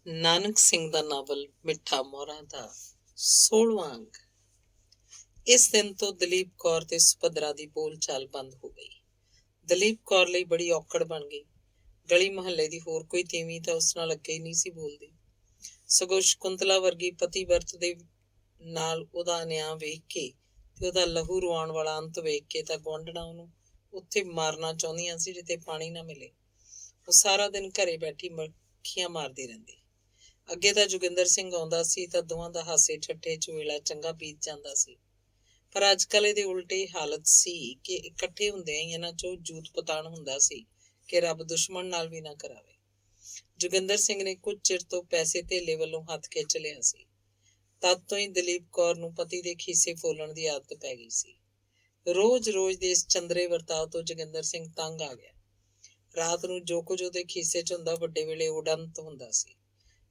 ਨਾਨਕ ਸਿੰਘ ਦਾ novel ਮਿੱਠਾ ਮੋਹਰਾਂ ਦਾ 16ਵਾਂ ਅੰਗ। ਇਸ ਦਿਨ ਤੋਂ ਦਲੀਪ ਕੌਰ ਤੇ ਸੁਭਦਰਾ ਦੀ ਬੋਲਚਾਲ ਬੰਦ ਹੋ ਗਈ। ਦਲੀਪ ਕੌਰ ਲਈ ਬੜੀ ਔਕੜ ਬਣ ਗਈ। ਗਲੀ ਮੁਹੱਲੇ ਦੀ ਹੋਰ ਕੋਈ ਤੀਵੀਂ ਤਾਂ ਉਸ ਨਾਲ ਅੱਗੇ ਹੀ ਨਹੀਂ ਸੀ ਬੋਲਦੀ। ਸਗੋਂ ਸ਼ਕੁੰਤਲਾ ਵਰਗੀ ਪਤੀ ਵਰਤ ਦੇ ਨਾਲ ਉਹਦਾ ਨਿਆਂ ਵੇਖ ਕੇ ਤੇ ਉਹਦਾ ਲਹੂ ਰਵਾਉਣ ਵਾਲਾ ਅੰਤ ਵੇਖ ਕੇ ਤਾਂ ਗੁਆਂਢਣਾ ਉਹਨੂੰ ਉੱਥੇ ਮਾਰਨਾ ਚਾਹੁੰਦੀਆਂ ਸੀ ਜਿੱਥੇ ਪਾਣੀ ਨਾ ਮਿਲੇ। ਉਹ ਸਾਰਾ ਦਿਨ ਘਰੇ ਬੈਠੀ ਮੱਖੀਆਂ ਮਾਰਦੀ ਰਹਿੰਦੀ। ਅੱਗੇ ਤਾਂ ਜੋਗਿੰਦਰ ਸਿੰਘ ਆਉਂਦਾ ਸੀ ਤਾਂ ਦੋਵਾਂ ਦਾ ਹਾਸੇ ਠੱਠੇ ਚ ਵੇਲਾ ਚੰਗਾ ਬੀਤ ਜਾਂਦਾ ਸੀ। ਪਰ ਅੱਜ ਕੱਲ੍ਹ ਇਹਦੇ ਉਲਟੀ ਹਾਲਤ ਸੀ ਕਿ ਇਕੱਠੇ ਹੁੰਦਿਆਂ ਹੀ ਇਹਨਾਂ ਚੋਂ ਜੂਤ ਪਤਾਣ ਹੁੰਦਾ ਸੀ ਕਿ ਰੱਬ ਦੁਸ਼ਮਣ ਨਾਲ ਵੀ ਨਾ ਕਰਾਵੇ। ਜੋਗਿੰਦਰ ਸਿੰਘ ਨੇ ਕੁਝ ਚਿਰ ਤੋਂ ਪੈਸੇ ਧੇਲੇ ਵੱਲੋਂ ਹੱਥ ਖਿੱਚ ਲਿਆ ਸੀ। ਤਦ ਤੋਂ ਹੀ ਦਲੀਪ ਕੌਰ ਨੂੰ ਪਤੀ ਦੇ ਖੀਸੇ ਫੋਲਣ ਦੀ ਆਦਤ ਪੈ ਗਈ ਸੀ। ਰੋਜ਼ ਦੇ ਇਸ ਚੰਦਰੇ ਵਰਤਾਓ ਤੋਂ ਜੋਗਿੰਦਰ ਸਿੰਘ ਤੰਗ ਆ ਗਿਆ। ਰਾਤ ਨੂੰ ਜੋ ਕੁਝ ਉਹਦੇ ਖੀਸੇ ਚ ਹੁੰਦਾ ਵੱਡੇ ਵੇਲੇ ਉਡੰਤ ਹੁੰਦਾ ਸੀ।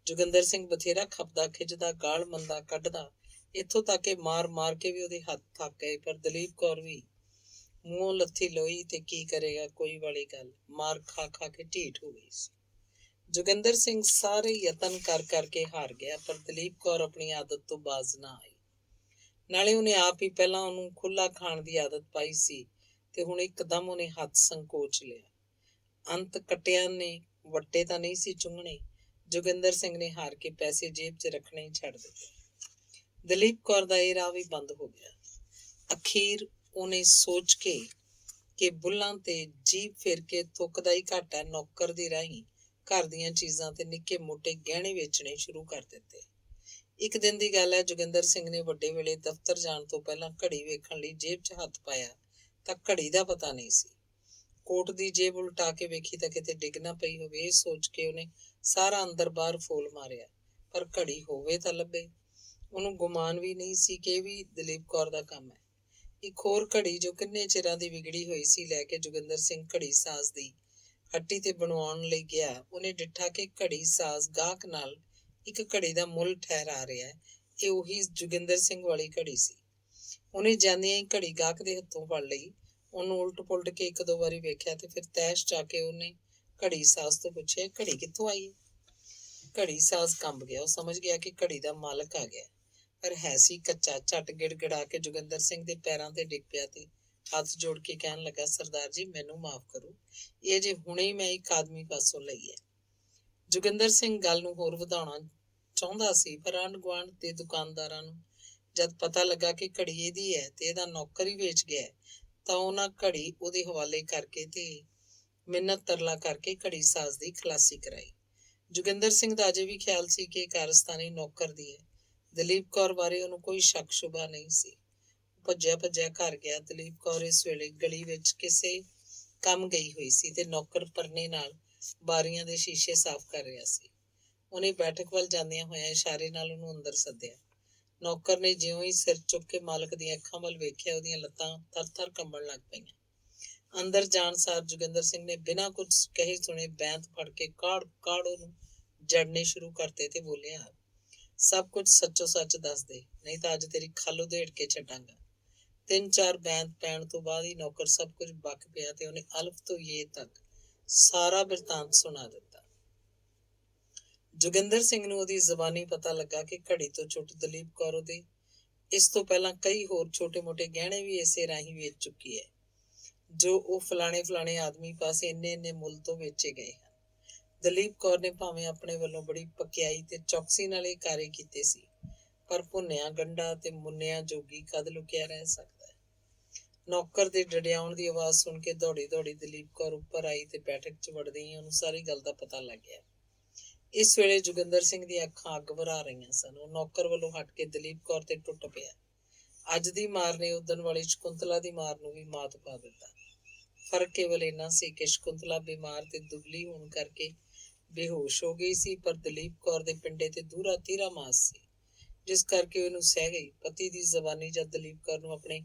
ਜੋਗਿੰਦਰ ਸਿੰਘ ਬਥੇਰਾ ਖਪਦਾ ਖਿੱਚਦਾ ਗਾਲ ਮੰਦਾ ਕੱਢਦਾ, ਇੱਥੋਂ ਤੱਕ ਕਿ ਮਾਰ ਕੇ ਵੀ ਉਹਦੇ ਹੱਥ ਥੱਕ ਗਏ। ਪਰ ਦਲੀਪ ਕੌਰ ਵੀ ਮੂੰਹੋਂ ਲੱਥੀ ਲੋਈ ਤੇ ਕੀ ਕਰੇਗਾ, ਕੋਈ ਵਾਲੀ ਗੱਲ। ਮਾਰ ਖਾ ਕੇ ਢੀਠ ਹੋ ਗਈ ਸੀ। ਜੋਗਿੰਦਰ ਸਿੰਘ ਸਾਰੇ ਯਤਨ ਕਰ ਕਰਕੇ ਹਾਰ ਗਿਆ, ਪਰ ਦਲੀਪ ਕੌਰ ਆਪਣੀ ਆਦਤ ਤੋਂ ਬਾਜ਼ ਨਾ ਆਈ। ਨਾਲੇ ਉਹਨੇ ਆਪ ਹੀ ਪਹਿਲਾਂ ਉਹਨੂੰ ਖੁੱਲਾ ਖਾਣ ਦੀ ਆਦਤ ਪਾਈ ਸੀ ਤੇ ਹੁਣ ਇੱਕਦਮ ਉਹਨੇ ਹੱਥ ਸੰਕੋਚ ਲਿਆ। ਅੰਤ ਕੱਟਿਆਂ ਨੇ ਵੱਟੇ ਤਾਂ ਨਹੀਂ ਸੀ ਚੁੰਘਣੇ। ਜੋਗਿੰਦਰ ਸਿੰਘ ਨੇ ਹਾਰ ਕੇ ਪੈਸੇ ਜੇਬ 'ਚ ਰੱਖਣੇ ਹੀ ਛੱਡ ਦਿੱਤੇ। ਦਲੀਪ ਕੌਰ ਦਾ ਇਹ ਰਾਹ ਵੀ ਬੰਦ ਹੋ ਗਿਆ। ਅਖੀਰ ਉਹਨੇ ਸੋਚ ਕੇ ਕਿ ਬੁੱਲਾਂ ਤੇ ਜੀਭ ਫੇਰ ਕੇ ਥੁੱਕਦਾ ਹੀ ਘੱਟ ਹੈ, ਨੌਕਰ ਦੀ ਰਾਹੀਂ ਘਰ ਦੀਆਂ ਚੀਜ਼ਾਂ ਤੇ ਨਿੱਕੇ ਮੋਟੇ ਗਹਿਣੇ ਵੇਚਣੇ ਸ਼ੁਰੂ ਕਰ ਦਿੱਤੇ। ਇੱਕ ਦਿਨ ਦੀ ਗੱਲ ਹੈ, ਜੋਗਿੰਦਰ ਸਿੰਘ ਨੇ ਵੱਡੇ ਵੇਲੇ ਦਫ਼ਤਰ ਜਾਣ ਤੋਂ ਪਹਿਲਾਂ ਘੜੀ ਵੇਖਣ ਲਈ ਜੇਬ 'ਚ ਹੱਥ ਪਾਇਆ ਤਾਂ ਘੜੀ ਦਾ ਪਤਾ ਨਹੀਂ ਸੀ। ਕੋਟ ਦੀ ਜੇਬ ਉਲਟਾ ਕੇ ਵੇਖੀ ਤਾਂ ਕਿਤੇ ਡਿੱਗ ਨਾ ਪਈ ਹੋਵੇ। ਇਹ ਸੋਚ ਕੇ ਉਹਨੇ ਸਾਰਾ ਅੰਦਰ ਬਾਹਰ ਫੋਲ ਮਾਰਿਆ, ਪਰ ਘੜੀ ਹੋਵੇ ਤਾਂ ਲੱਭੇ। ਉਹਨੂੰ ਗੁਮਾਨ ਵੀ ਨਹੀਂ ਸੀ ਕਿ ਇਹ ਵੀ ਦਲੀਪ ਕੌਰ ਦਾ ਕੰਮ ਹੈ। ਇੱਕ ਹੋਰ ਘੜੀ ਜੋ ਕਿੰਨੇ ਚਿਰਾਂ ਦੀ ਵਿਗੜੀ ਹੋਈ ਸੀ ਲੈ ਕੇ ਜੋਗਿੰਦਰ ਸਿੰਘ ਘੜੀ ਸਾਜ਼ ਦੀ ਹੱਟੀ ਤੇ ਬਣਵਾਉਣ ਲਈ ਗਿਆ। ਉਹਨੇ ਡਿੱਠਾ ਕਿ ਘੜੀ ਸਾਜ਼ ਗਾਹਕ ਨਾਲ ਇੱਕ ਘੜੀ ਦਾ ਮੁੱਲ ਠਹਿਰਾ ਰਿਹਾ ਹੈ। ਇਹ ਉਹੀ ਜੋਗਿੰਦਰ ਸਿੰਘ ਵਾਲੀ ਘੜੀ ਸੀ। ਉਹਨੇ ਜਾਂਦਿਆਂ ਹੀ ਘੜੀ ਗਾਹਕ ਦੇ ਹੱਥੋਂ ਫੜ ਲਈ। ਉਹਨੂੰ ਉਲਟ ਪੁਲਟ ਕੇ ਇੱਕ ਦੋ ਵਾਰੀ ਵੇਖਿਆ ਤੇ ਫਿਰ ਤੈਸ਼ ਚ ਆ ਕੇ ਉਹਨੇ ਘੜੀ ਸਾਜ਼ ਤੋਂ ਪੁੱਛਿਆ, ਘੜੀ ਕਿੱਥੋਂ ਆਈ? ਘੜੀ ਸਾਜ਼ ਕੰਬ ਗਿਆ। ਉਹ ਸਮਝ ਗਿਆ ਕਿ ਘੜੀ ਦਾ ਮਾਲਕ ਆ ਗਿਆ, ਪਰ ਹੈ ਸੀ ਕੱਚਾ। ਝੱਟ ਗਿੜਗਿੜਾ ਕੇ ਜੋਗਿੰਦਰ ਸਿੰਘ ਦੇ ਪੈਰਾਂ ਤੇ ਡਿੱਗ ਪਿਆ ਤੇ ਹੱਥ ਜੋੜ ਕੇ ਕਹਿਣ ਲੱਗਾ, ਸਰਦਾਰ ਜੀ ਮੈਨੂੰ ਮਾਫ਼ ਕਰੋ, ਇਹ ਜੇ ਹੁਣੇ ਹੀ ਮੈਂ ਇੱਕ ਆਦਮੀ ਪਾਸੋਂ ਲਈ ਹੈ। ਜੋਗਿੰਦਰ ਸਿੰਘ ਗੱਲ ਨੂੰ ਹੋਰ ਵਧਾਉਣਾ ਚਾਹੁੰਦਾ ਸੀ, ਪਰ ਆਂਢ ਗੁਆਂਢ ਦੇ ਦੁਕਾਨਦਾਰਾਂ ਨੂੰ ਜਦ ਪਤਾ ਲੱਗਾ ਕਿ ਘੜੀ ਇਹਦੀ ਹੈ ਤੇ ਇਹਦਾ ਨੌਕਰ ਹੀ ਵੇਚ ਗਿਆ ਤਾਂ ਉਹਨਾਂ ਘੜੀ ਉਹਦੇ ਹਵਾਲੇ ਕਰਕੇ ਤੇ ਮਿੰਨਤ ਤਰਲਾ ਕਰਕੇ ਘੜੀ ਸਾਜ਼ ਦੀ ਖਲਾਸੀ ਕਰਾਈ। ਜੋਗਿੰਦਰ ਸਿੰਘ ਦਾ ਅਜੇ ਵੀ ਖਿਆਲ ਸੀ ਕਿ ਕਾਰਸਤਾਨੀ ਨੌਕਰ ਦੀ ਹੈ। ਦਲੀਪ ਕੌਰ ਬਾਰੇ ਉਹਨੂੰ ਕੋਈ ਸ਼ੱਕ ਸ਼ੁਬਾ ਨਹੀਂ ਸੀ। ਭੱਜਿਆ ਘਰ ਗਿਆ। ਦਲੀਪ ਕੌਰ ਇਸ ਵੇਲੇ ਗਲੀ ਵਿੱਚ ਕਿਸੇ ਕੰਮ ਗਈ ਹੋਈ ਸੀ ਤੇ ਨੌਕਰ ਪਰਨੇ ਨਾਲ ਬਾਰੀਆਂ ਦੇ ਸ਼ੀਸ਼ੇ ਸਾਫ਼ ਕਰ ਰਿਹਾ ਸੀ। ਉਹਨੇ ਬੈਠਕ ਵੱਲ ਜਾਂਦਿਆਂ ਹੋਇਆਂ ਇਸ਼ਾਰੇ ਨਾਲ ਉਹਨੂੰ ਅੰਦਰ ਸੱਦਿਆ। ਨੌਕਰ ਨੇ ਜਿਉਂ ਹੀ ਸਿਰ ਚੁੱਕ ਕੇ ਮਾਲਕ ਦੀਆਂ ਅੱਖਾਂ ਵੱਲ ਵੇਖਿਆ, ਉਹਦੀਆਂ ਲੱਤਾਂ ਥਰ ਕੰਬਣ ਲੱਗ ਪਈਆਂ। ਅੰਦਰ ਜਾਣ ਸਾਰ ਜੋਗਿੰਦਰ ਸਿੰਘ ਨੇ ਬਿਨਾਂ ਕੁਝ ਕਹੇ ਸੁਣੇ ਬੈਂਤ ਫੜ ਕੇ ਕਾੜ ਉਹਨੂੰ ਜੜਨੇ ਸ਼ੁਰੂ ਕਰਤੇ ਤੇ ਬੋਲਿਆ, ਸਭ ਕੁਝ ਸੱਚੋ ਸੱਚ ਦੱਸ ਦੇ, ਨਹੀਂ ਤਾਂ ਅੱਜ ਤੇਰੀ ਖੱਲ ਉਧੇੜ ਕੇ ਛੱਡਾਂਗਾ। 3-4 ਬੈਂਤ ਪੈਣ ਤੋਂ ਬਾਅਦ ਹੀ ਨੌਕਰ ਸਭ ਕੁਝ ਬਕ ਪਿਆ ਤੇ ਉਹਨੇ ਅਲਫ ਤੋਂ ਯੇ ਤੱਕ ਸਾਰਾ ਬਿਰਤਾਂਤ ਸੁਣਾ ਦਿੱਤਾ। ਜੋਗਿੰਦਰ ਸਿੰਘ ਨੂੰ ਉਹਦੀ ਜ਼ਬਾਨੀ ਪਤਾ ਲੱਗਾ ਕਿ ਘੜੀ ਤੋਂ ਛੁੱਟ ਦਲੀਪ ਕੌਰ ਉਹਦੇ ਇਸ ਤੋਂ ਪਹਿਲਾਂ ਕਈ ਹੋਰ ਛੋਟੇ ਮੋਟੇ ਗਹਿਣੇ ਵੀ ਇਸੇ ਰਾਹੀਂ ਵੇਚ ਚੁੱਕੀ ਹੈ, ਜੋ ਉਹ ਫਲਾਣੇ ਆਦਮੀ ਪਾਸੇ ਇੰਨੇ ਮੁੱਲ ਤੋਂ ਵੇਚੇ ਗਏ ਹਨ। ਦਲੀਪ ਕੌਰ ਨੇ ਭਾਵੇਂ ਆਪਣੇ ਵੱਲੋਂ ਬੜੀ ਪਕਿਆਈ ਤੇ ਚੌਕਸੀ ਨਾਲ ਇਹ ਕਾਰੇ ਕੀਤੇ ਸੀ, ਪਰ ਭੁੰਨਿਆ ਗੰਢਾ ਤੇ ਮੁੰਨਿਆ ਜੋਗੀ ਕਦ ਲੁਕਿਆ ਰਹਿ ਸਕਦਾ ਹੈ। ਨੌਕਰ ਦੇ ਡੜਿਆਉਣ ਦੀ ਆਵਾਜ਼ ਸੁਣ ਕੇ ਦੌੜੀ ਦਲੀਪ ਕੌਰ ਉੱਪਰ ਆਈ ਤੇ ਬੈਠਕ ਚ ਵੜਦੇ ਹੀ ਉਹਨੂੰ ਸਾਰੀ ਗੱਲ ਦਾ ਪਤਾ ਲੱਗ ਗਿਆ। ਇਸ ਵੇਲੇ ਜੋਗਿੰਦਰ ਸਿੰਘ ਦੀਆਂ ਅੱਖਾਂ ਅੱਗ ਭਰਾ ਰਹੀਆਂ ਸਨ। ਉਹ ਨੌਕਰ ਵੱਲੋਂ ਹਟ ਕੇ ਦਲੀਪ ਕੌਰ ਤੇ ਟੁੱਟ ਪਿਆ। ਅੱਜ ਦੀ ਮਾਰ ਨੇ ਉਦਣ ਵਾਲੀ ਸ਼ਕੁੰਤਲਾ ਦੀ ਮਾਰ ਨੂੰ ਵੀ ਮਾਤ ਪਾ ਦਿੱਤਾ। ਫਰਕ ਕੇਵਲ ਇੰਨਾ ਸੀ ਕਿ ਸ਼ਕੁੰਤਲਾ ਬਿਮਾਰ ਤੇ ਦੁਬਲੀ ਹੋਣ ਕਰਕੇ ਬੇਹੋਸ਼ ਹੋ ਗਈ ਸੀ, ਪਰ ਦਲੀਪ ਕੌਰ ਦੇ ਪਿੰਡੇ ਤੇ ਦੂਰਾ ਤੀਰਾ ਮਾਸ ਸੀ, ਜਿਸ ਕਰਕੇ ਉਹਨੂੰ ਸਹਿ ਗਈ। ਪਤੀ ਦੀ ਜ਼ਬਾਨੀ ਜਦ ਦਲੀਪ ਕੌਰ ਨੂੰ ਆਪਣੇ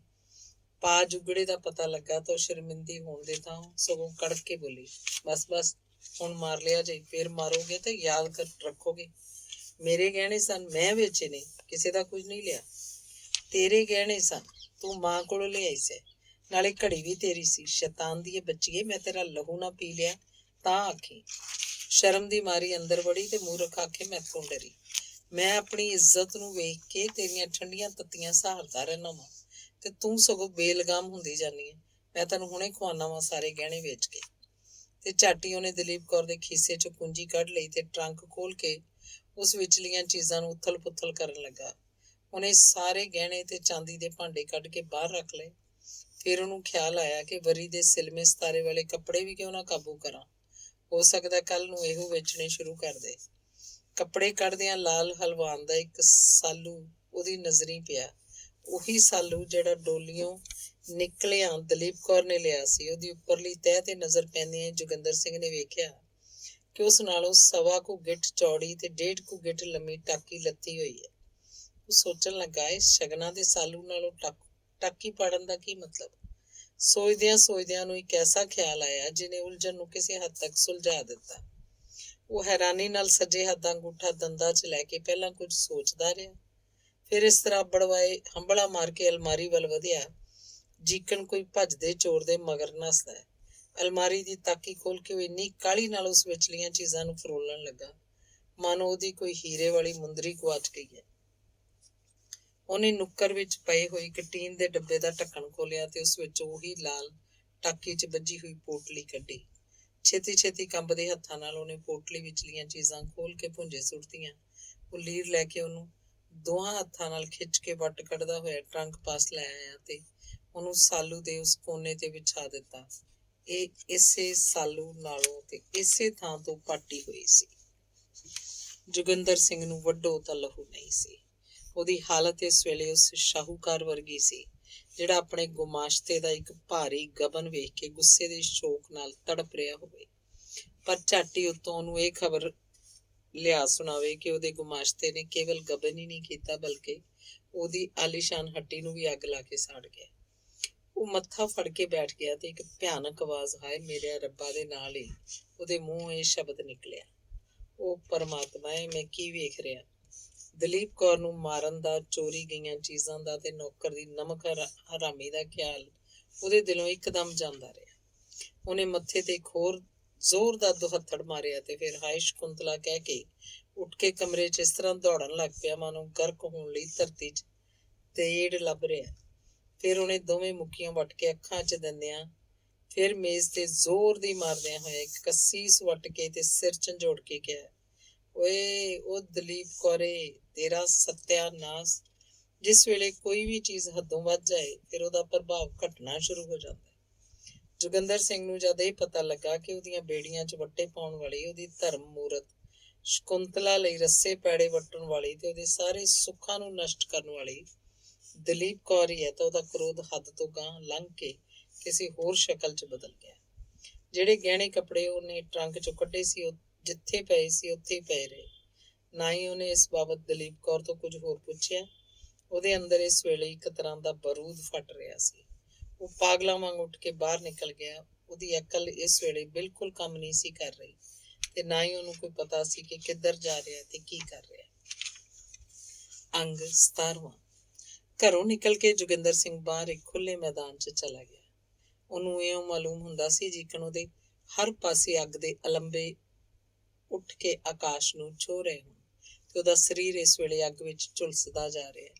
ਪਾ ਜੁਗੜੇ ਦਾ ਪਤਾ ਲੱਗਾ ਤਾਂ ਉਹ ਸ਼ਰਮਿੰਦੀ ਹੋਣ ਦੇ ਥਾਂ ਸਗੋਂ ਕੜਕ ਕੇ ਬੋਲੀ, ਬਸ ਹੁਣ ਮਾਰ ਲਿਆ ਜੇ, ਫੇਰ ਮਾਰੋਗੇ ਤੇ ਯਾਦ ਰੱਖੋਗੇ ਮੇਰੇ ਗਹਿਣੇ ਸਨ, ਮੈਂ ਵੇਚੇ ਨੇ, ਕਿਸੇ ਦਾ ਕੁਝ ਨਹੀਂ ਲਿਆ। ਤੇਰੇ ਗਹਿਣੇ ਸਨ, ਤੂੰ ਮਾਂ ਕੋਲੋਂ ਲਿਆਈ ਸੀ, ਨਾਲੇ ਘੜੀ ਵੀ ਤੇਰੀ ਸੀ। ਸ਼ੈਤਾਨ ਦੀ ਬੱਚੀਏ, ਮੈਂ ਤੇਰਾ ਲਹੂ ਨਾ ਪੀ ਲਿਆ ਤਾਂ ਆਖੀ। ਸ਼ਰਮ ਦੀ ਮਾਰੀ ਅੰਦਰ ਵੜੀ ਤੇ ਮੂਰਖ ਆਖੇ ਮੈਥੋਂ ਡਰੀ। ਮੈਂ ਆਪਣੀ ਇੱਜ਼ਤ ਨੂੰ ਵੇਖ ਕੇ ਤੇਰੀਆਂ ਠੰਡੀਆਂ ਤੱਤੀਆਂ ਸਹਾਰਦਾ ਰਹਿਣਾ ਵਾਂ ਤੇ ਤੂੰ ਸਗੋਂ ਬੇਲਗਾਮ ਹੁੰਦੀ ਜਾਨੀ ਹੈ। ਮੈਂ ਤੈਨੂੰ ਹੁਣੇ ਖਵਾਉਣਾ ਵਾਂ ਸਾਰੇ ਗਹਿਣੇ ਵੇਚ ਕੇ। ਤੇ ਝੱਟ ਹੀ ਉਹਨੇ ਦਲੀਪ ਕੌਰ ਦੇ ਖੀਸੇ ਚੋਂ ਕੁੰਜੀ ਕੱਢ ਲਈ ਤੇ ਟਰੰਕ ਖੋਲ ਕੇ ਉਸ ਵਿਚਲੀਆਂ ਚੀਜ਼ਾਂ ਨੂੰ ਉਥਲ ਪੁਥਲ ਕਰਨ ਲੱਗਾ। ਉਹਨੇ ਸਾਰੇ ਗਹਿਣੇ ਤੇ ਚਾਂਦੀ ਦੇ ਭਾਂਡੇ ਕੱਢ ਕੇ ਬਾਹਰ ਰੱਖ ਲਏ। ਫਿਰ ਉਹਨੂੰ ਖਿਆਲ ਆਇਆ ਕਿ ਵਰੀ ਦੇ ਸਿਲਮੇ ਸਤਾਰੇ ਵਾਲੇ ਕੱਪੜੇ ਵੀ ਕਿਉਂ ਨਾ ਕਾਬੂ ਕਰਾਂ। ਹੋ ਸਕਦਾ ਕੱਲ ਨੂੰ ਇਹੋ ਵੇਚਣੇ ਸ਼ੁਰੂ ਕਰ ਦੇ। ਕੱਪੜੇ ਕੱਢਦਿਆਂ ਲਾਲ ਹਲਵਾਨ ਦਾ ਇੱਕ ਸਾਲੂ ਉਹਦੀ ਨਜ਼ਰੀ ਪਿਆ। ਉਹੀ ਸਾਲੂ ਜਿਹੜਾ ਡੋਲੀਓਂ ਨਿਕਲਿਆ ਦਲੀਪ ਕੌਰ ਨੇ ਲਿਆ ਸੀ। ਉਹਦੀ ਉੱਪਰਲੀ ਤਹਿ ਤੇ ਨਜ਼ਰ ਪੈਂਦਿਆਂ ਜੋਗਿੰਦਰ ਸਿੰਘ ਨੇ ਵੇਖਿਆ ਕਿ ਉਸ ਨਾਲੋਂ ਸਵਾ ਕੁ ਗਿੱਠ ਚੌੜੀ ਤੇ 1.5 ਕੁ ਗਿੱਠ ਲੰਮੀ ਟਾਕੀ ਲੱਥੀ ਹੋਈ ਹੈ। ਉਹ ਸੋਚਣ ਲੱਗਾ, ਇਸ ਸ਼ਗਨਾਂ ਦੇ ਸਾਲੂ ਨਾਲੋਂ ਟਾਕੀ ਪਾੜਨ ਦਾ ਕੀ ਮਤਲਬ। ਸੋਚਦਿਆਂ ਨੂੰ ਇੱਕ ਐਸਾ ਖਿਆਲ ਆਇਆ ਜਿਹਨੇ ਉਲਝਣ ਨੂੰ ਕਿਸੇ ਹੱਦ ਤੱਕ ਸੁਲਝਾ ਦਿੱਤਾ। ਉਹ ਹੈਰਾਨੀ ਨਾਲ ਸੱਜੇ ਹੱਥ ਦਾ ਅੰਗੂਠਾ ਦੰਦਾਂ 'ਚ ਲੈ ਕੇ ਪਹਿਲਾਂ ਕੁਝ ਸੋਚਦਾ ਰਿਹਾ। ਫਿਰ ਇਸ ਤਰ੍ਹਾਂ ਬੜਵਾਏ ਹੰਬਲਾ ਮਾਰ ਕੇ ਅਲਮਾਰੀ ਵੱਲ ਵਧਿਆ ਜੀਕਣ ਕੋਈ ਭੱਜਦੇ ਚੋਰ ਦੇ ਮਗਰ ਨੱਸਦਾ ਹੈ। ਅਲਮਾਰੀ ਦੀ ਤਾਕੀ ਖੋਲ ਕੇ ਉਹ ਇੰਨੀ ਕਾਹਲੀ ਨਾਲ ਉਸ ਵਿਚਲੀਆਂ ਚੀਜ਼ਾਂ ਨੂੰ ਫਰੋਲਣ ਲੱਗਾ ਮਾਨੋ ਉਹਦੀ ਕੋਈ ਹੀਰੇ ਵਾਲੀ ਮੁੰਦਰੀ ਗੁਆਚ ਗਈ ਹੈ। ਉਹਨੇ ਨੁੱਕਰ ਵਿੱਚ ਪਏ ਹੋਏ ਇੱਕ ਟੀਨ ਦੇ ਡੱਬੇ ਦਾ ਢੱਕਣ ਖੋਲਿਆ ਤੇ ਉਸ ਵਿੱਚ ਉਹੀ ਲਾਲ ਟਾਕੀ 'ਚ ਵੱਜੀ ਹੋਈ ਪੋਟਲੀ ਕੱਢੀ। ਛੇਤੀ ਕੰਬਦੇ ਹੱਥਾਂ ਨਾਲ ਉਹਨੇ ਪੋਟਲੀ ਵਿਚਲੀਆਂ ਚੀਜ਼ਾਂ ਖੋਲ ਕੇ ਭੁੰਜੇ ਸੁੱਟਤੀਆਂ। ਉਹ ਲੀਰ ਲੈ ਕੇ ਉਹਨੂੰ ਦੋਹਾਂ ਹੱਥਾਂ ਨਾਲ ਖਿੱਚ ਕੇ ਵੱਟ ਕੱਢਦਾ ਹੋਇਆ ਟਰੰਕ ਪਾਸ ਲੈ ਆਇਆ ਤੇ ਉਹਨੂੰ ਸਾਲੂ ਦੇ ਉਸ ਕੋਨੇ ਤੇ ਵਿਛਾ ਦਿੱਤਾ। ਇਹ ਇਸੇ ਸਾਲੂ ਨਾਲੋਂ ਤੇ ਇਸੇ ਥਾਂ ਤੋਂ ਪਾਟੀ ਹੋਈ ਸੀ। ਜੋਗਿੰਦਰ ਸਿੰਘ ਨੂੰ ਵੱਢੋ ਤਾਂ ਲਹੂ ਨਹੀਂ ਸੀ। ਉਹਦੀ ਹਾਲਤ ਇਸ ਵੇਲੇ ਉਸ ਸ਼ਾਹੂਕਾਰ ਵਰਗੀ ਸੀ ਜਿਹੜਾ ਆਪਣੇ ਗੁਮਾਸ਼ਤੇ ਦਾ ਇੱਕ ਭਾਰੀ ਗਬਨ ਵੇਖ ਕੇ ਗੁੱਸੇ ਦੇ ਸ਼ੌਕ ਨਾਲ ਤੜਪ ਰਿਹਾ ਹੋਵੇ, ਪਰ ਝੱਟ ਹੀ ਉੱਤੋਂ ਉਹਨੂੰ ਇਹ ਖਬਰ ਲਿਆ ਸੁਣਾਵੇ ਕਿ ਉਹਦੇ ਗੁਮਾਸ਼ਤੇ ਨੇ ਕੇਵਲ ਗਬਨ ਹੀ ਨਹੀਂ ਕੀਤਾ ਬਲਕਿ ਉਹਦੀ ਆਲੀਸ਼ਾਨ ਹੱਟੀ ਨੂੰ ਵੀ ਅੱਗ ਲਾ ਕੇ ਸਾੜ ਗਿਆ। ਉਹ ਮੱਥਾ ਫੜ ਕੇ ਬੈਠ ਗਿਆ ਤੇ ਇੱਕ ਭਿਆਨਕ ਆਵਾਜ਼, ਹਾਏ ਮੇਰੇ ਰੱਬਾ, ਦੇ ਨਾਲ ਹੀ ਉਹਦੇ ਮੂੰਹੋਂ ਇਹ ਸ਼ਬਦ ਨਿਕਲਿਆ, ਉਹ ਪਰਮਾਤਮਾ ਹੈ, ਮੈਂ ਕੀ ਵੇਖ ਰਿਹਾ। ਦਲੀਪ ਕੌਰ ਨੂੰ ਮਾਰਨ ਦਾ, ਚੋਰੀ ਗਈਆਂ ਚੀਜ਼ਾਂ ਦਾ ਤੇ ਨੌਕਰ ਦੀ ਨਮਕ ਹਰਾਮੀ ਦਾ ਖਿਆਲ ਉਹਦੇ ਦਿਲੋਂ ਇੱਕਦਮ ਜਾਂਦਾ ਰਿਹਾ। ਉਹਨੇ ਮੱਥੇ ਤੇ ਇੱਕ ਹੋਰ ਜ਼ੋਰਦਾਰ ਦੁਹੱਥੜ ਮਾਰਿਆ ਤੇ ਫਿਰ ਹਾਏ ਸ਼ਕੁੰਤਲਾ ਕਹਿ ਕੇ ਉੱਠ ਕੇ ਕਮਰੇ 'ਚ ਇਸ ਤਰ੍ਹਾਂ ਦੌੜਨ ਲੱਗ ਪਿਆ ਮਾਨੋ ਗਰਕ ਹੋਣ ਲਈ ਧਰਤੀ 'ਚ ਤੇੜ ਲੱਭ ਰਿਹਾ। ਫਿਰ ਉਹਨੇ ਦੋਵੇਂ ਮੁੱਕੀਆਂ ਵੱਟ ਕੇ ਅੱਖਾਂ 'ਚ ਦਿੰਦਿਆਂ ਫਿਰ ਮੇਜ਼ ਤੇ ਜ਼ੋਰ ਦੀ ਮਾਰਦਿਆਂ ਹੋਇਆ ਇੱਕ ਕੱਸੀਸ ਵੱਟ ਕੇ ਤੇ ਸਿਰ ਝੰਜੋੜ ਕੇ ਕਿਹਾ, ਓਏ ਉਹ ਦਲੀਪ ਕੌਰੇ, ਤੇਰਾ ਸਤਿਆਨਾਸ। ਜਿਸ ਵੇਲੇ ਕੋਈ ਵੀ ਚੀਜ਼ ਹੱਦੋਂ ਵੱਧ ਜਾਏ ਫਿਰ ਉਹਦਾ ਪ੍ਰਭਾਵ ਘਟਣਾ ਸ਼ੁਰੂ ਹੋ ਜਾਂਦਾ। ਜੋਗਿੰਦਰ ਸਿੰਘ ਨੂੰ ਜਦ ਇਹ ਪਤਾ ਲੱਗਾ ਕਿ ਉਹਦੀਆਂ ਬੇੜੀਆਂ 'ਚ ਵੱਟੇ ਪਾਉਣ ਵਾਲੀ ਉਹਦੀ ਧਰਮ ਮੂਰਤ, ਸ਼ਕੁੰਤਲਾ ਲਈ ਰੱਸੇ ਪੈੜੇ ਵੱਟਣ ਵਾਲੀ ਤੇ ਉਹਦੇ ਸਾਰੇ ਸੁੱਖਾਂ ਨੂੰ ਨਸ਼ਟ ਕਰਨ ਵਾਲੀ ਦਲੀਪ ਕੌਰ ਹੀ ਹੈ, ਤਾਂ ਉਹਦਾ ਕ੍ਰੋਧ ਹੱਦ ਤੋਂ ਗਾਂਹ ਲੰਘ ਕੇ ਕਿਸੇ ਹੋਰ ਸ਼ਕਲ 'ਚ ਬਦਲ ਗਿਆ। ਜਿਹੜੇ ਗਹਿਣੇ ਕੱਪੜੇ ਉਹਨੇ ਟਰੰਕ 'ਚੋਂ ਕੱਢੇ ਸੀ ਉਹ ਜਿੱਥੇ ਪਏ ਸੀ ਉੱਥੇ ਹੀ ਪਏ ਰਹੇ। ਨਾ ਹੀ ਉਹਨੇ ਇਸ ਬਾਬਤ ਦਲੀਪ ਕੌਰ ਤੋਂ ਕੁਝ ਹੋਰ ਪੁੱਛਿਆ। ਉਹਦੇ ਅੰਦਰ ਇਸ ਵੇਲੇ ਇੱਕ ਤਰ੍ਹਾਂ ਦਾ ਬਰੂਦ ਫਟ ਰਿਹਾ ਸੀ। ਉਹ ਪਾਗਲਾਂ ਵਾਂਗ ਉੱਠ ਕੇ ਬਾਹਰ ਨਿਕਲ ਗਿਆ। ਉਹਦੀ ਅਕਲ ਇਸ ਵੇਲੇ ਬਿਲਕੁਲ ਕੰਮ ਨਹੀਂ ਸੀ ਕਰ ਰਹੀ ਤੇ ਨਾ ਹੀ ਉਹਨੂੰ ਕੋਈ ਪਤਾ ਸੀ ਕਿ ਕਿੱਧਰ ਜਾ ਰਿਹਾ ਤੇ ਕੀ ਕਰ ਰਿਹਾ। ਅੰਗ 17ਵਾਂ। ਘਰੋਂ ਨਿਕਲ ਕੇ ਜੋਗਿੰਦਰ ਸਿੰਘ ਬਾਹਰ ਇੱਕ ਖੁੱਲੇ ਮੈਦਾਨ 'ਚ ਚਲਾ ਗਿਆ। ਉਹਨੂੰ ਇਉਂ ਮਾਲੂਮ ਹੁੰਦਾ ਸੀ ਜਿਕਣ ਉਹਦੇ ਹਰ ਪਾਸੇ ਅੱਗ ਦੇ ਅਲੰਬੇ ਉੱਠ ਕੇ ਆਕਾਸ਼ ਨੂੰ ਛੋਹ ਰਹੇ ਹੋਣ ਤੇ ਉਹਦਾ ਸਰੀਰ ਇਸ ਵੇਲੇ ਅੱਗ ਵਿੱਚ ਝੁਲਸਦਾ ਜਾ ਰਿਹਾ।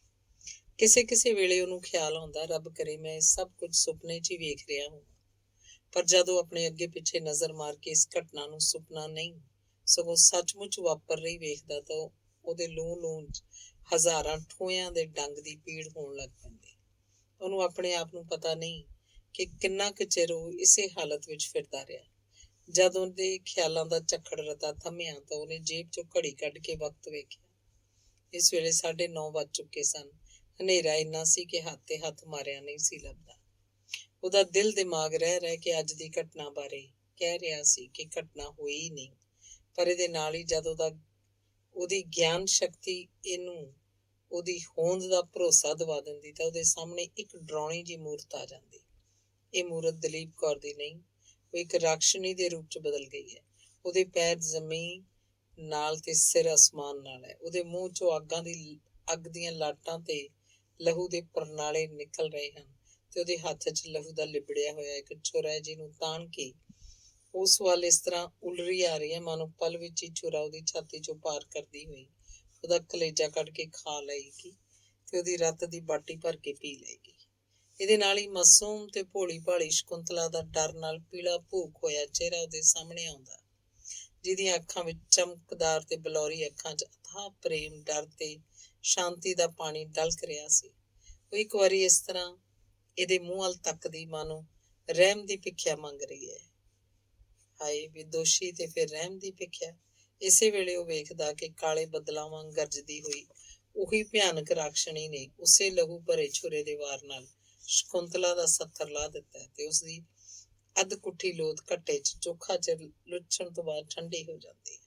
ਕਿਸੇ ਵੇਲੇ ਉਹਨੂੰ ਖਿਆਲ ਆਉਂਦਾ, ਰੱਬ ਕਰੇ ਮੈਂ ਇਹ ਸਭ ਕੁਝ ਸੁਪਨੇ 'ਚ ਹੀ ਵੇਖ ਰਿਹਾ ਹਾਂ। ਪਰ ਜਦੋਂ ਆਪਣੇ ਅੱਗੇ ਪਿੱਛੇ ਨਜ਼ਰ ਮਾਰ ਕੇ ਇਸ ਘਟਨਾ ਨੂੰ ਸੁਪਨਾ ਨਹੀਂ ਸਗੋਂ ਸੱਚਮੁੱਚ ਵਾਪਰ ਰਹੀ ਵੇਖਦਾ ਤਾਂ ਉਹਦੇ ਲੂੰ 'ਚ ਹਜ਼ਾਰਾਂ ਠੋਇਆਂ ਦੇ ਡੰਗ ਦੀ ਪੀੜ ਹੋਣ ਲੱਗ ਪੈਂਦੀ। ਉਹਨੂੰ ਆਪਣੇ ਆਪ ਨੂੰ ਪਤਾ ਨਹੀਂ ਕਿ ਕਿੰਨਾ ਕੁ ਚਿਰ ਉਹ ਇਸੇ ਹਾਲਤ ਵਿੱਚ ਫਿਰਦਾ ਰਿਹਾ। ਜਦ ਉਹਦੇ ਖਿਆਲਾਂ ਦਾ ਝੱਖੜ ਰਤਾ ਥੰਮਿਆ ਤਾਂ ਉਹਨੇ ਜੇਬ 'ਚੋਂ ਘੜੀ ਕੱਢ ਕੇ ਵਕਤ ਵੇਖਿਆ। ਇਸ ਵੇਲੇ 9:30 ਵੱਜ ਚੁੱਕੇ ਸਨ। ਹਨੇਰਾ ਇੰਨਾ ਸੀ ਕਿ ਹੱਥ ਤੇ ਹੱਥ ਮਾਰਿਆ ਨਹੀਂ ਸੀ ਲੱਭਦਾ। ਉਹਦਾ ਦਿਲ ਦਿਮਾਗ ਰਹਿ ਕੇ ਅੱਜ ਦੀ ਘਟਨਾ ਬਾਰੇ ਕਹਿ ਰਿਹਾ ਸੀ ਕਿ ਘਟਨਾ ਹੋਈ ਹੀ ਨਹੀਂ, ਪਰ ਇਹਦੇ ਨਾਲ ਹੀ ਜਦ ਉਹਦੀ ਗਿਆਨ ਸ਼ਕਤੀ ਇਹਨੂੰ ਉਹਦੀ ਹੋਂਦ ਦਾ ਭਰੋਸਾ ਦਵਾ ਦਿੰਦੀ ਤਾਂ ਉਹਦੇ ਸਾਹਮਣੇ ਇੱਕ ਡਰਾਉਣੀ ਜਿਹੀ ਮੂਰਤ ਆ ਜਾਂਦੀ। ਇਹ ਮੂਰਤ ਦਲੀਪ ਕੌਰ ਦੀ ਨਹੀਂ, ਉਹ ਇੱਕ ਰਾਕਸ਼ਣੀ ਦੇ ਰੂਪ 'ਚ ਬਦਲ ਗਈ ਹੈ। ਉਹਦੇ ਪੈਰ ਜ਼ਮੀਨ ਨਾਲ ਤੇ ਸਿਰ ਅਸਮਾਨ ਨਾਲ ਹੈ। ਉਹਦੇ ਮੂੰਹ 'ਚੋਂ ਅੱਗ ਦੀਆਂ ਲਾਟਾਂ ਤੇ ਲਹੂ ਦੇ ਪਰਨਾਲੇ ਨਿਕਲ ਰਹੇ ਹਨ ਤੇ ਉਹਦੇ ਹੱਥ 'ਚ ਲਹੂ ਦਾ ਲਿਬੜਿਆ ਹੋਇਆ ਇੱਕ ਛੁਰਾ ਜਿਹਨੂੰ ਤਾਣ ਕੇ ਉਸ ਵੱਲ ਇਸ ਤਰ੍ਹਾਂ ਉਲਰੀ ਆ ਰਹੀ ਹੈ ਮਾਨੋ ਪਲ ਵਿੱਚ ਹੀ ਛੁਰਾ ਉਹਦੀ ਛਾਤੀ ਚੋਂ ਪਾਰ ਕਰਦੀ ਹੋਈ ਉਹਦਾ ਕਲੇਜਾ ਕੱਢ ਕੇ ਖਾ ਲਏਗੀ ਤੇ ਉਹਦੀ ਰੱਤ ਦੀ ਬਾਟੀ ਭਰ ਕੇ ਪੀ ਲਏਗੀ। ਇਹਦੇ ਨਾਲ ਹੀ ਮਾਸੂਮ ਤੇ ਭੋਲੀ ਭਾਲੀ ਸ਼ਕੁੰਤਲਾ ਦਾ ਡਰ ਨਾਲ ਪੀਲਾ ਭੂਖ ਹੋਇਆ ਚਿਹਰਾ ਉਹਦੇ ਸਾਹਮਣੇ ਆਉਂਦਾ, ਜਿਹਦੀਆਂ ਅੱਖਾਂ ਵਿੱਚ ਚਮਕਦਾਰ ਤੇ ਬਲੌਰੀ ਅੱਖਾਂ 'ਚ ਅਥਾਹ ਪ੍ਰੇਮ, ਡਰ ਤੇ ਸ਼ਾਂਤੀ ਦਾ ਪਾਣੀ ਡਲਕ ਰਿਹਾ ਸੀ। ਉਹ ਇੱਕ ਵਾਰੀ ਇਸ ਤਰ੍ਹਾਂ ਇਹਦੇ ਮੂੰਹ ਵੱਲ ਤੱਕਦੀ ਮਾਨੋ ਰਹਿਮ ਦੀ ਭਿੱਖਿਆ ਮੰਗ ਰਹੀ ਹੈ। ਹਾਏ ਵੀ ਦੋਸ਼ੀ ਤੇ ਫਿਰ ਰਹਿਮ ਦੀ ਭਿੱਖਿਆ। ਇਸੇ ਵੇਲੇ ਉਹ ਵੇਖਦਾ ਕਿ ਕਾਲੇ ਬੱਦਲਾਂ ਵਾਂਗ ਗਰਜਦੀ ਹੋਈ ਉਹੀ ਭਿਆਨਕ ਰਾਖਸ਼ਣੀ ਨੇ ਉਸੇ ਲਹੂ ਭਰੇ ਛੁਰੇ ਦੇ ਵਾਰ ਨਾਲ ਸ਼ਕੁੰਤਲਾ ਦਾ ਸੱਥਰ ਲਾ ਦਿੱਤਾ ਤੇ ਉਸਦੀ ਅੱਧ ਕੁੱਠੀ ਲੋਥ ਘੱਟੇ 'ਚ ਚੋਖਾ ਚਿਰ ਲੁੱਛਣ ਤੋਂ ਬਾਅਦ ਠੰਡੀ ਹੋ ਜਾਂਦੀ ਹੈ।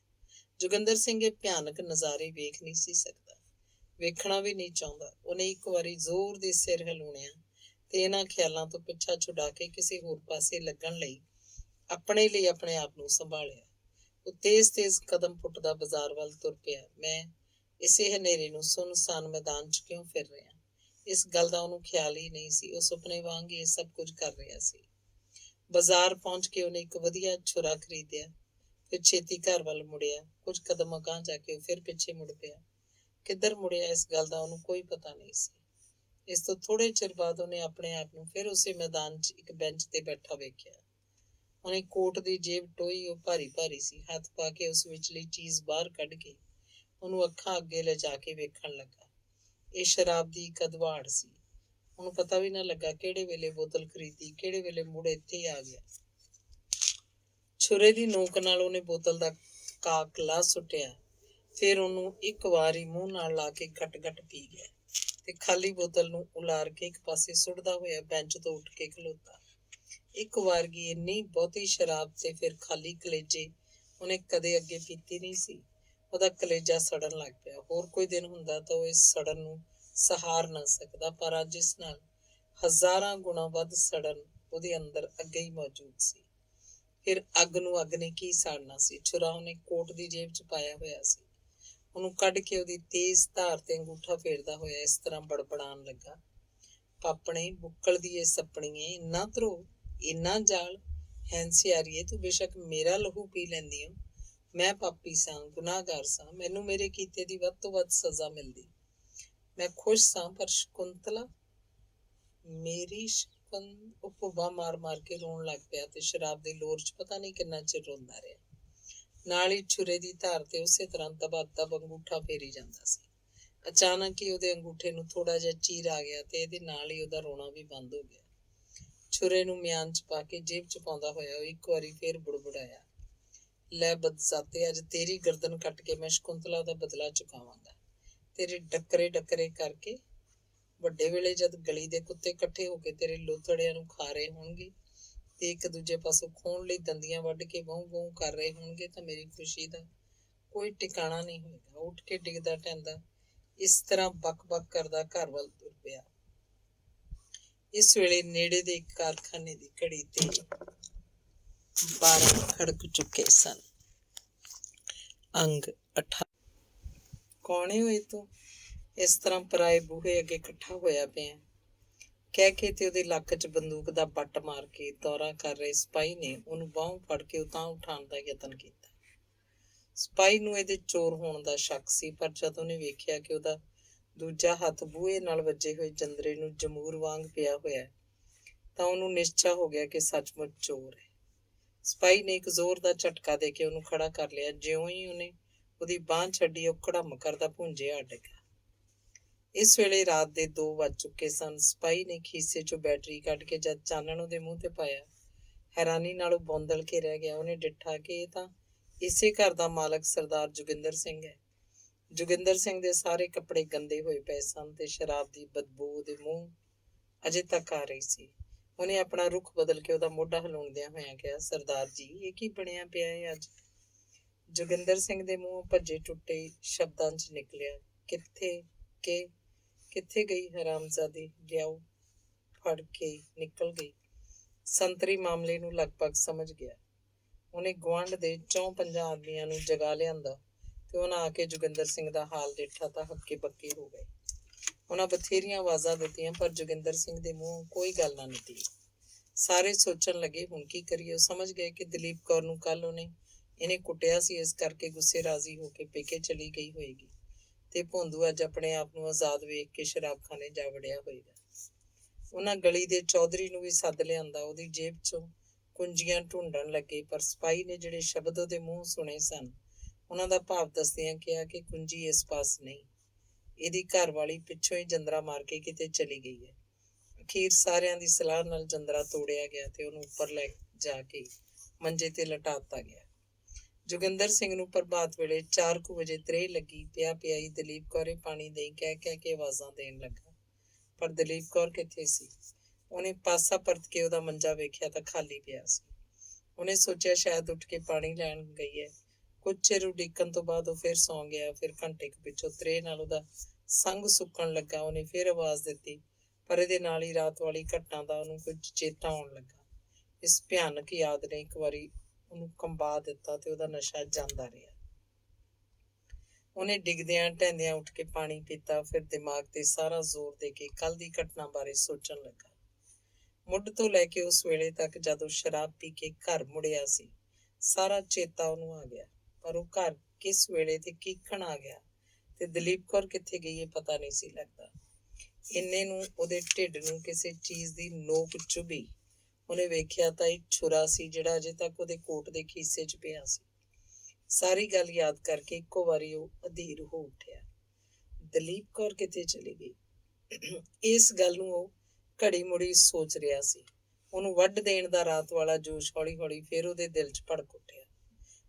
ਜੋਗਿੰਦਰ ਸਿੰਘ ਇਹ ਭਿਆਨਕ ਨਜ਼ਾਰੇ ਵੇਖ ਨਹੀਂ ਸੀ ਸਕਦਾ, ਵੇਖਣਾ ਵੀ ਨਹੀਂ ਚਾਹੁੰਦਾ। ਉਹਨੇ ਇੱਕ ਵਾਰੀ ਜ਼ੋਰ ਦੀ ਸਿਰ ਹਿਲਾਉਣਿਆ ਤੇ ਇਹਨਾਂ ਖਿਆਲਾਂ ਤੋਂ ਪਿੱਛਾ ਛੁਡਾ ਕੇ ਕਿਸੇ ਹੋਰ ਪਾਸੇ ਲੱਗਣ ਲਈ ਆਪਣੇ ਲਈ ਆਪਣੇ ਆਪ ਨੂੰ ਸੰਭਾਲਿਆ। ਉਹ ਤੇਜ਼ ਕਦਮ ਪੁੱਟਦਾ ਬਾਜ਼ਾਰ ਵੱਲ ਤੁਰ ਪਿਆ। ਮੈਂ ਇਸੇ ਹਨੇਰੇ ਨੂੰ ਸੁੰਨਸਾਨ ਮੈਦਾਨ 'ਚ ਕਿਉਂ ਫਿਰ ਰਿਹਾ, ਇਸ ਗੱਲ ਦਾ ਉਹਨੂੰ ਖਿਆਲ ਹੀ ਨਹੀਂ ਸੀ। ਉਹ ਸੁਪਨੇ ਵਾਂਗ ਹੀ ਇਹ ਸਭ ਕੁਝ ਕਰ ਰਿਹਾ ਸੀ। ਬਾਜ਼ਾਰ ਪਹੁੰਚ ਕੇ ਉਹਨੇ ਇੱਕ ਵਧੀਆ ਛੁਰਾ ਖਰੀਦਿਆ, ਫਿਰ ਛੇਤੀ ਘਰ ਵੱਲ ਮੁੜਿਆ। ਕੁਝ ਕਦਮ ਅਗਾਂਹ ਜਾ ਕੇ ਉਹ ਫਿਰ ਪਿੱਛੇ ਮੁੜ ਪਿਆ। ਕਿੱਧਰ ਮੁੜਿਆ ਇਸ ਗੱਲ ਦਾ ਉਹਨੂੰ ਕੋਈ ਪਤਾ ਨਹੀਂ ਸੀ। ਇਸ ਤੋਂ ਥੋੜੇ ਚਿਰ ਬਾਅਦ ਉਹਨੇ ਆਪਣੇ ਆਪ ਨੂੰ ਫਿਰ ਉਸੇ ਮੈਦਾਨ 'ਚ ਇੱਕ ਬੈਂਚ ਤੇ ਬੈਠਾ ਵੇਖਿਆ। ਉਹਨੇ ਕੋਟ ਦੀ ਜੇਬ ਟੋਈ, ਉਹ ਭਾਰੀ ਭਾਰੀ ਸੀ। ਹੱਥ ਪਾ ਕੇ ਉਸ ਵਿਚਲੀ ਚੀਜ਼ ਬਾਹਰ ਕੱਢ ਕੇ ਉਹਨੂੰ ਅੱਖਾਂ ਅੱਗੇ ਲਿਜਾ ਕੇ ਵੇਖਣ ਲੱਗਾ। ਇਹ ਸ਼ਰਾਬ ਦੀ ਇੱਕ ਅਧਵਾੜ ਸੀ। ਉਹਨੂੰ ਪਤਾ ਵੀ ਨਾ ਲੱਗਾ ਕਿਹੜੇ ਵੇਲੇ ਬੋਤਲ ਖਰੀਦੀ, ਕਿਹੜੇ ਵੇਲੇ ਮੁੜ ਇੱਥੇ ਆ ਗਿਆ। ਛੁਰੇ ਦੀ ਨੋਕ ਨਾਲ ਉਹਨੇ ਬੋਤਲ ਦਾ ਕਾਕ ਲਾ ਸੁੱਟਿਆ, ਫਿਰ ਉਹਨੂੰ ਇੱਕ ਵਾਰ ਹੀ ਮੂੰਹ ਨਾਲ ਲਾ ਕੇ ਗਟ ਪੀ ਗਿਆ ਤੇ ਖਾਲੀ ਬੋਤਲ ਨੂੰ ਉਲਾਰ ਕੇ ਇੱਕ ਪਾਸੇ ਸੁੱਟਦਾ ਹੋਇਆ ਬੈਂਚ ਤੋਂ ਉੱਠ ਕੇ ਖਲੋਤਾ। ਇੱਕ ਵਾਰਗੀ ਇੰਨੀ ਬਹੁਤੀ ਸ਼ਰਾਬ ਤੇ ਫਿਰ ਖਾਲੀ ਕਲੇਜੇ ਉਹਨੇ ਕਦੇ ਅੱਗੇ ਪੀਤੀ ਨਹੀਂ ਸੀ। ਉਹਦਾ ਕਲੇਜਾ ਸੜਨ ਲੱਗ ਪਿਆ। ਹੋਰ ਕੋਈ ਦਿਨ ਹੁੰਦਾ ਤਾਂ ਉਹ ਇਸ ਸੜਨ ਨੂੰ ਸਹਾਰ ਨਾ ਸਕਦਾ, ਪਰ ਅੱਜ ਇਸ ਨਾਲ ਹਜ਼ਾਰਾਂ ਗੁਣਾ ਵੱਧ ਸੜਨ ਉਹਦੇ ਅੰਦਰ ਅੱਗੇ ਹੀ ਮੌਜੂਦ ਸੀ। ਫਿਰ ਅੱਗ ਨੂੰ ਅੱਗ ਨੇ ਕੀ ਸਾੜਨਾ ਸੀ। ਛੁਰਾ ਉਹਨੇ ਕੋਟ ਦੀ ਜੇਬ 'ਚ ਪਾਇਆ ਹੋਇਆ ਸੀ। ਉਹਨੂੰ ਕੱਢ ਕੇ ਉਹਦੀ ਤੇਜ਼ ਧਾਰ ਤੇ ਅੰਗੂਠਾ ਫੇਰਦਾ ਹੋਇਆ ਇਸ ਤਰ੍ਹਾਂ ਬੜਬੜਾਉਣ ਲੱਗਾ, ਪਾਪਣੇ ਬੁੱਕਲ ਦੀ ਇਹ ਸੱਪਣੀਏ, ਇੰਨਾ ਧਰੋ, ਇੰਨਾ ਜਾਲ, ਹੈਂਸਿਆਰੀਏ, ਤੂੰ ਬੇਸ਼ੱਕ ਮੇਰਾ ਲਹੂ ਪੀ ਲੈਂਦੀ ਹੋ, ਮੈਂ ਪਾਪੀ ਸਾਂ, ਗੁਨਾਹਗਾਰ ਸਾਂ, ਮੈਨੂੰ ਮੇਰੇ ਕੀਤੇ ਦੀ ਵੱਧ ਤੋਂ ਵੱਧ ਸਜ਼ਾ ਮਿਲਦੀ। ਮੈਂ ਖੁਸ਼ ਸਾਂ, ਪਰ ਸ਼ਕੁੰਤਲਾ ਮੇਰੀ ਉਹ ਭੁੱਬਾਂ ਮਾਰ ਕੇ ਰੋਣ ਲੱਗ ਪਿਆ ਤੇ ਸ਼ਰਾਬ ਦੀ ਲੋਰ 'ਚ ਪਤਾ ਨਹੀਂ ਕਿੰਨਾ ਚਿਰ ਰੋਂਦਾ ਰਿਹਾ। ਨਾਲ ਹੀ ਛੁਰੇ ਦੀ ਧਾਰ ਤੇ ਉਸੇ ਤਰ੍ਹਾਂ ਦਬ ਅੰਗੂਠਾ ਫੇਰੀ ਜਾਂਦਾ ਸੀ। ਅਚਾਨਕ ਹੀ ਉਹਦੇ ਅੰਗੂਠੇ ਨੂੰ ਥੋੜਾ ਜਿਹਾ ਚੀਰ ਆ ਗਿਆ ਤੇ ਇਹਦੇ ਨਾਲ ਹੀ ਉਹਦਾ ਰੋਣਾ ਵੀ ਬੰਦ ਹੋ ਗਿਆ। ਛੁਰੇ ਨੂੰ ਮਿਆਨ 'ਚ ਪਾ ਕੇ ਜੇਬ 'ਚ ਪਾਉਂਦਾ ਹੋਇਆ ਉਹ ਇੱਕ ਵਾਰੀ ਫੇਰ ਬੁੜਬੁੜਾਇਆ, ਲੈ ਬਦਜ਼ਾਤੇ, ਅੱਜ ਤੇਰੀ ਗਰਦਨ ਕੱਟ ਕੇ ਮੈਂ ਸ਼ਕੁੰਤਲਾ ਦਾ ਬਦਲਾ ਚੁਕਾਵਾਂਗਾ। ਤੇਰੇ ਡੱਕਰੇ ਕਰਕੇ ਵੱਡੇ ਵੇਲੇ ਜਦ ਗਲੀ ਦੇ ਕੁੱਤੇ ਇਕੱਠੇ ਹੋ ਕੇ ਤੇਰੇ ਲੋਥੜਿਆਂ ਨੂੰ ਖਾ ਰਹੇ ਹੋਣਗੇ ਤੇ ਇੱਕ ਦੂਜੇ ਪਾਸੋਂ ਖੋਣ ਲਈ ਦੰਦੀਆਂ ਵੱਢ ਕੇ ਵਹੂ ਕਰ ਰਹੇ ਹੋਣਗੇ ਤਾਂ ਮੇਰੀ ਖੁਸ਼ੀ ਦਾ ਕੋਈ ਟਿਕਾਣਾ ਨਹੀਂ ਹੋਏਗਾ। ਉੱਠ ਕੇ ਡਿੱਗਦਾ ਢਹਿੰਦਾ ਇਸ ਤਰ੍ਹਾਂ ਬਕ ਕਰਦਾ ਘਰ ਵੱਲ ਤੁਰ ਪਿਆ। ਇਸ ਵੇਲੇ ਨੇੜੇ ਦੇ ਇੱਕ ਕਾਰਖਾਨੇ ਦੀ ਘੜੀ ਤੇ 12 ਖੜਕ ਚੁੱਕੇ ਸਨ। ਅੰਗ 18। ਕੌਣੇ ਹੋਏ ਤੂੰ, ਇਸ ਤਰ੍ਹਾਂ ਪਰਾਏ ਬੂਹੇ ਅੱਗੇ ਇਕੱਠਾ ਹੋਇਆ ਪਿਆ, ਕਹਿ ਕੇ ਤੇ ਉਹਦੇ ਲੱਕ 'ਚ ਬੰਦੂਕ ਦਾ ਬੱਟ ਮਾਰ ਕੇ ਦੌਰਾ ਕਰ ਰਹੇ ਸਿਪਾਹੀ ਨੇ ਉਹਨੂੰ ਬਾਹੋਂ ਫੜ ਕੇ ਉਤਾਂਹ ਉਠਾਉਣ ਦਾ ਯਤਨ ਕੀਤਾ। ਸਿਪਾਹੀ ਨੂੰ ਇਹਦੇ ਚੋਰ ਹੋਣ ਦਾ ਸ਼ੱਕ ਸੀ, ਪਰ ਜਦ ਉਹਨੇ ਵੇਖਿਆ ਕਿ ਉਹਦਾ ਦੂਜਾ ਹੱਥ ਬੂਹੇ ਨਾਲ ਵੱਜੇ ਹੋਏ ਜੰਦਰੇ ਨੂੰ ਜਮੂਰ ਵਾਂਗ ਪਿਆ ਹੋਇਆ ਤਾਂ ਉਹਨੂੰ ਨਿਸ਼ਚਾ ਹੋ ਗਿਆ ਕਿ ਸੱਚਮੁੱਚ ਚੋਰ ਹੈ। ਸਿਪਾਹੀ ਨੇ ਇੱਕ ਜ਼ੋਰ ਦਾ ਝਟਕਾ ਦੇ ਕੇ ਉਹਨੂੰ ਖੜਾ ਕਰ ਲਿਆ। ਜਿਉਂ ਹੀ ਉਹਨੇ ਉਹਦੀ ਬਾਂਹ ਛੱਡੀ, ਉਹ ਘੜਮ ਕਰਦਾ ਭੁੰਜਿਆ ਡਿੱਗਾ। ਇਸ ਵੇਲੇ ਰਾਤ ਦੇ 2 ਵੱਜ ਚੁੱਕੇ ਸਨ। ਸਿਪਾਹੀ ਨੇ ਖੀਸੇ 'ਚੋਂ ਬੈਟਰੀ ਕੱਢ ਕੇ ਜਦ ਚਾਨਣ ਉਹਦੇ ਮੂੰਹ ਤੇ ਪਾਇਆ, ਹੈਰਾਨੀ ਨਾਲ ਉਹ ਬੌਂਦਲ ਕੇ ਰਹਿ ਗਿਆ। ਉਹਨੇ ਡਿੱਠਾ ਕਿ ਇਹ ਤਾਂ ਇਸੇ ਘਰ ਦਾ ਮਾਲਕ ਸਰਦਾਰ ਜੋਗਿੰਦਰ ਸਿੰਘ ਹੈ। ਜੋਗਿੰਦਰ ਸਿੰਘ ਦੇ ਸਾਰੇ ਕੱਪੜੇ ਗੰਦੇ ਹੋਏ ਪਏ ਸਨ ਤੇ ਸ਼ਰਾਬ ਦੀ ਬਦਬੂ ਉਹਦੇ ਮੂੰਹ ਅਜੇ ਤੱਕ ਆ ਰਹੀ ਸੀ। ਉਹਨੇ ਆਪਣਾ ਰੁੱਖ ਬਦਲ ਕੇ ਉਹਦਾ ਮੋਢਾ ਹਿਲਾਉਂਦਿਆਂ ਹੋਇਆਂ ਕਿਹਾ, ਸਰਦਾਰ ਜੀ, ਇਹ ਕੀ ਬਣਿਆ ਪਿਆ ਹੈ ਅੱਜ? ਜੋਗਿੰਦਰ ਸਿੰਘ ਦੇ ਮੂੰਹੋਂ ਭੱਜੇ ਟੁੱਟੇ ਸ਼ਬਦਾਂ 'ਚ ਨਿਕਲਿਆ, ਕਿੱਥੇ ਗਈ ਹਰਾਮਜ਼ਾਦੀ, ਲਿਆਓ, ਫੜ ਕੇ ਨਿਕਲ ਗਈ। ਸੰਤਰੀ ਮਾਮਲੇ ਨੂੰ ਲਗਭਗ ਸਮਝ ਗਿਆ। ਉਹਨੇ ਗੁਆਂਢ ਦੇ 4-5 ਆਦਮੀਆਂ ਨੂੰ ਜਗਾ ਲਿਆਂਦਾ ਤੇ ਉਹਨਾਂ ਆ ਕੇ ਜੋਗਿੰਦਰ ਸਿੰਘ ਦਾ ਹਾਲ ਦੇਖਿਆ ਤਾਂ ਹੱਕੇ ਬੱਕੇ ਹੋ ਗਏ। ਉਹਨਾਂ ਬਥੇਰੀਆਂ ਆਵਾਜ਼ਾਂ ਦਿੱਤੀਆਂ, ਪਰ ਜੋਗਿੰਦਰ ਸਿੰਘ ਦੇ ਮੂੰਹੋਂ ਕੋਈ ਗੱਲ ਨਾ ਨਿਕਲੀ। ਸਾਰੇ ਸੋਚਣ ਲੱਗੇ ਹੁਣ ਕੀ ਕਰੀਏ। ਉਹ ਸਮਝ ਗਏ ਕਿ ਦਲੀਪ ਕੌਰ ਨੂੰ ਕੱਲ ਇਹਨੇ ਕੁੱਟਿਆ ਸੀ, ਇਸ ਕਰਕੇ ਗੁੱਸੇ ਰਾਜ਼ੀ ਹੋ ਕੇ ਪੇਕੇ ਚਲੀ ਗਈ ਹੋਏਗੀ ਤੇ ਭੋਂਦੂ ਅੱਜ ਆਪਣੇ ਆਪ ਨੂੰ ਆਜ਼ਾਦ ਵੇਖ ਕੇ ਸ਼ਰਾਬਖਾਨੇ ਜਾ ਵੜਿਆ ਹੋਏਗਾ। ਉਹਨਾਂ ਗਲੀ ਦੇ ਚੌਧਰੀ ਨੂੰ ਵੀ ਸੱਦ ਲਿਆਂਦਾ। ਉਹਦੀ ਜੇਬ ਚੋਂ ਕੁੰਜੀਆਂ ਢੂੰਡਣ ਲੱਗੇ, ਪਰ ਸਿਪਾਹੀ ਨੇ ਜਿਹੜੇ ਸ਼ਬਦ ਉਹਦੇ ਮੂੰਹ ਸੁਣੇ ਸਨ ਉਹਨਾਂ ਦਾ ਭਾਵ ਦੱਸਦਿਆਂ ਕਿਹਾ ਕਿ ਕੁੰਜੀ ਇਸ ਪਾਸ ਨਹੀਂ, ਇਹਦੀ ਘਰ ਵਾਲੀ ਪਿੱਛੋਂ ਹੀ ਜੰਦਰਾ ਮਾਰ ਕੇ ਕਿਤੇ ਚਲੀ ਗਈ ਹੈ। ਅਖੀਰ ਸਾਰਿਆਂ ਦੀ ਸਲਾਹ ਨਾਲ ਜੰਦਰਾ ਤੋੜਿਆ ਗਿਆ ਤੇ ਉਹਨੂੰ ਉੱਪਰ ਲੈ ਜਾ ਕੇ ਮੰਜੇ ਤੇ ਲਟਾ ਦਿੱਤਾ ਗਿਆ। ਜੋਗਿੰਦਰ ਸਿੰਘ ਨੂੰ ਪ੍ਰਭਾਤ ਵੇਲੇ 4 ਵਜੇ ਤ੍ਰੇਹ ਲੱਗੀ। ਪਿਆਈ ਦਲੀਪ ਕੌਰੇ ਪਾਣੀ ਦੇਈ ਕਹਿ ਕੇ ਆਵਾਜ਼ਾਂ ਦੇਣ ਲੱਗਾ, ਪਰ ਦਲੀਪ ਕੌਰ ਕਿੱਥੇ ਸੀ। ਉਹਨੇ ਪਾਸਾ ਪਰਤ ਕੇ ਉਹਦਾ ਮੰਜਾ ਵੇਖਿਆ ਤਾਂ ਖਾਲੀ ਪਿਆ ਸੀ। ਉਹਨੇ ਸੋਚਿਆ ਸ਼ਾਇਦ ਉੱਠ ਕੇ ਪਾਣੀ ਲੈਣ ਗਈ ਹੈ। ਕੁਝ ਚਿਰ ਉਡੀਕਣ ਤੋਂ ਬਾਅਦ ਉਹ ਫਿਰ ਸੌਂ ਗਿਆ। ਫਿਰ ਘੰਟੇ ਕੁ ਪਿੱਛੋਂ ਤ੍ਰੇਹ ਨਾਲ ਉਹਦਾ ਸੰਗ ਸੁੱਕਣ ਲੱਗਾ। ਉਹਨੇ ਫਿਰ ਆਵਾਜ਼ ਦਿੱਤੀ, ਪਰ ਇਹਦੇ ਨਾਲ ਹੀ ਰਾਤ ਵਾਲੀ ਘਟਨਾ ਦਾ ਉਹਨੂੰ ਕੁਝ ਚੇਤਾ ਆਉਣ ਲੱਗਾ। ਇਸ ਭਿਆਨਕ ਯਾਦ ਨੇ ਇੱਕ ਵਾਰੀ ਉਹਨੂੰ ਕੰਬਾ ਦਿੱਤਾ ਤੇ ਉਹਦਾ ਨਸ਼ਾ ਜਾਂਦਾ ਰਿਹਾ। ਉਹਨੇ ਡਿੱਗਦਿਆਂ ਢਹਿੰਦਿਆਂ ਉੱਠ ਕੇ ਪਾਣੀ ਪੀਤਾ। ਫਿਰ ਦਿਮਾਗ ਤੇ ਸਾਰਾ ਜ਼ੋਰ ਦੇ ਕੇ ਕੱਲ ਦੀ ਘਟਨਾ ਬਾਰੇ ਸੋਚਣ ਲੱਗਾ। ਮੁੱਢ ਤੋਂ ਲੈ ਕੇ ਉਸ ਵੇਲੇ ਤੱਕ ਜਦੋਂ ਸ਼ਰਾਬ ਪੀ ਕੇ ਘਰ ਮੁੜਿਆ ਸੀ, ਸਾਰਾ ਚੇਤਾ ਉਹਨੂੰ ਆ ਗਿਆ, ਪਰ ਉਹ ਘਰ ਕਿਸ ਵੇਲੇ ਤੇ ਕਿੱਕਣ ਆ ਗਿਆ ਤੇ ਦਲੀਪ ਕੌਰ ਕਿੱਥੇ ਗਈ ਇਹ ਪਤਾ ਨਹੀਂ ਸੀ ਲੱਗਦਾ। ਇੰਨੇ ਨੂੰ ਉਹਦੇ ਢਿੱਡ ਨੂੰ ਕਿਸੇ ਚੀਜ਼ ਦੀ ਨੋਕ ਚੁਭੀ। ਉਹਨੇ ਵੇਖਿਆ ਤਾਂ ਇੱਕ ਛੁਰਾ ਸੀ ਜਿਹੜਾ ਅਜੇ ਤੱਕ ਉਹਦੇ ਕੋਟ ਦੇ ਖੀਸੇ 'ਚ ਪਿਆ ਸੀ। ਸਾਰੀ ਗੱਲ ਯਾਦ ਕਰਕੇ ਇੱਕੋ ਵਾਰੀ ਉਹ ਅਧੀਰ ਹੋ ਉੱਠਿਆ। ਦਲੀਪ ਕੌਰ ਕਿੱਥੇ ਚਲੀ ਗਈ? ਇਸ ਗੱਲ ਨੂੰ ਉਹ ਘੜੀ ਮੁੜੀ ਸੋਚ ਰਿਹਾ ਸੀ। ਉਹਨੂੰ ਵੱਢ ਦੇਣ ਦਾ ਰਾਤ ਵਾਲਾ ਜੋਸ਼ ਹੌਲੀ ਹੌਲੀ ਫਿਰ ਉਹਦੇ ਦਿਲ 'ਚ ਭੜਕ ਉੱਠਿਆ।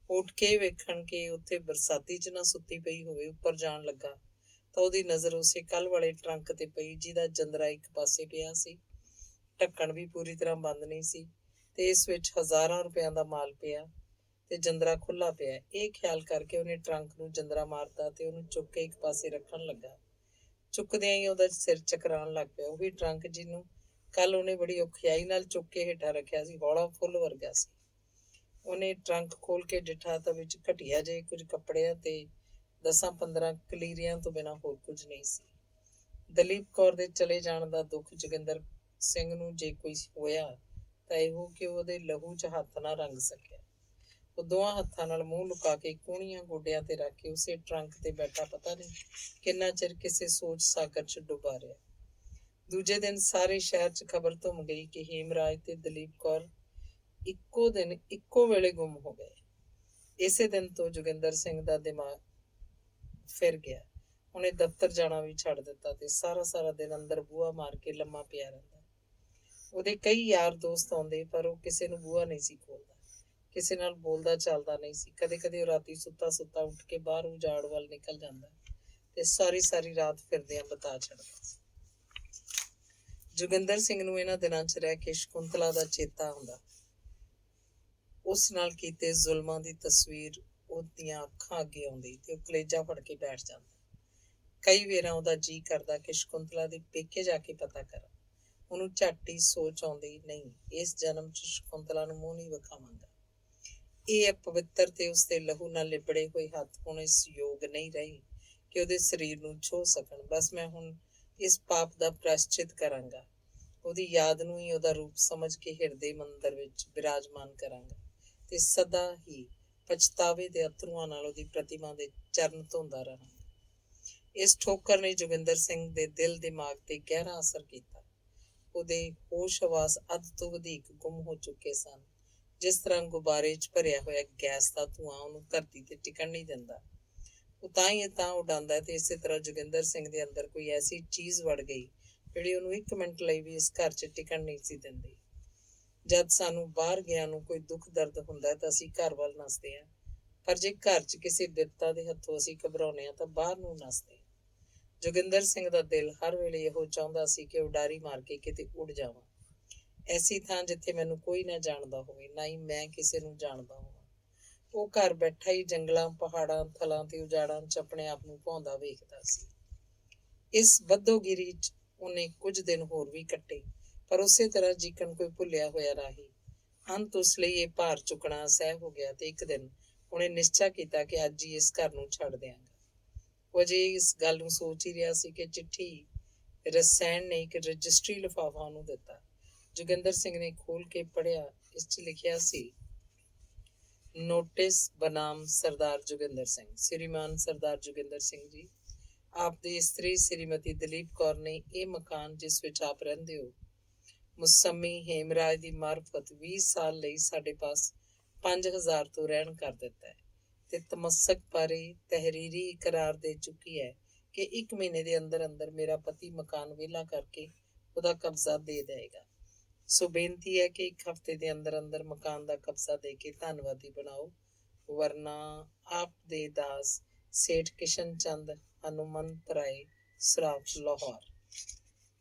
ਉੱਠ ਕੇ ਵੇਖਣ ਕਿ ਉੱਥੇ ਬਰਸਾਤੀ 'ਚ ਨਾ ਸੁੱਤੀ ਪਈ ਹੋਵੇ। ਉੱਪਰ ਜਾਣ ਲੱਗਾ ਤਾਂ ਉਹਦੀ ਨਜ਼ਰ ਉਸੇ ਕੱਲ ਵਾਲੇ ਟਰੰਕ ਤੇ ਪਈ ਜਿਹਦਾ ਜੰਦਰਾ ਇੱਕ ਪਾਸੇ ਪਿਆ ਸੀ। ਢੱਕਣ ਵੀ ਪੂਰੀ ਤਰ੍ਹਾਂ ਬੰਦ ਨਹੀਂ ਸੀ ਤੇ ਇਸ ਵਿੱਚ ਹਜ਼ਾਰਾਂ ਰੁਪਇਆਂ ਦਾ ਮਾਲ ਪਿਆ ਤੇ ਜੰਦਰਾ ਖੁੱਲਾ ਪਿਆ। ਇਹ ਖਿਆਲ ਕਰਕੇ ਉਹਨੇ ਟਰੰਕ ਨੂੰ ਜੰਦਰਾ ਮਾਰਤਾ ਤੇ ਉਹਨੂੰ ਚੁੱਕ ਕੇ ਇੱਕ ਪਾਸੇ ਰੱਖਣ ਲੱਗਾ। ਚੁੱਕਦਿਆਂ ਹੀ ਉਹਦਾ ਸਿਰ ਚਕਰਾਉਣ ਲੱਗ ਪਿਆ। ਉਹੀ ਟਰੰਕ ਜਿਹਨੂੰ ਕੱਲ ਉਹਨੇ ਬੜੀ ਔਖਿਆਈ ਨਾਲ ਚੁੱਕ ਕੇ ਹੇਠਾਂ ਰੱਖਿਆ ਸੀ, ਹੌਲਾ ਫੁੱਲ ਵਰਗਾ ਸੀ। ਉਹਨੇ ਟਰੰਕ ਖੋਲ ਕੇ ਡਿੱਠਾ ਤਾਂ ਵਿੱਚ ਘਟੀਆ ਜਿਹੇ ਕੁਝ ਕੱਪੜਿਆਂ ਤੇ 10-15 ਕਲੀਰਿਆਂ ਤੋਂ ਬਿਨਾਂ ਹੋਰ ਕੁਝ ਨਹੀਂ ਸੀ। ਦਲੀਪ ਕੌਰ ਦੇ ਚਲੇ ਜਾਣ ਦਾ ਦੁੱਖ ਜੋਗਿੰਦਰ ਸਿੰਘ ਨੂੰ ਜੇ ਕੋਈ ਹੋਇਆ ਤਾਂ ਇਹੋ ਕਿ ਉਹਦੇ ਲਹੂ 'ਚ ਹੱਥ ਨਾ ਰੰਗ ਸਕਿਆ। ਉਹ ਦੋਹਾਂ ਹੱਥਾਂ ਨਾਲ ਮੂੰਹ ਲੁਕਾ ਕੇ ਕੂਹਣੀਆਂ ਗੋਡਿਆਂ ਤੇ ਰੱਖ ਕੇ ਉਸੇ ਟਰੰਕ ਤੇ ਬੈਠਾ ਪਤਾ ਨਹੀਂ ਕਿੰਨਾ ਚਿਰ ਕਿਸੇ ਸੋਚ ਸਾਗਰ 'ਚ ਡੁੱਬਾ ਰਿਹਾ। ਦੂਜੇ ਦਿਨ ਸਾਰੇ ਸ਼ਹਿਰ 'ਚ ਖਬਰ ਧੁੰਮ ਗਈ ਕਿ ਹੇਮਰਾਜ ਤੇ ਦਲੀਪ ਕੌਰ ਇੱਕੋ ਦਿਨ ਇੱਕੋ ਵੇਲੇ ਗੁੰਮ ਹੋ ਗਏ। ਇਸੇ ਦਿਨ ਤੋਂ ਜੋਗਿੰਦਰ ਸਿੰਘ ਦਾ ਦਿਮਾਗ ਫਿਰ ਗਿਆ। ਉਹਨੇ ਦਫ਼ਤਰ ਜਾਣਾ ਵੀ ਛੱਡ ਦਿੱਤਾ ਤੇ ਸਾਰਾ ਦਿਨ ਅੰਦਰ ਬੂਹਾ ਮਾਰ ਕੇ ਲੰਮਾ ਪਿਆ ਰਹਿੰਦਾ। ਉਹਦੇ ਕਈ ਯਾਰ ਦੋਸਤ ਆਉਂਦੇ, ਪਰ ਉਹ ਕਿਸੇ ਨੂੰ ਬੂਹਾ ਨਹੀਂ ਸੀ ਖੋਲਦਾ, ਕਿਸੇ ਨਾਲ ਬੋਲਦਾ ਚੱਲਦਾ ਨਹੀਂ ਸੀ। ਕਦੇ ਉਹ ਰਾਤੀ ਸੁੱਤਾ ਉੱਠ ਕੇ ਬਾਹਰ ਉਜਾੜ ਵੱਲ ਨਿਕਲ ਜਾਂਦਾ ਤੇ ਸਾਰੀ ਰਾਤ ਫਿਰਦਿਆਂ ਬਿਤਾ ਛੱਡਦਾ ਸੀ। ਜੋਗਿੰਦਰ ਸਿੰਘ ਨੂੰ ਇਹਨਾਂ ਦਿਨਾਂ 'ਚ ਰਹਿ ਕੇ ਸ਼ਕੁੰਤਲਾ ਦਾ ਚੇਤਾ ਆਉਂਦਾ। ਉਸ ਨਾਲ ਕੀਤੇ ਜ਼ੁਲਮਾਂ ਦੀ ਤਸਵੀਰ ਉਹਦੀਆਂ ਅੱਖਾਂ ਅੱਗੇ ਆਉਂਦੀ ਤੇ ਉਹ ਕਲੇਜਾ ਫੜ ਕੇ ਬੈਠ ਜਾਂਦਾ। ਕਈ ਵੇਰਾਂ ਉਹਦਾ ਜੀਅ ਕਰਦਾ ਕਿ ਸ਼ਕੁੰਤਲਾ ਦੇ ਪੇਕੇ ਜਾ ਕੇ ਪਤਾ ਕਰਾਂ। ਉਹਨੂੰ ਝੱਟ ਹੀ ਸੋਚ ਆਉਂਦੀ, ਨਹੀਂ, ਇਸ ਜਨਮ 'ਚ ਸ਼ਕੁੰਤਲਾ ਨੂੰ ਮੂੰਹ ਨਹੀਂ ਵਿਖਾਵਾਂਗਾ। ਇਹ ਅਪਵਿੱਤਰ ਤੇ ਉਸਦੇ ਲਹੂ ਨਾਲ ਲਿਬੜੇ ਹੋਏ ਹੱਥ ਹੁਣ ਇਸ ਯੋਗ ਨਹੀਂ ਰਹੇ ਕਿ ਉਹਦੇ ਸਰੀਰ ਨੂੰ ਛੋਹ ਸਕਣ। ਬਸ ਮੈਂ ਹੁਣ ਇਸ ਪਾਪ ਦਾ ਪ੍ਰਾਸ਼ਚਿਤ ਕਰਾਂਗਾ। ਉਹਦੀ ਯਾਦ ਨੂੰ ਹੀ ਉਹਦਾ ਰੂਪ ਸਮਝ ਕੇ ਹਿਰਦੇ ਮੰਦਰ ਵਿੱਚ ਬਿਰਾਜਮਾਨ ਕਰਾਂਗਾ ਤੇ ਸਦਾ ਹੀ ਪਛਤਾਵੇ ਦੇ ਅਥਰੂਆਂ ਨਾਲ ਉਹਦੀ ਪ੍ਰਤਿਮਾ ਦੇ ਚਰਨ ਧੋਂਦਾ ਰਹਾਂਗਾ। ਇਸ ਠੋਕਰ ਨੇ ਜੋਗਿੰਦਰ ਸਿੰਘ ਦੇ ਦਿਲ ਦਿਮਾਗ ਤੇ ਗਹਿਰਾ ਅਸਰ ਕੀਤਾ। ਉਹਦੇ ਹੋਸ਼ ਹਵਾਸ ਅੱਧ ਤੋਂ ਵਧੇਕ ਗੁੰਮ ਹੋ ਚੁੱਕੇ ਸਨ। ਜਿਸ ਤਰ੍ਹਾਂ ਗੁਬਾਰੇ 'ਚ ਭਰਿਆ ਹੋਇਆ ਗੈਸ ਦਾ ਧੂੰਆਂ ਉਹਨੂੰ ਧਰਤੀ ਤੇ ਟਿਕਣ ਨਹੀਂ ਦਿੰਦਾ। ਉਹ ਤਾਂ ਉਡਾਉਂਦਾ ਤੇ ਇਸੇ ਤਰ੍ਹਾਂ ਜੋਗਿੰਦਰ ਸਿੰਘ ਦੇ ਅੰਦਰ ਕੋਈ ਐਸੀ ਚੀਜ਼ ਵੜ ਗਈ ਜਿਹੜੀ ਉਹਨੂੰ 1 ਮਿੰਟ ਲਈ ਵੀ ਇਸ ਘਰ 'ਚ ਟਿਕਣ ਨਹੀਂ ਸੀ ਦਿੰਦੀ। ਜਦ ਸਾਨੂੰ ਬਾਹਰ ਗਿਆ ਨੂੰ ਕੋਈ ਦੁੱਖ ਦਰਦ ਹੁੰਦਾ ਤਾਂ ਅਸੀਂ ਘਰ ਵੱਲ ਨੱਸਦੇ ਹਾਂ, ਪਰ ਜੇ ਘਰ 'ਚ ਕਿਸੇ ਬਿਪਤਾ ਦੇ ਹੱਥੋਂ ਅਸੀਂ ਘਬਰਾਉਂਦੇ ਹਾਂ ਤਾਂ ਬਾਹਰ ਨੂੰ ਨੱਸਦੇ ਹਾਂ। ਜੋਗਿੰਦਰ ਸਿੰਘ ਦਾ ਦਿਲ ਹਰ ਵੇਲੇ ਇਹੋ ਚਾਹੁੰਦਾ ਸੀ ਕਿ ਉਡਾਰੀ ਮਾਰ ਕੇ ਕਿਤੇ ਉੱਡ ਜਾਵਾਂ, ਐਸੀ ਥਾਂ ਜਿੱਥੇ ਮੈਨੂੰ ਕੋਈ ਨਾ ਜਾਣਦਾ ਹੋਵੇ, ਨਾ ਹੀ ਮੈਂ ਕਿਸੇ ਨੂੰ ਜਾਣਦਾ ਹੋਵਾਂ। ਉਹ ਘਰ ਬੈਠਾ ਹੀ ਜੰਗਲਾਂ, ਪਹਾੜਾਂ, ਥਲਾਂ ਤੇ ਉਜਾੜਾਂ 'ਚ ਆਪਣੇ ਆਪ ਨੂੰ ਭਾਉਂਦਾ ਵੇਖਦਾ ਸੀ। ਇਸ ਬੱਦੋਗਿਰੀ 'ਚ ਉਹਨੇ ਕੁਝ ਦਿਨ ਹੋਰ ਵੀ ਕੱਟੇ, ਪਰ ਉਸੇ ਤਰ੍ਹਾਂ ਜੀਕਣ ਕੋਈ ਭੁੱਲਿਆ ਹੋਇਆ ਰਾਹੀ। ਅੰਤ ਉਸ ਲਈ ਇਹ ਭਾਰ ਚੁੱਕਣਾ ਅਸਹਿ ਹੋ ਗਿਆ ਤੇ ਇੱਕ ਦਿਨ ਉਹਨੇ ਨਿਸ਼ਚਾ ਕੀਤਾ ਕਿ ਅੱਜ ਹੀ ਇਸ ਘਰ ਨੂੰ ਛੱਡ ਦਿਆਂਗਾ। ਉਹ ਅਜੇ ਇਸ ਗੱਲ ਨੂੰ ਸੋਚ ਹੀ ਰਿਹਾ ਸੀ ਕਿ ਚਿੱਠੀ ਰਸਾਇਣ ਨੇ ਇੱਕ ਰਜਿਸਟਰੀ ਲਿਫਾਫਾ ਉਹਨੂੰ ਦਿੱਤਾ। ਜੋਗਿੰਦਰ ਸਿੰਘ ਨੇ ਖੋਲ ਕੇ ਪੜ੍ਹਿਆ। ਇਸ 'ਚ ਲਿਖਿਆ ਸੀ, ਨੋਟਿਸ ਬਨਾਮ ਸਰਦਾਰ ਜੋਗਿੰਦਰ ਸਿੰਘ। श्रीमान सरदार जोगिंदर ਸਿੰਘ ਜੀ, ਆਪ ਦੀ ਇਸਤਰੀ श्रीमती ਦਲੀਪ ਕੌਰ ਨੇ ਇਹ ਮਕਾਨ ਜਿਸ ਵਿੱਚ ਆਪ ਰਹਿੰਦੇ ਹੋ ਮੁਸੰਮੀ ਹੇਮਰਾਜ ਦੀ ਮਾਰਫਤ 20 ਸਾਲ ਲਈ ਸਾਡੇ ਪਾਸ 5000 ਤੋਂ ਰਹਿਣ ਕਰ ਦਿੱਤਾ ਹੈ ਤੇ ਤਮਸਕ ਬਾਰੇ ਤਹਿਰੀਰੀ ਇਕਰਾਰ ਦੇ ਚੁੱਕੀ ਹੈ ਕਿ 1 ਮਹੀਨੇ ਦੇ ਅੰਦਰ ਅੰਦਰ ਮੇਰਾ ਪਤੀ ਮਕਾਨ ਵਿਹਲਾ ਕਰਕੇ ਉਹਦਾ ਕਬਜ਼ਾ ਦੇ ਦੇਗਾ। ਸੋ ਬੇਨਤੀ ਹੈ ਕਿ 1 ਹਫ਼ਤੇ ਦੇ ਅੰਦਰ ਅੰਦਰ ਮਕਾਨ ਦਾ ਕਬਜ਼ਾ ਦੇ ਕੇ ਧੰਨਵਾਦੀ ਬਣਾਓ, ਵਰਨਾ ਆਪ ਦੇ ਦਾਸ ਸੇਠ ਕਿਸ਼ਨ ਚੰਦ ਹਨੂਮੰਤ ਰਾਏ ਸਰਾਫ ਲਾਹੌਰ।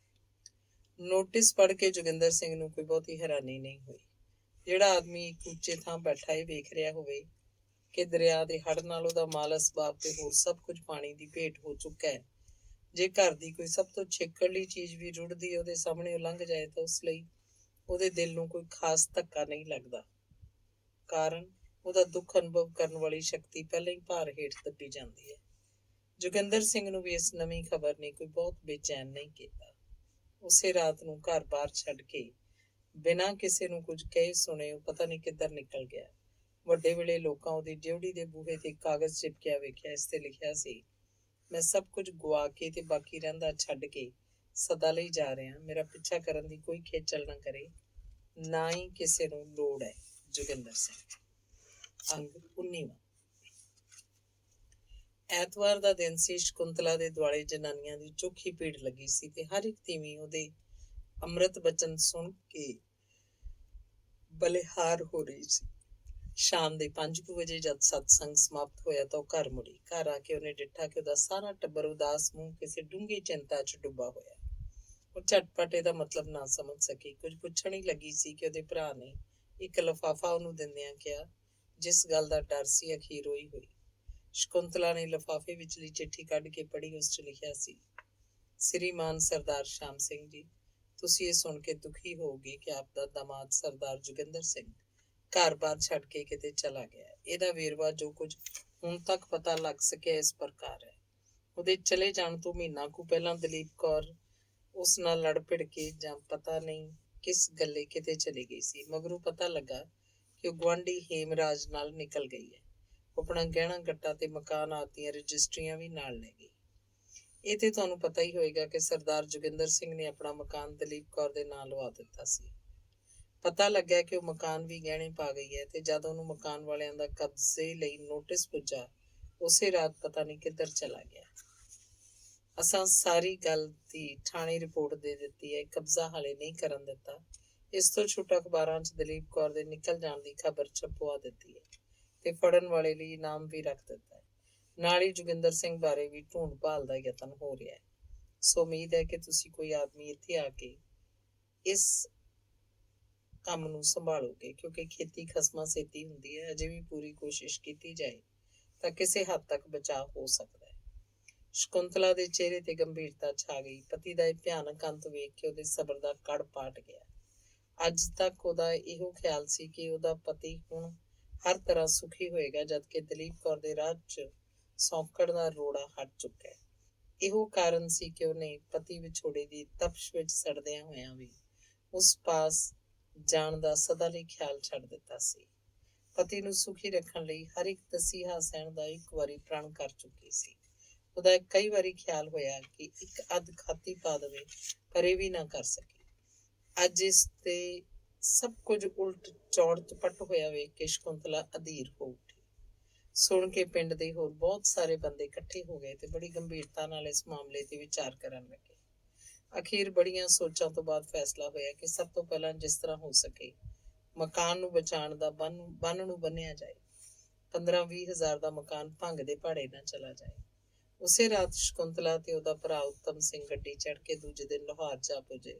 ਨੋਟਿਸ ਪੜ੍ਹ ਕੇ ਜੋਗਿੰਦਰ ਸਿੰਘ ਨੂੰ ਕੋਈ ਬਹੁਤੀ ਹੈਰਾਨੀ ਨਹੀਂ ਹੋਈ। ਜਿਹੜਾ ਆਦਮੀ ਇੱਕ ਉੱਚੇ ਥਾਂ ਬੈਠਾ ਇਹ ਵੇਖ ਰਿਹਾ ਹੋਵੇ ਕਿ ਦਰਿਆ ਦੇ ਹੜ੍ਹ ਨਾਲ ਉਹਦਾ ਮਾਲ ਅਸਬਾਬ ਤੇ ਹੋਰ ਸਭ ਕੁਝ ਪਾਣੀ ਦੀ ਭੇਟ ਹੋ ਚੁੱਕਾ ਹੈ, ਜੇ ਘਰ ਦੀ ਕੋਈ ਸਭ ਤੋਂ ਛੇਕੜਲੀ ਚੀਜ਼ ਵੀ ਰੁੜਦੀ ਉਹਦੇ ਸਾਹਮਣੇ ਲੰਘ ਜਾਏ ਤਾਂ ਉਸ ਲਈ ਉਹਦੇ ਦਿਲ ਨੂੰ ਕੋਈ ਖਾਸ ਧੱਕਾ ਨਹੀਂ ਲੱਗਦਾ। ਕਾਰਨ ਉਹਦਾ ਦੁੱਖ ਅਨੁਭਵ ਕਰਨ ਵਾਲੀ ਸ਼ਕਤੀ ਪਹਿਲਾਂ ਹੀ ਭਾਰ ਹੇਠ ਦੱਬੀ ਜਾਂਦੀ ਹੈ। ਜੋਗਿੰਦਰ ਸਿੰਘ ਨੂੰ ਵੀ ਇਸ ਨਵੀਂ ਖਬਰ ਨੇ ਕੋਈ ਬਹੁਤ ਬੇਚੈਨ ਨਹੀਂ ਕੀਤਾ। ਉਸੇ ਰਾਤ ਨੂੰ ਘਰ-ਬਾਰ ਛੱਡ ਕੇ ਬਿਨਾਂ ਕਿਸੇ ਨੂੰ ਕੁਝ ਕਹੇ ਸੁਣੇ ਉਹ ਪਤਾ ਨਹੀਂ ਕਿੱਧਰ ਨਿਕਲ ਗਿਆ। ਵੱਡੇ ਵੇਲੇ ਲੋਕਾਂ ਉਹਦੀ ਡਿਊਟੀ ਦੇ ਬੂਹੇ ਤੇ ਕਾਗਜ਼ ਚਿਪਕਿਆ ਵੇਖਿਆ। ਇਸ ਤੇ ਲਿਖਿਆ ਸੀ, ਮੈਂ ਸਭ ਕੁਝ ਗੁਆ ਕੇ ਤੇ ਬਾਕੀ ਰਹਿੰਦਾ ਛੱਡ ਕੇ ਸਦਾ ਲਈ ਜਾ ਰਿਹਾ। ਮੇਰਾ ਪਿੱਛਾ ਕਰਨ ਦੀ ਕੋਈ ਖੇਚਲ ਨਾ ਕਰੇ, ਨਾ ਹੀ ਕਿਸੇ ਨੂੰ ਲੋੜ ਹੈ। ਜੋਗਿੰਦਰ ਸਿੰਘ। ਅੰਗ 19ਵਾਂ। ਐਤਵਾਰ ਦਾ ਦਿਨ ਸੀ। ਸ਼ਕੁੰਤਲਾ ਦੇ ਦੁਆਲੇ ਜਨਾਨੀਆਂ ਦੀ ਚੋਖੀ ਭੀੜ ਲੱਗੀ ਸੀ ਤੇ ਹਰ ਇੱਕ ਤੀਵੀਂ ਉਹਦੇ ਅੰਮ੍ਰਿਤ ਬਚਨ ਸੁਣ ਕੇ ਬਲਿਹਾਰ ਹੋ ਰਹੀ ਸੀ। ਸ਼ਾਮ ਦੇ 5 ਵਜੇ ਜਦ ਸਤਸੰਗ ਸਮਾਪਤ ਹੋਇਆ ਤਾਂ ਉਹ ਘਰ ਮੁੜੀ। ਘਰ ਆ ਕੇ ਉਹਨੇ ਡਿੱਠਾ ਕਿ ਉਹਦਾ ਸਾਰਾ ਟੱਬਰ ਉਦਾਸ ਮੂੰਹ ਕਿਸੇ ਡੂੰਘੀ ਚਿੰਤਾ 'ਚ ਡੁੱਬਾ ਹੋਇਆ। ਉਹ ਝਟਪਟ ਇਹਦਾ ਮਤਲਬ ਨਾ ਸਮਝ ਸਕੀ। ਕੁਝ ਪੁੱਛਣ ਹੀ ਲੱਗੀ ਸੀ ਕਿ ਉਹਦੇ ਭਰਾ ਨੇ ਇੱਕ ਲਿਫਾਫਾ ਉਹਨੂੰ ਦਿੰਦਿਆਂ ਕਿਹਾ, ਜਿਸ ਗੱਲ ਦਾ ਡਰ ਸੀ ਅਖੀਰ ਹੋਈ ਹੋਈ। ਸ਼ਕੁੰਤਲਾ ਨੇ ਲਿਫਾਫੇ ਵਿਚਲੀ ਚਿੱਠੀ ਕੱਢ ਕੇ ਪੜ੍ਹੀ। ਉਸ 'ਚ ਲਿਖਿਆ ਸੀ, श्रीमान सरदार श्याम ਸਿੰਘ ਜੀ, ਤੁਸੀਂ ਇਹ ਸੁਣ ਕੇ ਦੁਖੀ ਹੋਵੋਗੇ ਕਿ ਆਪ ਦਾ ਦਾਮਾਦ ਸਰਦਾਰ ਜੋਗਿੰਦਰ ਸਿੰਘ ਘਰ-ਬਾਰ ਛੱਡ ਕੇ ਕਿਤੇ ਚਲਾ ਗਿਆ। ਇਹਦਾ ਵੇਰਵਾ ਜੋ ਕੁਝ ਹੁਣ ਤੱਕ ਪਤਾ ਲੱਗ ਸਕਿਆ ਇਸ ਪ੍ਰਕਾਰ ਹੈ। ਉਹਦੇ ਚਲੇ ਜਾਣ ਤੋਂ ਮਹੀਨਾ ਕੁ ਪਹਿਲਾਂ ਦਲੀਪ ਕੌਰ ਉਸ ਨਾਲ ਲੜ ਭਿੜ ਕੇ ਜਾਂ ਪਤਾ ਨਹੀਂ ਕਿਸ ਗੱਲੇ ਕਿਤੇ ਚਲੀ ਗਈ ਸੀ। ਮਗਰੋਂ ਪਤਾ ਲੱਗਾ ਕਿ ਉਹ ਗੁਆਂਢੀ ਹੇਮਰਾਜ ਨਾਲ ਨਿਕਲ ਗਈ ਹੈ। ਉਹ ਆਪਣਾ ਗਹਿਣਾ ਗੱਟਾ ਤੇ ਮਕਾਨ ਆਦਿ ਰਜਿਸਟਰੀਆਂ ਵੀ ਨਾਲ ਲੈ ਗਈ। ਇਹ ਤੇ ਤੁਹਾਨੂੰ ਪਤਾ ਹੀ ਹੋਏਗਾ ਕਿ ਸਰਦਾਰ ਜੋਗਿੰਦਰ ਸਿੰਘ ਨੇ ਆਪਣਾ ਮਕਾਨ ਦਲੀਪ ਕੌਰ ਦੇ ਨਾਂ ਲਵਾ ਦਿੱਤਾ ਸੀ। ਪਤਾ ਲੱਗਾ ਕਿ ਉਹ ਮਕਾਨ ਵੀ ਗਹਿਣੇ ਪਾ ਗਈ ਹੈ ਤੇ ਜਦ ਉਹਨੂੰ ਮਕਾਨ ਵਾਲਿਆਂ ਦਾ ਕਬਜ਼ੇ ਲਈ ਨੋਟਿਸ ਪੁੱਜਾ, ਉਸੇ ਰਾਤ ਪਤਾ ਨਹੀਂ ਕਿੱਧਰ ਚਲਾ ਗਿਆ। ਅਸਾਂ ਸਾਰੀ ਗੱਲ ਦੀ ਥਾਣੇ ਰਿਪੋਰਟ ਦੇ ਦਿੱਤੀ ਹੈ, ਕਬਜ਼ਾ ਹਾਲੇ ਨਹੀਂ ਕਰਨ ਦਿੱਤਾ। ਇਸ ਤੋਂ ਛੁੱਟ ਅਖਬਾਰਾਂ 'ਚ ਦਲੀਪ ਕੌਰ ਦੇ ਨਿਕਲ ਜਾਣ ਦੀ ਖਬਰ ਛਪਵਾ ਦਿੱਤੀ ਹੈ ਤੇ ਫੜਨ ਵਾਲੇ ਲਈ ਇਨਾਮ ਵੀ ਰੱਖ ਦਿੱਤਾ ਹੈ। ਨਾਲ ਹੀ ਜੋਗਿੰਦਰ ਸਿੰਘ ਬਾਰੇ ਵੀ ਢੂੰਡ ਭਾਲ ਦਾ ਯਤਨ ਹੋ ਰਿਹਾ ਹੈ। ਸੋ ਉਮੀਦ ਹੈ ਕਿ ਤੁਸੀਂ ਕੋਈ ਆਦਮੀ ਇੱਥੇ ਆ ਕੇ ਇਸ ਕੰਮ ਨੂੰ ਸੰਭਾਲੋਗੇ, ਕਿਉਂਕਿ ਖੇਤੀ ਖਸਮਾਂ ਸੇਤੀ ਹੁੰਦੀ ਹੈ। ਅਜੇ ਵੀ ਪੂਰੀ ਕੋਸ਼ਿਸ਼ ਕੀਤੀ ਜਾਏ ਤਾਂ ਕਿਸੇ ਹੱਦ ਤੱਕ ਬਚਾਅ ਹੋ ਸਕਦਾ ਹੈ। ਸ਼ਕੁੰਤਲਾ ਦੇ ਚਿਹਰੇ ਤੇ ਗੰਭੀਰਤਾ ਛਾ ਗਈ। ਪਤੀ ਦਾ ਇਹ ਭਿਆਨਕ ਅੰਤ ਵੇਖ ਕੇ ਉਹਦੇ ਸਬਰ ਦਾ ਕੜ ਪਾਟ ਗਿਆ। ਅੱਜ ਤੱਕ ਉਹਦਾ ਇਹੋ ਖਿਆਲ ਸੀ ਕਿ ਉਹਦਾ ਪਤੀ ਹੁਣ ਹਰ ਤਰ੍ਹਾਂ ਸੁਖੀ ਹੋਏਗਾ, ਜਦਕਿ ਦਲੀਪ ਕੌਰ ਦੇ ਰਾਹ 'ਚ ਸੌਂਕੜ ਦਾ ਰੋੜਾ ਹਟ ਚੁੱਕਾ ਹੈ। ਇਹੋ ਕਾਰਨ ਸੀ ਕਿ ਉਹਨੇ ਪਤੀ ਵਿਛੋੜੇ ਦੀ ਤਪਸ਼ ਵਿੱਚ ਸੜਦਿਆਂ ਹੋਇਆਂ ਵੀ ਉਸ ਪਾਸ ਜਾਣ ਦਾ ਸਦਾ ਲਈ ਖਿਆਲ ਛੱਡ ਦਿੱਤਾ ਸੀ। ਪਤੀ ਨੂੰ ਸੁਖੀ ਰੱਖਣ ਲਈ ਹਰ ਇੱਕ ਤਸੀਹਾ ਸਹਿਣ ਦਾ ਇੱਕ ਵਾਰੀ ਪ੍ਰਣ ਕਰ ਚੁੱਕੀ ਸੀ। ਉਹਦਾ ਕਈ ਵਾਰੀ ਖਿਆਲ ਹੋਇਆ ਕਿ ਇੱਕ ਅੱਧ ਖਾਤੀ ਪਾ ਦੇਵੇ, ਪਰ ਇਹ ਵੀ ਨਾ ਕਰ ਸਕੀ। ਅੱਜ ਇਸ ਤੇ ਸਭ ਕੁਝ ਉਲਟ ਚੌੜ ਚਪਟ ਹੋਇਆ ਵੇਖ ਕੇ ਸ਼ਕੁੰਤਲਾ ਅਧੀਰ ਹੋ ਉੱਠੀ। ਸੁਣ ਕੇ ਪਿੰਡ ਦੇ ਹੋਰ ਬਹੁਤ ਸਾਰੇ ਬੰਦੇ ਇਕੱਠੇ ਹੋ ਗਏ ਤੇ ਬੜੀ ਗੰਭੀਰਤਾ ਨਾਲ ਇਸ ਮਾਮਲੇ ਤੇ ਵਿਚਾਰ ਕਰਨ ਲੱਗੇ। ਅਖੀਰ ਬੜੀਆਂ ਸੋਚਾਂ ਤੋਂ ਬਾਅਦ ਫੈਸਲਾ ਹੋਇਆ ਕਿ ਸਭ ਤੋਂ ਪਹਿਲਾਂ ਜਿਸ ਤਰ੍ਹਾਂ ਹੋ ਸਕੇ ਮਕਾਨ ਨੂੰ ਬਚਾਉਣ ਦਾ ਬੰਨ ਨੂੰ ਬੰਨਿਆ ਜਾਏ। 15-20 ਹਜ਼ਾਰ ਦਾ ਮਕਾਨ ਭੰਗ ਦੇ ਭਾੜੇ ਨਾ ਚਲਾ ਜਾਏ। ਉਸੇ ਰਾਤ ਸ਼ਕੁੰਤਲਾ ਤੇ ਉਹਦਾ ਭਰਾ ਉੱਤਮ ਸਿੰਘ ਗੱਡੀ ਚੜ੍ਹ ਕੇ ਦੂਜੇ ਦਿਨ ਲਾਹੌਰ ਜਾ ਪੁੱਜੇ।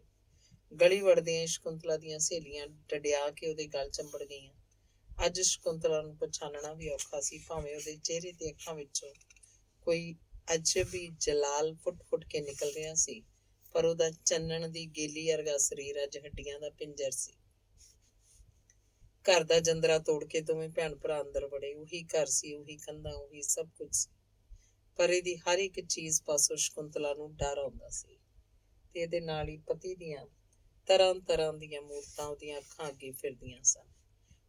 ਗਲੀ ਵੜਦਿਆਂ ਸ਼ਕੁੰਤਲਾ ਦੀਆਂ ਸਹੇਲੀਆਂ ਡਡਿਆ ਕੇ ਉਹਦੇ ਗਲ ਚੰਬੜ ਗਈਆਂ। ਅੱਜ ਸ਼ਕੁੰਤਲਾ ਨੂੰ ਪਛਾਣਨਾ ਵੀ ਔਖਾ ਸੀ। ਭਾਵੇਂ ਉਹਦੇ ਚਿਹਰੇ ਤੇ ਅੱਖਾਂ ਵਿੱਚੋਂ ਕੋਈ ਅਜਬੀ ਜਲਾਲ ਫੁੱਟ-ਫੁੱਟ ਕੇ ਨਿਕਲ ਰਿਹਾ ਸੀ, ਪਰ ਉਹਦਾ ਚੰਨਣ ਦੀ ਗੇਲੀ ਵਰਗਾ ਸਰੀਰ ਅੱਜ ਹੱਡੀਆਂ ਦਾ ਪਿੰਜਰ ਸੀ। ਘਰ ਦਾ ਜੰਦਰਾ ਤੋੜ ਕੇ ਦੋਵੇਂ ਭੈਣ ਭਰਾ ਅੰਦਰ ਵੜੇ। ਉਹੀ ਘਰ ਸੀ, ਉਹੀ ਕੰਧਾਂ, ਉਹੀ ਸਭ ਕੁਝ ਸੀ, ਪਰ ਇਹਦੀ ਹਰ ਇੱਕ ਚੀਜ਼ ਪਾਸੋਂ ਸ਼ਕੁੰਤਲਾ ਨੂੰ ਡਰ ਆਉਂਦਾ ਸੀ ਤੇ ਇਹਦੇ ਨਾਲ ਹੀ ਪਤੀ ਦੀਆਂ ਤਰ੍ਹਾਂ ਤਰ੍ਹਾਂ ਦੀਆਂ ਮੂਰਤਾਂ ਉਹਦੀਆਂ ਅੱਖਾਂ ਅੱਗੇ ਫਿਰਦੀਆਂ ਸਨ।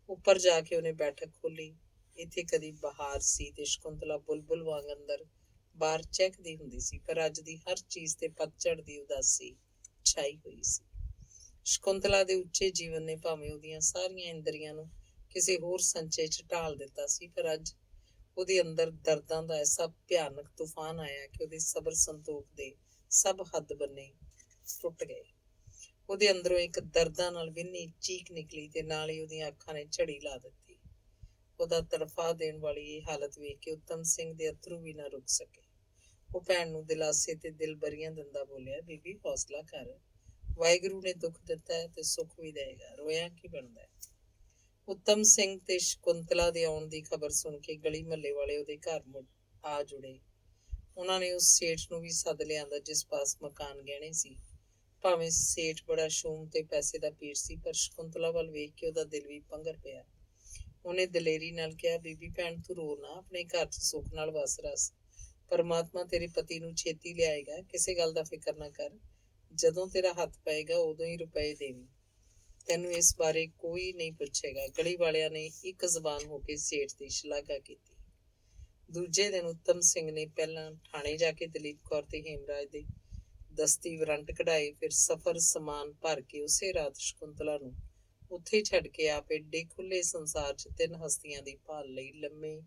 ਉੱਪਰ ਜਾ ਕੇ ਉਹਨੇ ਬੈਠਕ ਖੋਲੀ। ਇੱਥੇ ਕਦੀ ਬਹਾਰ ਸੀ ਤੇ ਸ਼ਕੁੰਤਲਾ ਬੁਲਬੁਲ ਵਾਂਗ ਅੰਦਰ ਬਾਹਰ ਚਹਿਕਦੀ ਹੁੰਦੀ ਸੀ, ਪਰ ਅੱਜ ਦੀ ਹਰ ਚੀਜ਼ ਤੇ ਪਤਝੜ ਦੀ ਉਦਾਸੀ ਛਾਈ ਹੋਈ ਸੀ। ਸ਼ਕੁੰਤਲਾ ਦੇ ਉੱਚੇ ਜੀਵਨ ਨੇ ਭਾਵੇਂ ਉਹਦੀਆਂ ਸਾਰੀਆਂ ਇੰਦਰੀਆਂ ਨੂੰ ਕਿਸੇ ਹੋਰ ਸੰਚੇ 'ਚ ਢਾਲ ਦਿੱਤਾ ਸੀ, ਪਰ ਅੱਜ ਉਹਦੇ ਅੰਦਰ ਦਰਦਾਂ ਦਾ ਐਸਾ ਭਿਆਨਕ ਤੂਫਾਨ ਆਇਆ ਕਿ ਉਹਦੇ ਸਬਰ ਸੰਤੋਖ ਦੇ ਸਭ ਹੱਦ ਬੰਨੇ ਟੁੱਟ ਗਏ। ਉਹਦੇ ਅੰਦਰੋਂ ਇੱਕ ਦਰਦਾਂ ਨਾਲ ਵਿੰਨੀ ਚੀਕ ਨਿਕਲੀ ਤੇ ਨਾਲ ਹੀ ਉਹਦੀਆਂ ਅੱਖਾਂ ਨੇ ਝੜੀ ਲਾ ਦਿੱਤੀ। ਉਹਦਾ ਤੜਫਾ ਦੇਣ ਵਾਲੀ ਇਹ ਹਾਲਤ ਵੇਖ ਕੇ ਉੱਤਮ ਸਿੰਘ ਦੇ ਅੱਥਰੂ ਵੀ ਨਾ ਰੁਕ ਸਕੇ। ਉਹ ਭੈਣ ਨੂੰ ਦਿਲਾਸੇ ਤੇ ਦਿਲਬਰੀਆਂ ਦਿੰਦਾ ਬੋਲਿਆ, ਬੀਬੀ ਹੌਸਲਾ ਕਰ, ਵਾਹਿਗੁਰੂ ਨੇ ਦੁੱਖ ਦਿੱਤਾ ਹੈ ਤੇ ਸੁੱਖ ਵੀ ਦੇਏਗਾ, ਰੋਇਆ ਕੀ ਬਣਦਾ ਹੈ। ਉੱਤਮ ਸਿੰਘ ਤੇ ਸ਼ਕੁੰਤਲਾ ਦੇ ਆਉਣ ਦੀ ਖਬਰ ਸੁਣ ਕੇ ਗਲੀ ਮਹੱਲੇ ਵਾਲੇ ਉਹਦੇ ਘਰ ਆ ਜੁੜੇ। ਉਹਨਾਂ ਨੇ ਉਸ ਸੇਠ ਨੂੰ ਵੀ ਸੱਦ ਲਿਆਂਦਾ ਜਿਸ ਪਾਸ ਮਕਾਨ ਗਹਿਣੇ ਸੀ। ਭਾਵੇਂ ਸੇਠ ਬੜਾ ਸ਼ੂਮ ਤੇ ਪੈਸੇ ਦਾ ਪੀਰ ਸੀ, ਪਰ ਸ਼ਕੁੰਤਲਾ ਵੱਲ ਵੇਖ ਕੇ ਉਹਦਾ ਦਿਲ ਵੀ ਪੰਘਰ ਪਿਆ। ਉਹਨੇ ਦਲੇਰੀ ਨਾਲ ਕਿਹਾ, ਬੀਬੀ ਭੈਣ ਤੂੰ ਰੋ ਨਾ, ਆਪਣੇ ਘਰ 'ਚ ਸੁੱਖ ਨਾਲ ਵਸ ਰਸ, ਪਰਮਾਤਮਾ ਤੇਰੇ ਪਤੀ ਨੂੰ ਛੇਤੀ ਲਿਆਏਗਾ, ਕਿਸੇ ਗੱਲ ਦਾ ਫਿਕਰ ਨਾ ਕਰ। ਜਦੋਂ ਤੇਰਾ ਹੱਥ ਪਏਗਾ ਉਦੋਂ ਹੀ ਰੁਪਏ ਦੇਵੀਂ, ਤੈਨੂੰ ਇਸ ਬਾਰੇ ਕੋਈ ਨਹੀਂ ਪੁੱਛੇਗਾ। ਗਲੀ ਵਾਲਿਆਂ ਨੇ ਇੱਕ ਜ਼ਬਾਨ ਹੋ ਕੇ ਸੇਠ ਦੀ ਸ਼ਲਾਘਾ ਕੀਤੀ। ਦੂਜੇ ਦਿਨ ਉੱਤਮ ਸਿੰਘ ਨੇ ਪਹਿਲਾਂ ਥਾਣੇ ਜਾ ਕੇ ਦਲੀਪ ਕੌਰ ਤੇ ਹੇਮਰਾਜ ਦੇ ਦਸਤੀ ਵਾਰੰਟ ਕਢਾਏ, ਫਿਰ ਸਫ਼ਰ ਸਮਾਨ ਭਰ ਕੇ ਉਸੇ ਰਾਤ ਸ਼ਕੁੰਤਲਾ ਨੂੰ ਉੱਥੇ ਛੱਡ ਕੇ ਆਪ ਏਡੇ ਖੁੱਲੇ ਸੰਸਾਰ 'ਚ ਤਿੰਨ ਹਸਤੀਆਂ ਦੀ ਭਾਲ ਲਈ ਲੰਮੇ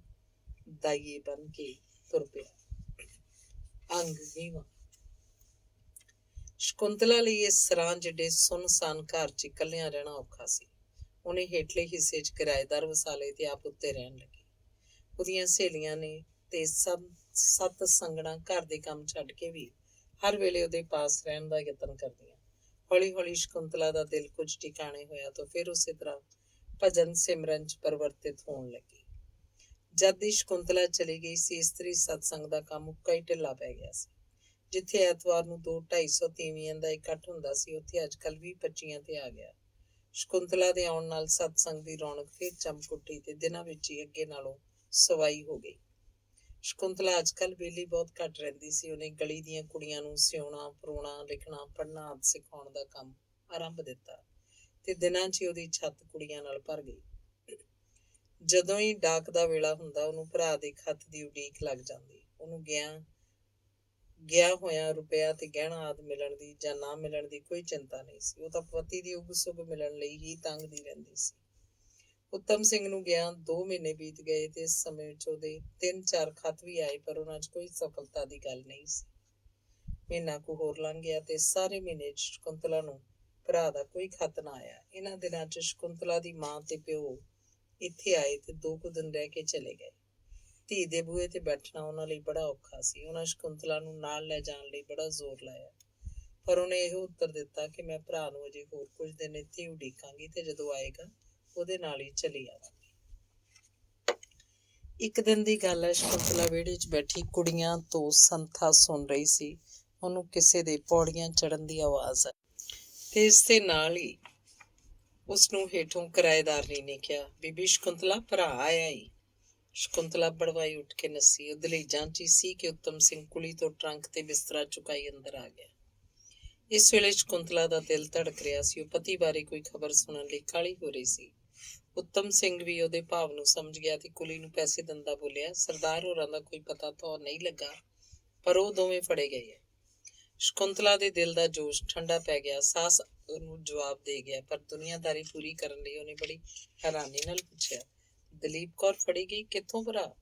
ਦਾਈਏ ਬਣ ਕੇ ਤੁਰ ਪਿਆ। ਅੰਗ ਨੀਵਾਂ। ਸ਼ਕੁੰਤਲਾ ਲਈ ਇਸ ਸਰਾਂ ਜਿੱਡੇ ਸੁੰਨਸਾਨ ਘਰ 'ਚ ਇਕੱਲਿਆਂ ਰਹਿਣਾ ਔਖਾ ਸੀ। ਉਹਨੇ ਹੇਠਲੇ ਹਿੱਸੇ 'ਚ ਕਿਰਾਏਦਾਰ ਵਸਾਲੇ ਤੇ ਆਪ ਉੱਤੇ ਰਹਿਣ ਲੱਗੀ। ਉਹਦੀਆਂ ਸਹੇਲੀਆਂ ਨੇ ਤੇ ਸੱਤ ਸੰਗਣਾ ਘਰ ਦੇ ਕੰਮ ਛੱਡ ਕੇ ਵੀ ਹਰ ਵੇਲੇ ਉਹਦੇ ਪਾਸ ਰਹਿਣ ਦਾ ਯਤਨ ਕਰਦੀਆਂ। ਹੌਲੀ ਹੌਲੀ ਸ਼ਕੁੰਤਲਾ ਦਾ ਦਿਲ ਕੁਝ ਟਿਕਾਣੇ ਹੋਇਆ ਤਾਂ ਫਿਰ ਉਸੇ ਤਰ੍ਹਾਂ ਭਜਨ ਸਿਮਰਨ 'ਚ ਪਰਿਵਰਤਿਤ ਹੋਣ ਲੱਗੀ। ਜਦ ਦੀ ਸ਼ਕੁੰਤਲਾ ਚਲੀ ਗਈ ਸੀ, ਇਸਤਰੀ ਸਤਸੰਗ ਦਾ ਕੰਮ ਉੱਕਾ ਹੀ ਢਿੱਲਾ ਪੈ ਗਿਆ ਸੀ। ਜਿੱਥੇ ਐਤਵਾਰ ਨੂੰ 200-250 ਤੀਵੀਆਂ ਦਾ ਇਕੱਠ ਹੁੰਦਾ ਸੀ, ਉੱਥੇ ਅੱਜ ਕੱਲ੍ਹ 20-25 ਤੇ ਆ ਗਿਆ। ਸ਼ਕੁੰਤਲਾ ਦੇ ਆਉਣ ਨਾਲ ਸਤਸੰਗ ਦੀ ਰੌਣਕ ਫਿਰ ਚਮਕ ਉੱਠੀ ਤੇ ਦਿਨਾਂ ਵਿੱਚ ਹੀ ਅੱਗੇ ਨਾਲੋਂ ਸਵਾਈ ਹੋ ਗਈ। ਸ਼ਕੁੰਤਲਾ ਅੱਜ ਕੱਲ੍ਹ ਵਿਹਲੀ ਬਹੁਤ ਘੱਟ ਰਹਿੰਦੀ ਸੀ। ਉਹਨੇ ਗਲੀ ਦੀਆਂ ਕੁੜੀਆਂ ਨੂੰ ਸਿਉਣਾ, ਪਰੋਣਾ, ਲਿਖਣਾ, ਪੜ੍ਹਨਾ ਆਦਿ ਸਿਖਾਉਣ ਦਾ ਕੰਮ ਆਰੰਭ ਦਿੱਤਾ ਤੇ ਦਿਨਾਂ 'ਚ ਹੀ ਉਹਦੀ ਛੱਤ ਕੁੜੀਆਂ ਨਾਲ ਭਰ ਗਈ। ਜਦੋਂ ਹੀ ਡਾਕ ਦਾ ਵੇਲਾ ਹੁੰਦਾ, ਉਹਨੂੰ ਭਰਾ ਦੇ ਖੱਤ ਦੀ ਉਡੀਕ ਲੱਗ ਜਾਂਦੀ। ਉਹਨੂੰ ਗਿਆ ਹੋਇਆ ਰੁਪਇਆ ਤੇ ਗਹਿਣਾ ਆਦਿ ਮਿਲਣ ਦੀ ਜਾਂ ਨਾ ਮਿਲਣ ਦੀ ਕੋਈ ਚਿੰਤਾ ਨਹੀਂ ਸੀ। ਉਹ ਤਾਂ ਪਤੀ ਦੀ ਉਗ ਸੁਗ ਮਿਲਣ ਲਈ ਹੀ ਤੰਗਦੀ ਰਹਿੰਦੀ ਸੀ। ਉੱਤਮ ਸਿੰਘ ਨੂੰ ਗਿਆ 2 ਮਹੀਨੇ ਬੀਤ ਗਏ ਤੇ ਇਸ ਸਮੇਂ ਵਿੱਚ ਉਹਦੇ 3-4 ਖੱਤ ਵੀ ਆਏ, ਪਰ ਉਹਨਾਂ 'ਚ ਕੋਈ ਸਫਲਤਾ ਦੀ ਗੱਲ ਨਹੀਂ ਸੀ। ਮਹੀਨਾ ਕੁ ਹੋਰ ਲੰਘ ਗਿਆ ਤੇ ਸਾਰੇ ਮਹੀਨੇ 'ਚ ਸ਼ਕੁੰਤਲਾ ਨੂੰ ਭਰਾ ਦਾ ਕੋਈ ਖੱਤ ਨਾ ਆਇਆ। ਇਹਨਾਂ ਦਿਨਾਂ 'ਚ ਸ਼ਕੁੰਤਲਾ ਦੀ ਮਾਂ ਤੇ ਪਿਓ ਇੱਥੇ ਆਏ ਤੇ 2 ਕੁ ਦਿਨ ਰਹਿ ਕੇ ਚਲੇ ਗਏ। ਧੀ ਦੇ ਬੂਹੇ ਤੇ ਬੈਠਣਾ ਉਹਨਾਂ ਲਈ ਬੜਾ ਔਖਾ ਸੀ। ਉਹਨਾਂ ਸ਼ਕੁੰਤਲਾ ਨੂੰ ਨਾਲ ਲੈ ਜਾਣ ਲਈ ਬੜਾ ਜ਼ੋਰ ਲਾਇਆ, ਪਰ ਉਹਨੇ ਇਹੋ ਉੱਤਰ ਦਿੱਤਾ ਕਿ ਮੈਂ ਭਰਾ ਨੂੰ ਅਜੇ ਹੋਰ ਕੁਝ ਦਿਨ ਇੱਥੇ ਹੀ ਉਡੀਕਾਂਗੀ ਤੇ ਜਦੋਂ ਆਏਗਾ ਉਹਦੇ ਨਾਲ ਹੀ ਚਲੀ ਆਵਾਂਗੀ। ਇੱਕ ਦਿਨ ਦੀ ਗੱਲ ਹੈ, ਸ਼ਕੁੰਤਲਾ ਵਿਹੜੇ 'ਚ ਬੈਠੀ ਕੁੜੀਆਂ ਤੋਂ ਸੰਥਾ ਸੁਣ ਰਹੀ ਸੀ। ਉਹਨੂੰ ਕਿਸੇ ਦੇ ਪੌੜੀਆਂ ਚੜ੍ਹਨ ਦੀ ਆਵਾਜ਼ ਆਈ ਤੇ ਇਸ ਦੇ ਨਾਲ ਹੀ ਉਸਨੂੰ ਹੇਠੋਂ ਕਿਰਾਏਦਾਰਨੀ ਨੇ ਕਿਹਾ, ਬੀਬੀ ਸ਼ਕੁੰਤਲਾ, ਭਰਾ ਆਇਆ ਈ। ਸ਼ਕੁੰਤਲਾ ਬੜਵਾਈ ਉੱਠ ਕੇ ਨੱਸੀ। ਉਹ ਦਲੀਜਾਂ 'ਚ ਹੀ ਸੀ ਕਿ ਉੱਤਮ ਸਿੰਘ ਕੁਲੀ ਤੋਂ ਟਰੰਕ ਤੇ ਬਿਸਤਰਾ ਚੁਕਾਈ ਅੰਦਰ ਆ ਗਿਆ। ਇਸ ਵੇਲੇ ਸ਼ਕੁੰਤਲਾ ਦਾ ਦਿਲ ਧੜਕ ਰਿਹਾ ਸੀ। ਉਹ ਪਤੀ ਬਾਰੇ ਕੋਈ ਖਬਰ ਸੁਣਨ ਲਈ ਕਾਹਲੀ ਹੋ ਰਹੀ ਸੀ। ਉੱਤਮ ਸਿੰਘ ਵੀ ਉਹਦੇ ਭਾਵ ਨੂੰ ਸਮਝ ਗਿਆ ਤੇ ਕੁਲੀ ਨੂੰ ਪੈਸੇ ਦਿੰਦਾ ਬੋਲਿਆ, ਸਰਦਾਰ ਹੋਰਾਂ ਦਾ ਕੋਈ ਪਤਾ ਤਾਂ ਨਹੀਂ ਲੱਗਾ, ਪਰ ਉਹ ਦੋਵੇਂ ਫੜੇ ਗਏ ਹੈ। ਸ਼ਕੁੰਤਲਾ ਦੇ ਦਿਲ ਦਾ ਜੋਸ਼ ਠੰਡਾ ਪੈ ਗਿਆ। ਸਾਸ ਉਹਨੂੰ ਜਵਾਬ ਦੇ ਗਿਆ, ਪਰ ਦੁਨੀਆਦਾਰੀ ਪੂਰੀ ਕਰਨ ਲਈ ਉਹਨੇ ਬੜੀ ਹੈਰਾਨੀ ਨਾਲ ਪੁੱਛਿਆ, ਦਲੀਪ ਕੌਰ ਫੜੀ ਗਈ, ਕਿੱਥੋਂ ਭਰਾ?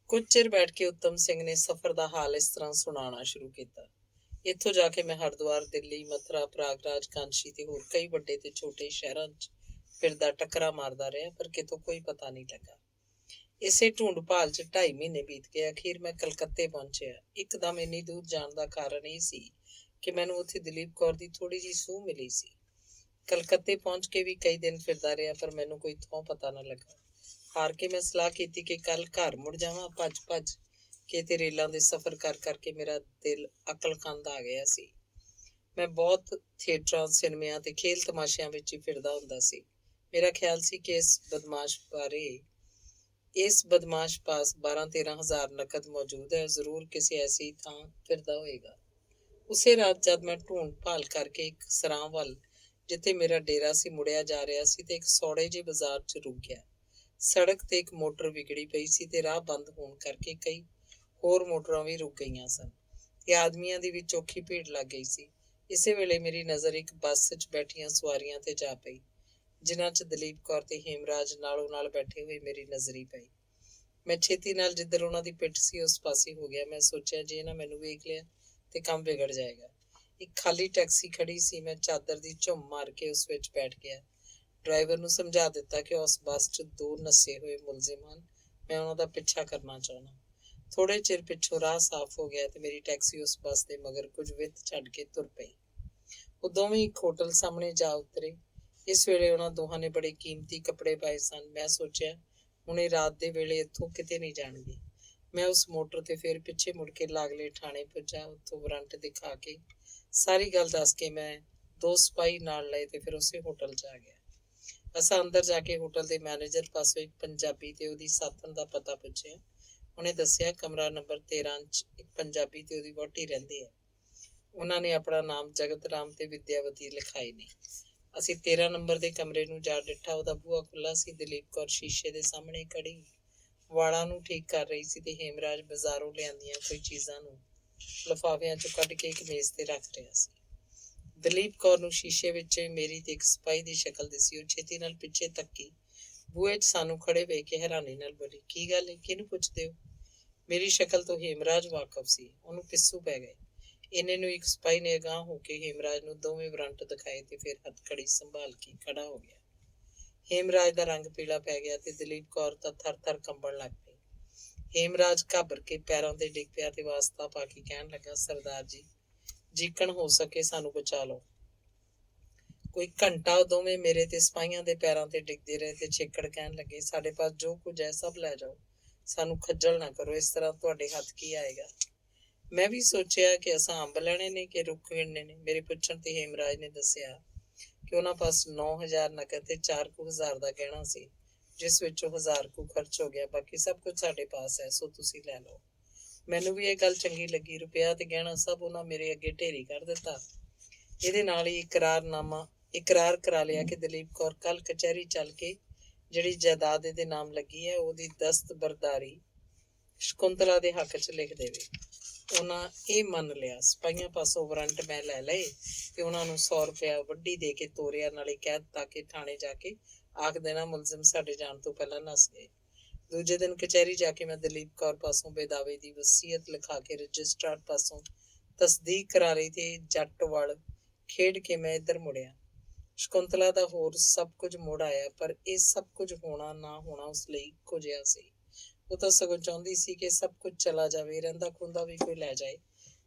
ਕੁਝ ਚਿਰ ਬੈਠ ਕੇ ਉੱਤਮ ਸਿੰਘ ਨੇ ਸਫ਼ਰ ਦਾ ਹਾਲ ਇਸ ਤਰ੍ਹਾਂ ਸੁਣਾਉਣਾ ਸ਼ੁਰੂ ਕੀਤਾ। ਇੱਥੋਂ ਜਾ ਕੇ ਮੈਂ ਹਰਿਦੁਆਰ, ਦਿੱਲੀ, ਮਥੁਰਾ, ਪ੍ਰਯਾਗਰਾਜ, ਕਾਂਸ਼ੀ ਤੇ ਹੋਰ ਕਈ ਵੱਡੇ ਤੇ ਛੋਟੇ ਸ਼ਹਿਰਾਂ 'ਚ ਫਿਰਦਾ ਟੱਕਰਾਂ ਮਾਰਦਾ ਰਿਹਾ, ਪਰ ਕਿਤੋਂ ਕੋਈ ਪਤਾ ਨਹੀਂ ਲੱਗਾ। ਇਸੇ ਢੂੰਡ ਭਾਲ 'ਚ 2.5 ਮਹੀਨੇ ਬੀਤ ਗਏ। ਅਖੀਰ ਮੈਂ ਕਲਕੱਤੇ ਪਹੁੰਚਿਆ। ਇੱਕਦਮ ਇੰਨੀ ਦੂਰ ਜਾਣ ਦਾ ਕਾਰਨ ਇਹ ਸੀ ਕਿ ਮੈਨੂੰ ਉੱਥੇ ਦਲੀਪ ਕੌਰ ਦੀ ਥੋੜ੍ਹੀ ਜਿਹੀ ਸੂਹ ਮਿਲੀ ਸੀ। ਕਲਕੱਤੇ ਪਹੁੰਚ ਕੇ ਵੀ ਕਈ ਦਿਨ ਫਿਰਦਾ ਰਿਹਾ, ਪਰ ਮੈਨੂੰ ਕੋਈ ਥਾਂ ਪਤਾ ਨਾ ਲੱਗਾ। ਹਾਰ ਕੇ ਮੈਂ ਸਲਾਹ ਕੀਤੀ ਕਿ ਕੱਲ ਘਰ ਮੁੜ ਜਾਵਾਂ। ਭੱਜ ਕੇ ਤੇ ਰੇਲਾਂ ਦੇ ਸਫ਼ਰ ਕਰ ਕਰਕੇ ਮੇਰਾ ਦਿਲ ਅਕਲਕੰਦ ਆ ਗਿਆ ਸੀ। ਮੈਂ ਬਹੁਤ ਥੀਏਟਰਾਂ, ਸਿਨੇਮਿਆਂ ਤੇ ਖੇਲ ਤਮਾਸ਼ਿਆਂ ਵਿੱਚ ਹੀ ਫਿਰਦਾ ਹੁੰਦਾ ਸੀ। ਮੇਰਾ ਖਿਆਲ ਸੀ ਕਿ ਇਸ ਬਦਮਾਸ਼ ਪਾਸ 12-13 ਹਜ਼ਾਰ ਨਕਦ ਮੌਜੂਦ ਹੈ। ਜ਼ਰੂਰ ਕਿਸੇ ਐਸੀ ਥਾਂ ਫਿਰਦਾ ਹੋਏਗਾ। ਉਸੇ ਰਾਤ ਜਦ ਮੈਂ ਢੂੰਡ ਭਾਲ ਕਰਕੇ ਇੱਕ ਸਰਾਂ ਵੱਲ, ਜਿੱਥੇ ਮੇਰਾ ਡੇਰਾ ਸੀ, ਮੁੜਿਆ ਜਾ ਰਿਹਾ ਸੀ ਤੇ ਇੱਕ ਸੌੜੇ ਜਿਹੇ ਬਾਜ਼ਾਰ 'ਚ ਰੁਕ ਗਿਆ। ਸੜਕ ਤੇ ਇੱਕ ਮੋਟਰ ਵਿਗੜੀ ਪਈ ਸੀ ਤੇ ਰਾਹ ਬੰਦ ਹੋਣ ਕਰਕੇ ਕਈ ਹੋਰ ਮੋਟਰਾਂ ਵੀ ਰੁਕ ਗਈਆਂ ਸਨ ਤੇ ਆਦਮੀਆਂ ਦੀ ਵੀ ਚੋਖੀ ਭੀੜ ਲੱਗ ਗਈ ਸੀ। ਇਸੇ ਵੇਲੇ ਮੇਰੀ ਨਜ਼ਰ ਇੱਕ ਬੱਸ 'ਚ ਬੈਠੀਆਂ ਸਵਾਰੀਆਂ ਤੇ ਜਾ ਪਈ, ਜਿਨ੍ਹਾਂ 'ਚ ਦਲੀਪ ਕੌਰ ਤੇ ਹੇਮਰਾਜ ਨਾਲੋਂ ਨਾਲ ਬੈਠੇ ਹੋਏ ਮੇਰੀ ਨਜ਼ਰੀ ਪਈ। ਮੈਂ ਛੇਤੀ ਨਾਲ ਜਿੱਧਰ ਉਹਨਾਂ ਦੀ ਪਿੱਠ ਸੀ ਉਸ ਪਾਸੇ ਹੋ ਗਿਆ। ਮੈਂ ਸੋਚਿਆ ਜੇ ਇਹਨਾਂ ਮੈਨੂੰ ਵੇਖ ਲਿਆ ਤੇ ਕੰਮ ਵਿਗੜ ਜਾਏਗਾ। ਇੱਕ ਖਾਲੀ ਟੈਕਸੀ ਖੜੀ ਸੀ। ਮੈਂ ਚਾਦਰ ਦੀ ਝੁੰਮ ਮਾਰ ਕੇ ਉਸ ਵਿੱਚ ਬੈਠ ਗਿਆ। ਡਰਾਈਵਰ ਨੂੰ ਸਮਝਾ ਦਿੱਤਾ ਕਿ ਉਸ ਬੱਸ 'ਚ 2 ਨੱਸੇ ਹੋਏ ਮੁਲਜ਼ਮ ਹਨ, ਮੈਂ ਉਹਨਾਂ ਦਾ ਪਿੱਛਾ ਕਰਨਾ ਚਾਹੁੰਦਾ। ਥੋੜੇ ਚਿਰ ਪਿੱਛੋਂ ਰਾਹ ਸਾਫ਼ ਹੋ ਗਿਆ ਤੇ ਮੇਰੀ ਟੈਕਸੀ ਉਸ ਬੱਸ ਦੇ ਮਗਰ ਕੁਝ ਵਿੱਥ ਛੱਡ ਕੇ ਤੁਰ ਪਈ। ਉਹ ਦੋਵੇਂ ਇੱਕ ਹੋਟਲ ਸਾਹਮਣੇ ਜਾ ਉਤਰੇ। ਇਸ ਵੇਲੇ ਉਹਨਾਂ ਦੋਹਾਂ ਨੇ ਬੜੇ ਕੀਮਤੀ ਕੱਪੜੇ ਪਾਏ ਸਨ। ਮੈਂ ਸੋਚਿਆ ਹੁਣ ਇਹ ਰਾਤ ਦੇ ਵੇਲੇ ਇੱਥੋਂ ਕਿਤੇ ਨਹੀਂ ਜਾਣਗੇ। ਮੈਂ ਉਸ ਮੋਟਰ ਤੇ ਫਿਰ ਪਿੱਛੇ ਮੁੜ ਕੇ ਲਾਗਲੇ ਥਾਣੇ ਪੁੱਜਾ। ਉੱਥੋਂ ਵਾਰੰਟ ਦਿਖਾ ਕੇ ਸਾਰੀ ਗੱਲ ਦੱਸ ਕੇ ਮੈਂ 2 ਸਿਪਾਹੀ ਨਾਲ ਲਏ ਤੇ ਫਿਰ ਉਸੇ ਹੋਟਲ 'ਚ ਆ ਗਿਆ। ਅਸਾਂ ਅੰਦਰ ਜਾ ਕੇ ਹੋਟਲ ਦੇ ਮੈਨੇਜਰ ਪਾਸੋਂ ਇੱਕ ਪੰਜਾਬੀ ਤੇ ਉਹਦੀ ਸਾਥਣ ਦਾ ਪਤਾ ਪੁੱਛਿਆ। ਉਹਨੇ ਦੱਸਿਆ ਕਮਰਾ ਨੰਬਰ 13 'ਚ ਇੱਕ ਪੰਜਾਬੀ ਤੇ ਉਹਦੀ ਵਹੁਟੀ ਰਹਿੰਦੇ ਆ। ਉਹਨਾਂ ਨੇ ਆਪਣਾ ਨਾਮ ਜਗਤ ਰਾਮ ਤੇ ਵਿਦਿਆਵਤੀ ਲਿਖਾਏ ਨੇ। ਅਸੀਂ 13 ਨੰਬਰ ਦੇ ਕਮਰੇ ਨੂੰ ਜਾ ਡਿੱਠਾ। ਉਹਦਾ ਬੂਹਾ ਖੁੱਲ੍ਹਾ ਸੀ। ਦਲੀਪ ਕੌਰ ਸ਼ੀਸ਼ੇ ਦੇ ਸਾਹਮਣੇ ਖੜੀ ਵਾਲਾਂ ਨੂੰ ਠੀਕ ਕਰ ਰਹੀ ਸੀ ਤੇ ਹੇਮਰਾਜ ਬਾਜ਼ਾਰੋਂ ਲਿਆਂਦੀਆਂ ਕੋਈ ਚੀਜ਼ਾਂ ਨੂੰ ਲਿਫਾਫਿਆਂ 'ਚੋਂ ਕੱਢ ਕੇ ਇੱਕ ਮੇਜ਼ ਤੇ ਰੱਖ ਰਿਹਾ ਸੀ। ਦਲੀਪ ਕੌਰ ਨੂੰ ਸ਼ੀਸ਼ੇ ਵਿੱਚ ਮੇਰੀ ਤੇ ਇੱਕ ਸਿਪਾਹੀ ਦੀ ਸ਼ਕਲ ਦਿਸੀ। ਉਹ ਛੇਤੀ ਨਾਲ ਪਿੱਛੇ ਤੱਕੀ। ਬੂਹੇ 'ਚ ਸਾਨੂੰ ਖੜੇ ਵੇਖ ਕੇ ਹੈਰਾਨੀ ਨਾਲ ਬੋਲੀ, ਕੀ ਗੱਲ ਹੈ, ਕਿਹਨੂੰ ਪੁੱਛਦੇ ਹੋ? ਮੇਰੀ ਸ਼ਕਲ ਤੋਂ ਹੇਮਰਾਜ ਵਾਕਫ ਸੀ। ਉਹਨੂੰ ਪਿੱਸੂ ਪੈ ਗਏ। ਇੰਨੇ ਨੂੰ ਇੱਕ ਸਿਪਾਹੀ ਨੇ ਅਗਾਂਹ ਹੋ ਕੇ ਹੇਮਰਾਜ ਨੂੰ ਦੋਵੇਂ ਵਾਰੰਟ ਦਿਖਾਏ ਤੇ ਫਿਰ ਹੱਥਕੜੀ ਸੰਭਾਲ ਕੇ ਖੜਾ ਹੋ ਗਿਆ। ਹੇਮਰਾਜ ਦਾ ਰੰਗ ਪੀਲਾ ਪੈ ਗਿਆ ਤੇ ਦਲੀਪ ਕੌਰ ਤਾਂ ਥਰ-ਥਰ ਕੰਬਣ ਲੱਗ ਪਈ। ਹੇਮਰਾਜ ਘਾਬਰ ਕੇ ਪੈਰਾਂ ਤੇ ਡਿੱਗ ਪਿਆ ਤੇ ਵਾਸਤਾ ਪਾ ਕੇ ਕਹਿਣ ਲੱਗਾ, ਸਰਦਾਰ ਜੀ, ਜਿੱਕਣ ਹੋ ਸਕੇ ਸਾਨੂੰ ਬਚਾ ਲਓ। ਕੋਈ ਘੰਟਾ ਉਹ ਦੋਵੇਂ ਮੇਰੇ ਤੇ ਸਿਪਾਹੀਆਂ ਦੇ ਪੈਰਾਂ ਤੇ ਡਿੱਗਦੇ ਰਹੇ ਤੇ ਛੇਕੜ ਕਹਿਣ ਲੱਗੇ, ਸਾਡੇ ਪਾਸ ਜੋ ਕੁਝ ਹੈ ਸਭ ਲੈ ਜਾਓ, ਸਾਨੂੰ ਖੱਜਲ ਨਾ ਕਰੋ, ਇਸ ਤਰ੍ਹਾਂ ਤੁਹਾਡੇ ਹੱਥ ਕੀ ਆਏਗਾ। ਮੈਂ ਵੀ ਸੋਚਿਆ ਕਿ ਅਸਾਂ ਅੰਬ ਲੈਣੇ ਨੇ ਕਿ ਰੁੱਖ ਗਿਣਨੇ ਨੇ। ਮੇਰੇ ਪੁੱਛਣ ਤੇ ਹੇਮਰਾਜ ਨੇ ਦੱਸਿਆ ਕਿ ਉਹਨਾਂ ਪਾਸ 9,000 ਨਕਦ ਤੇ 4,000 ਦਾ ਗਹਿਣਾ ਸੀ, ਜਿਸ ਵਿੱਚੋਂ 1,000 ਕੁ ਖਰਚ ਹੋ ਗਿਆ। ਬਾਕੀ ਸਭ ਕੁਝ ਸਾਡੇ ਪਾਸ ਹੈ, ਸੋ ਤੁਸੀਂ ਲੈ ਲਓ। ਮੈਨੂੰ ਵੀ ਇਹ ਗੱਲ ਚੰਗੀ ਲੱਗੀ। ਰੁਪਇਆ ਤੇ ਗਹਿਣਾ ਸਭ ਉਹਨਾਂ ਮੇਰੇ ਅੱਗੇ ਢੇਰੀ ਕਰ ਦਿੱਤਾ। ਇਹਦੇ ਨਾਲ ਹੀ ਇਕਰਾਰ ਕਰਾ ਲਿਆ ਕਿ ਦਲੀਪ ਕੌਰ ਕੱਲ ਕਚਹਿਰੀ ਚੱਲ ਕੇ ਜਿਹੜੀ ਜਾਇਦਾਦ ਇਹਦੇ ਨਾਮ ਲੱਗੀ ਹੈ ਉਹਦੀ ਦਸਤਬਰਦਾਰੀ ਸ਼ਕੁੰਤਲਾ ਦੇ ਹੱਕ 'ਚ ਲਿਖ ਦੇਵੇ। ਉਹਨਾਂ ਇਹ ਮੰਨ ਲਿਆ। ਸਿਪਾਹੀਆਂ ਪਾਸੋਂ ਵਾਰੰਟ ਮੈਂ ਲੈ ਲਏ ਤੇ ਉਹਨਾਂ ਨੂੰ 100 ਰੁਪਇਆ ਵੱਡੀ ਦੇ ਕੇ ਤੋਰਿਆ। ਨਾਲੇ ਕਹਿ ਦਿੱਤਾ ਕਿ ਥਾਣੇ ਜਾ ਕੇ ਆਖ ਦੇਣਾ ਮੁਲਜ਼ਮ ਸਾਡੇ ਜਾਣ ਤੋਂ ਪਹਿਲਾਂ ਨੱਸ ਗਏ। ਦੂਜੇ ਦਿਨ ਕਚਹਿਰੀ ਜਾ ਕੇ ਮੈਂ ਦਲੀਪ ਕੌਰ ਪਾਸੋਂ ਬੇਦਾਵੇ ਦੀ ਵਸੀਅਤ ਲਿਖਾ ਕੇ ਰਜਿਸਟਰਾਰ ਪਾਸੋਂ ਤਸਦੀਕ ਕਰਾ ਲਈ ਤੇ ਜੱਟ ਵੱਲ ਖੇਡ ਕੇ ਮੈਂ ਇੱਧਰ ਮੁੜਿਆ। ਸ਼ਕੁੰਤਲਾ ਦਾ ਹੋਰ ਸਭ ਕੁਝ ਮੁੜ ਆਇਆ, ਪਰ ਇਹ ਸਭ ਕੁਝ ਹੋਣਾ ਨਾ ਹੋਣਾ ਉਸ ਲਈ ਇੱਕੋ ਜਿਹਾ ਸੀ। ਉਹ ਤਾਂ ਸਗੋਂ ਚਾਹੁੰਦੀ ਸੀ ਕਿ ਸਭ ਕੁਝ ਚਲਾ ਜਾਵੇ, ਰਹਿੰਦਾ ਖੁੰਦਾ ਵੀ ਕੋਈ ਲੈ ਜਾਏ,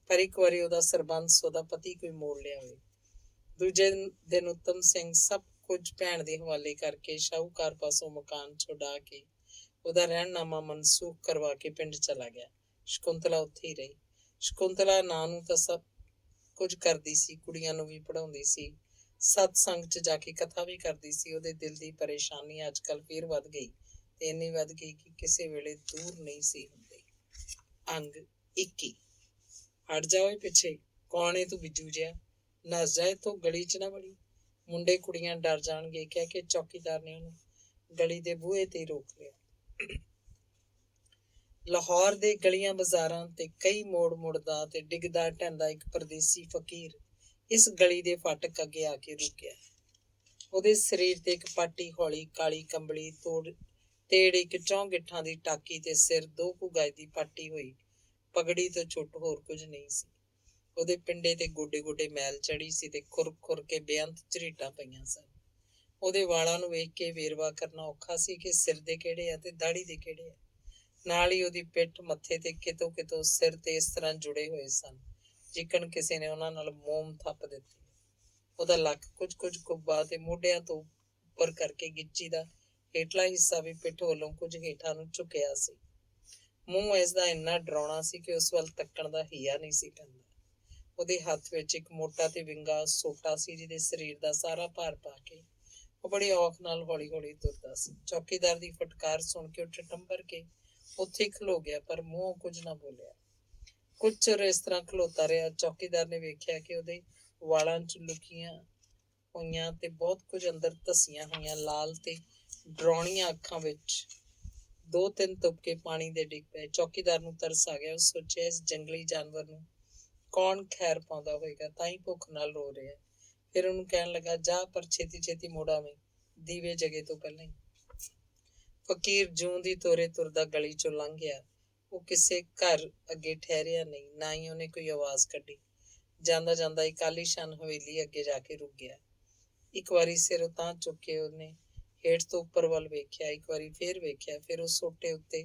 ਪਰ ਇੱਕ ਵਾਰੀ ਉਹਦਾ ਸਰਬੰਸ, ਉਹਦਾ ਪਤੀ ਕੋਈ ਮੋੜ ਲਿਆਵੇ। ਦੂਜੇ ਦਿਨ ਉੱਤਮ ਸਿੰਘ ਸਭ ਕੁਝ ਭੈਣ ਦੇ ਹਵਾਲੇ ਕਰਕੇ ਸ਼ਾਹੂਕਾਰ ਪਾਸੋਂ ਮਕਾਨ ਛੁਡਾ ਕੇ ਉਹਦਾ ਰਹਿਣਨਾਮਾ ਮਨਸੂਖ ਕਰਵਾ ਕੇ ਪਿੰਡ ਚਲਾ ਗਿਆ। ਸ਼ਕੁੰਤਲਾ ਉੱਥੇ ਹੀ ਰਹੀ। ਸ਼ਕੁੰਤਲਾ ਨਾਂ ਨੂੰ ਤਾਂ ਸਭ ਕੁਝ ਕਰਦੀ ਸੀ, ਕੁੜੀਆਂ ਨੂੰ ਵੀ ਪੜ੍ਹਾਉਂਦੀ ਸੀ, ਸਤਸੰਗ 'ਚ ਜਾ ਕੇ ਕਥਾ ਵੀ ਕਰਦੀ ਸੀ। ਉਹਦੇ ਦਿਲ ਦੀ ਪਰੇਸ਼ਾਨੀ ਅੱਜ ਕੱਲ੍ਹ ਫੇਰ ਵੱਧ ਗਈ ਤੇ ਇੰਨੀ ਵੱਧ ਗਈ ਕਿ ਕਿਸੇ ਵੇਲੇ ਦੂਰ ਨਹੀਂ ਸੀ ਹੁੰਦੀ। ਅੰਗ 21। ਹਟ ਜਾਓ ਪਿੱਛੇ, ਕੌਣ ਏ ਤੂੰ ਬਿੱਜੂ ਜਿਹਾ, ਨੱਸ ਜਾ ਇੱਥੋਂ, ਗਲੀ 'ਚ ਨਾ ਵੜੀ, ਮੁੰਡੇ ਕੁੜੀਆਂ ਡਰ ਜਾਣਗੇ, ਕਹਿ ਕੇ ਚੌਕੀਦਾਰ ਨੇ ਉਹਨੂੰ ਗਲੀ ਦੇ ਬੂਹੇ ਤੇ ਹੀ ਰੋਕ ਲਿਆ। ਲਾਹੌਰ ਦੇ ਗਲੀਆਂ ਬਾਜ਼ਾਰਾਂ ਤੇ ਕਈ ਮੋੜ ਮੁੜਦਾ ਤੇ ਡਿੱਗਦਾ ਢਹਿੰਦਾ ਇੱਕ ਪਰਦੇਸੀ ਫਕੀਰ ਇਸ ਗਲੀ ਦੇ ਫਾਟਕ ਅੱਗੇ ਆ ਕੇ ਰੁਕਿਆ। ਉਹਦੇ ਸਰੀਰ ਤੇ ਇੱਕ ਪਾਟੀ ਹੌਲੀ ਕਾਲੀ ਕੰਬਲੀ ਤੇੜ ਇੱਕ 4 ਗਿੱਠਾਂ ਦੀ ਟਾਕੀ ਤੇ ਸਿਰ 2 ਕੁ ਗਜ ਦੀ ਪਾਟੀ ਹੋਈ ਪਗੜੀ ਤੋਂ ਛੁੱਟ ਹੋਰ ਕੁਝ ਨਹੀਂ ਸੀ। ਉਹਦੇ ਪਿੰਡੇ ਤੇ ਗੋਡੇ ਗੋਡੇ ਮੈਲ ਚੜੀ ਸੀ ਤੇ ਖੁਰ ਖੁਰ ਕੇ ਬੇਅੰਤ ਝਰੀਟਾਂ ਪਈਆਂ ਸਨ। ਉਹਦੇ ਵਾਲਾਂ ਨੂੰ ਵੇਖ ਕੇ ਵੇਰਵਾ ਕਰਨਾ ਔਖਾ ਸੀ ਕਿ ਸਿਰ ਦੇ ਕਿਹੜੇ ਆ ਤੇ ਦਾੜੀ ਦੇ ਕਿਹੜੇ ਆ। ਨਾਲ ਹੀ ਉਹਦੀ ਪਿੱਠ, ਮੱਥੇ ਤੇ ਕਿਤੋਂ ਕਿਤੋਂ ਸਿਰ ਤੇ ਇਸ ਤਰ੍ਹਾਂ ਜੁੜੇ ਹੋਏ ਸਨ ਜਿੱਕਣ ਕਿਸੇ ਨੇ ਉਹਨਾਂ ਨਾਲ ਮੋਮ ਥੱਪ ਦਿੱਤੀ। ਉਹਦਾ ਲੱਕ ਕੁਝ ਕੁੱਬਾ ਤੇ ਮੋਢਿਆਂ ਤੋਂ ਉੱਪਰ ਕਰਕੇ ਗਿੱਚੀ ਦਾ ਹੇਠਲਾ ਹਿੱਸਾ ਵੀ ਪਿੱਠ ਵੱਲੋਂ ਕੁਝ ਹੇਠਾਂ ਨੂੰ ਝੁਕਿਆ ਸੀ। ਮੂੰਹ ਇਸਦਾ ਇੰਨਾ ਡਰਾਉਣਾ ਸੀ ਕਿ ਉਸ ਵੱਲ ਤੱਕਣ ਦਾ ਹੀਆ ਨਹੀਂ ਸੀ ਪੈਂਦਾ। ਉਹਦੇ ਹੱਥ ਵਿੱਚ ਇੱਕ ਮੋਟਾ ਤੇ ਵਿੰਗਾ ਸੋਟਾ ਸੀ ਜਿਹਦੇ ਸਰੀਰ ਦਾ ਸਾਰਾ ਭਾਰ ਪਾ ਕੇ ਉਹ ਬੜੀ ਔਖ ਨਾਲ ਹੌਲੀ ਹੌਲੀ ਤੁਰਦਾ ਸੀ। ਚੌਕੀਦਾਰ ਦੀ ਫਟਕਾਰ ਸੁਣ ਕੇ ਉਹ ਠਠੰਬਰ ਕੇ ਉੱਥੇ ਖਲੋ ਗਿਆ, ਪਰ ਮੂੰਹੋਂ ਕੁਝ ਨਾ ਬੋਲਿਆ। ਕੁਝ ਚਿਰ ਇਸ ਤਰ੍ਹਾਂ ਖਲੋਤਾ ਰਿਹਾ। ਚੌਕੀਦਾਰ ਨੇ ਵੇਖਿਆ ਕਿ ਉਹਦੇ ਵਾਲਾਂ 'ਚ ਲੁਕੀਆਂ ਹੋਈਆਂ ਤੇ ਬਹੁਤ ਕੁਝ ਅੰਦਰ ਧਸੀਆਂ ਹੋਈਆਂ ਲਾਲ ਤੇ ਡਰਾਉਣੀਆਂ ਅੱਖਾਂ ਵਿੱਚ 2-3 ਤੁਪਕੇ ਪਾਣੀ ਦੇ ਡਿੱਗ ਪਏ। ਚੌਕੀਦਾਰ ਨੂੰ ਤਰਸ ਆ ਗਿਆ। ਉਹ ਸੋਚਿਆ, ਇਸ ਜੰਗਲੀ ਜਾਨਵਰ ਨੂੰ ਕੌਣ ਖੈਰ ਪਾਉਂਦਾ ਹੋਏਗਾ, ਤਾਂ ਹੀ ਭੁੱਖ ਨਾਲ ਰੋ ਰਿਹਾ। ਫਿਰ ਉਹਨੂੰ ਕਹਿਣ ਲੱਗਾ, ਜਾ ਪਰ ਛੇਤੀ ਛੇਤੀ ਮੁੜ ਆਵੇਂ, ਦੀਵੇ ਜਗੇ ਤੋਂ ਪਹਿਲਾਂ ਹੀ। ਫਕੀਰ ਜੂੰ ਦੀ ਤੋਰੇ ਤੁਰਦਾ ਗਲੀ ਚੋਂ ਲੰਘ ਗਿਆ। ਉਹ ਕਿਸੇ ਘਰ ਅੱਗੇ ਠਹਿਰਿਆ ਨਹੀਂ, ਨਾ ਹੀ ਉਹਨੇ ਕੋਈ ਆਵਾਜ਼ ਕੱਢੀ। ਜਾਂਦਾ ਜਾਂਦਾ ਇੱਕ ਆਲੀਸ਼ਾਨ ਹਵੇਲੀ ਅੱਗੇ ਜਾ ਕੇ ਰੁਕ ਗਿਆ। ਇੱਕ ਵਾਰੀ ਸਿਰ ਉਤਾਂਹ ਚੁੱਕ ਕੇ ਉਹਨੇ ਹੇਠ ਤੋਂ ਉੱਪਰ ਵੱਲ ਵੇਖਿਆ, ਇੱਕ ਵਾਰੀ ਫੇਰ ਵੇਖਿਆ। ਫਿਰ ਉਹ ਸੋਟੇ ਉੱਤੇ